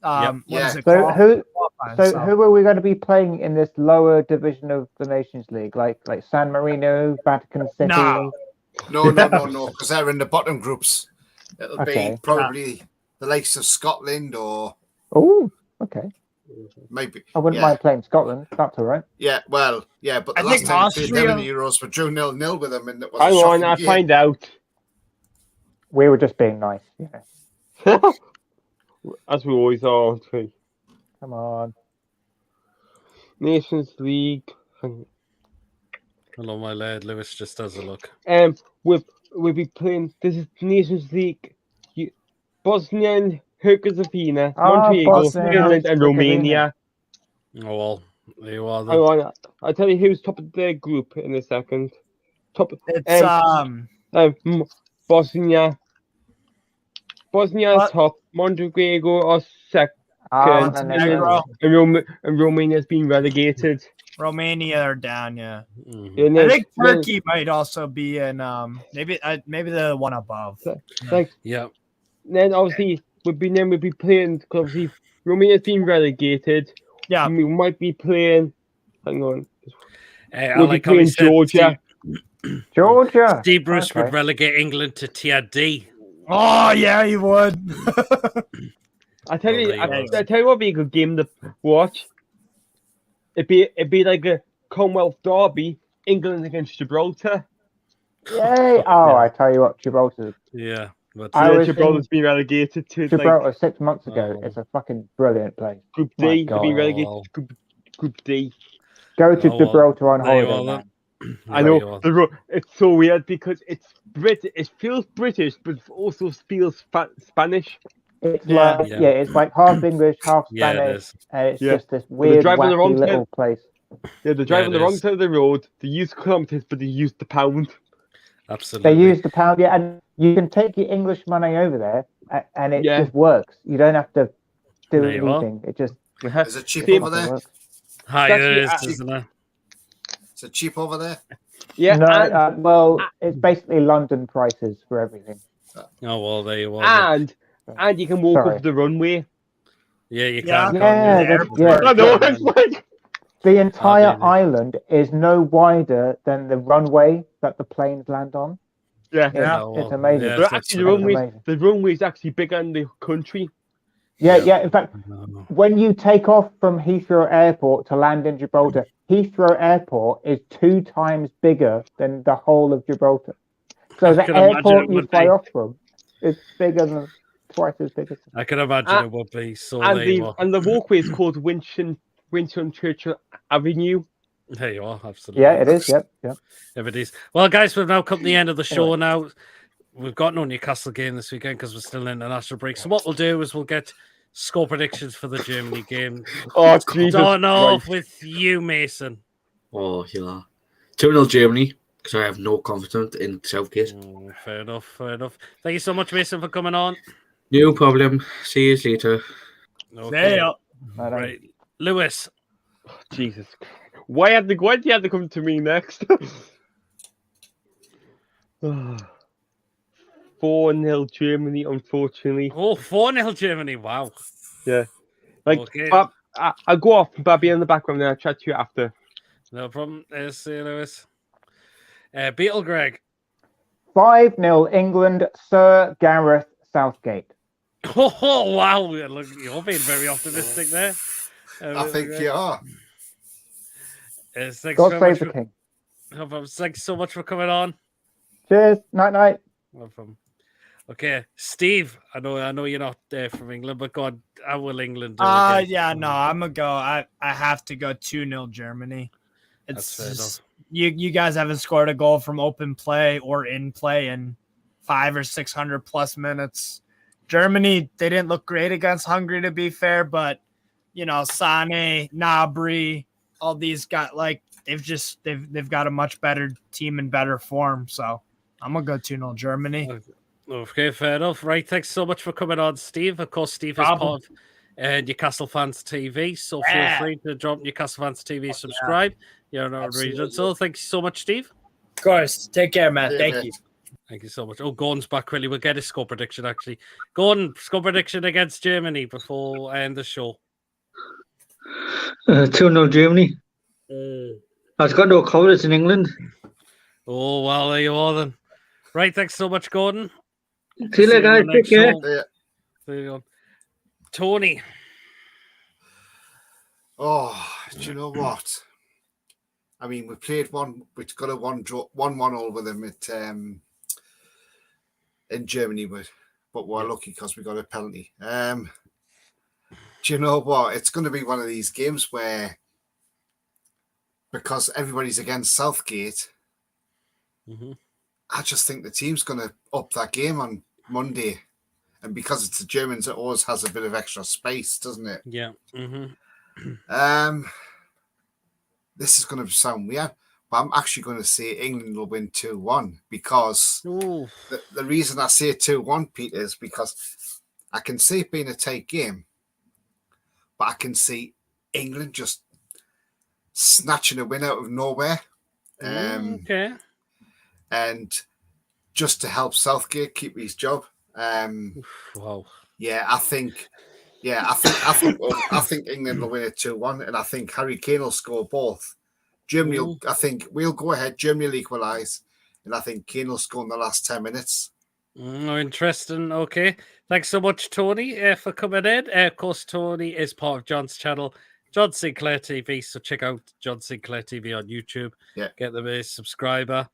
what is it called? Who are we going to be playing in this lower division of the Nations League? Like San Marino, Vatican City? No, because they're in the bottom groups. It'll be probably the likes of Scotland or Oh, okay. maybe. I wouldn't mind playing Scotland. That's all right. Yeah, well, yeah, but the I last think time we played them in Austria- Euros, we drew 0-0 with them, and it was Hang a on, shocking I'll game. find out. We were just being nice. Yeah. As we always are, aren't we? Come on. Nations League. Hello, my lad. Lewis just has a look. We'll be playing. This is Nations League. Bosnia and Herzegovina, Montenegro, Bosnia, Finland, and Herzegovina. Romania. Oh well, there you are. Hang Then. on, I'll tell you who's top of their group in a second. It's Bosnia. Bosnia is What? top. Montenegro are second. Montenegro. And Romania's been relegated. Romania are down, yeah. Mhm. And I then, think Turkey might also be in maybe the one above. Yeah. then obviously we'll be playing because obviously Romania's been relegated. Yeah. We might be playing. Hang on. I We'll like be how he playing said Georgia. Georgia. Steve Bruce would Okay. relegate England to Tier D. Oh yeah, you would. I tell you, there you I go. tell you what, would be a good game to watch. It'd be like a Commonwealth derby, England against Gibraltar. Yay! Oh, I tell you what, Gibraltar. Yeah. But I was Gibraltar's in been relegated to Gibraltar 6 months ago. Oh. It's a fucking brilliant place. Group My D. They've been God. relegated to Group D. Go to Oh, well, Gibraltar on there you holiday, are, man. I There you know are. it's so weird because it's It feels British, but it also feels Spanish. It's Yeah. like Yeah. it's like half English, half Yeah, it Spanish, is. and it's Yeah. just this weird, drive on the wrong wacky side. little place. Yeah, they drive Yeah, on it the wrong is. side of the road. They use kilometers, but they use the pound. Absolutely. They use the pound, yeah, and you can take your English money over there, and it Yeah. just works. You don't have to do There you are. anything. It just Is it cheap Same- over there? works. Hi, That's it the- is, isn't it? Is it cheap over there? Yeah, No, and, well, it's basically London prices for everything. Oh, well, there you are. then. and you can walk Sorry. up the runway. Yeah, you Yeah. can. Yeah, can't you? that's- yeah. I know, Yeah. it's like The entire do. island is no wider than the runway that the planes land on. yeah. Yeah. Oh, It's well, amazing. yeah, But it's actually, absolutely- the runway is actually bigger than the country. Yeah, Yeah. yeah. In fact, No. when you take off from Heathrow Airport to land in Gibraltar, Heathrow Airport is 2 times bigger than the whole of Gibraltar. So I the can imagine airport it you would fly be. off from is bigger than twice as big as. I can imagine Ah, it would be. So And there you are. the walkway is called Winston Churchill Avenue. There you are. Absolutely. Yeah, it is. Yep, yep. If it is. Well, guys, we've now come to the end of the show Anyway. now. We've got no Newcastle game this weekend because we're still in international break. So what we'll do is we'll get score predictions for the Germany game. Oh, Jesus Starting off Christ. with you, Mason. Oh, you are 2-0 Germany because I have no confidence in Southgate. Fair enough. Fair enough. Thank you so much, Mason, for coming on. No problem. See you later. Okay. Yeah. Right. Lewis. Jesus. Why do you have to come to me next? 4-0 Germany, unfortunately. Oh, 4-0 Germany. Wow. Yeah. Like, Okay. I'll go off, but I'll be in the background and I'll chat to you after. No problem. See you, Lewis. Beetle Greg. 5-0 England, Sir Gareth Southgate. Oh, wow. Look, you're being very optimistic there. I think you are. Thanks God very save much the for- king. no problem. Thanks so much for coming on. Cheers. Night, night. No problem. Okay, Steve. I know you're not from England, but God, how will England do again? Yeah, no, I'm gonna go. I have to go 2-0 Germany. That's fair It's you guys haven't scored a goal from open play or in play in 500 or 600 plus minutes. Germany, they didn't look great against Hungary, to be fair, but you know, Sane, Gnabry, all these got they've got a much better team and better form. So I'm gonna go 2-0 Germany. Okay, fair enough. Right, thanks so much for coming on, Steve. Of course, Steve is Problem. part of Newcastle Fans TV, so Yeah. feel free to drop Newcastle Fans TV, subscribe. You're in our region. Absolutely. So thank you so much, Steve. Of course. Take care, man. Yeah, Thank man. you. Thank you so much. Oh, Gordon's back quickly. We'll get his score prediction, actually. Gordon, score prediction against Germany before I end the show. 2-0 Germany. I've got no confidence in England. Oh, well, there you are then. Right, thanks so much, Gordon. See you later, you on guys. the Take next care. show. Yeah. Tony. Oh, do you know what? I mean, we played one. We've got a 1-1 all with them at in Germany, but we're lucky because we got a penalty. Do you know what? It's going to be one of these games where, because everybody's against Southgate, I just think the team's going to up that game on Monday. And because it's the Germans, it always has a bit of extra space, doesn't it? Yeah. This is going to sound weird, but I'm actually going to say England will win 2-1 because the reason I say 2-1, Pete, is because I can see it being a tight game, but I can see England just snatching a win out of nowhere. Okay. And just to help Southgate keep his job. Wow. Yeah, I think England will win it 2-1, and I think Harry Kane will score both. Germany, I think we'll go ahead. Germany will equalise, and I think Kane will score in the last 10 minutes. Interesting. Okay. Thanks so much, Tony, for coming in. Of course, Tony is part of John's channel, John Sinclair TV. So check out John Sinclair TV on YouTube. Yeah. Get them a subscriber.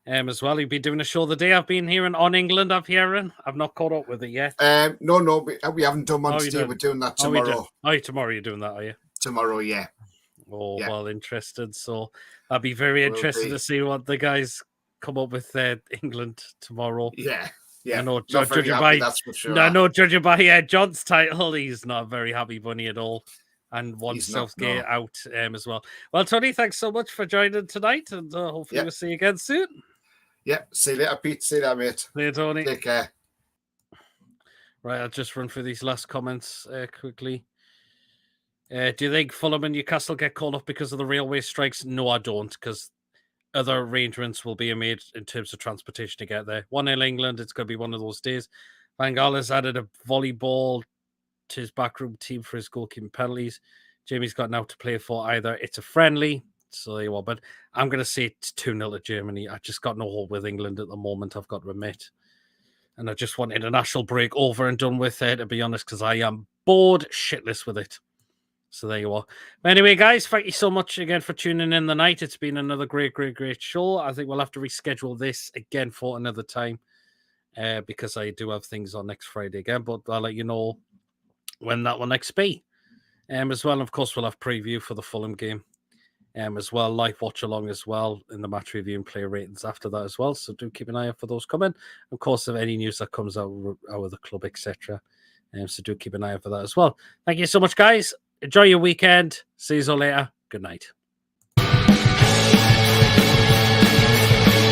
As well, he'll be doing a show the day I've been hearing on England. I'm hearing. I've not caught up with it yet. No, we haven't done one today. We're doing that tomorrow. Tomorrow you're doing that, are you? Tomorrow, yeah. Oh, yeah. Well, interested. So I'll be very interested to see what the guys come up with England tomorrow. Yeah. I know, judging by John's title, he's not a very happy bunny at all. And one Southgate out as well. Well, Tony, thanks so much for joining tonight, and hopefully we'll see you again soon. Yeah, see you later, Pete. See you later, mate. See you, Tony. Take care. Right, I'll just run through these last comments quickly. Do you think Fulham and Newcastle get called off because of the railway strikes? No, I don't, because other arrangements will be made in terms of transportation to get there. 1-0 England, it's going to be one of those days. Van Gaal has added a volleyball to his backroom team for his goalkeeping penalties. Jamie's got now to play for either it's a friendly, so there you are, but I'm going to say it's 2-0 to Germany. I just got no hope with England at the moment, I've got to admit. And I just want international break over and done with it, to be honest, because I am bored shitless with it. So there you are. But anyway, guys, thank you so much again for tuning in the night. It's been another great show. I think we'll have to reschedule this again for another time because I do have things on next Friday again, but I'll let you know when that will next be. As well, of course, we'll have preview for the Fulham game as well, live watch along as well in the match review and player ratings after that as well. So do keep an eye out for those coming. Of course, if any news that comes out of the club, etc. So do keep an eye out for that as well. Thank you so much, guys. Enjoy your weekend. See you all later. Good night.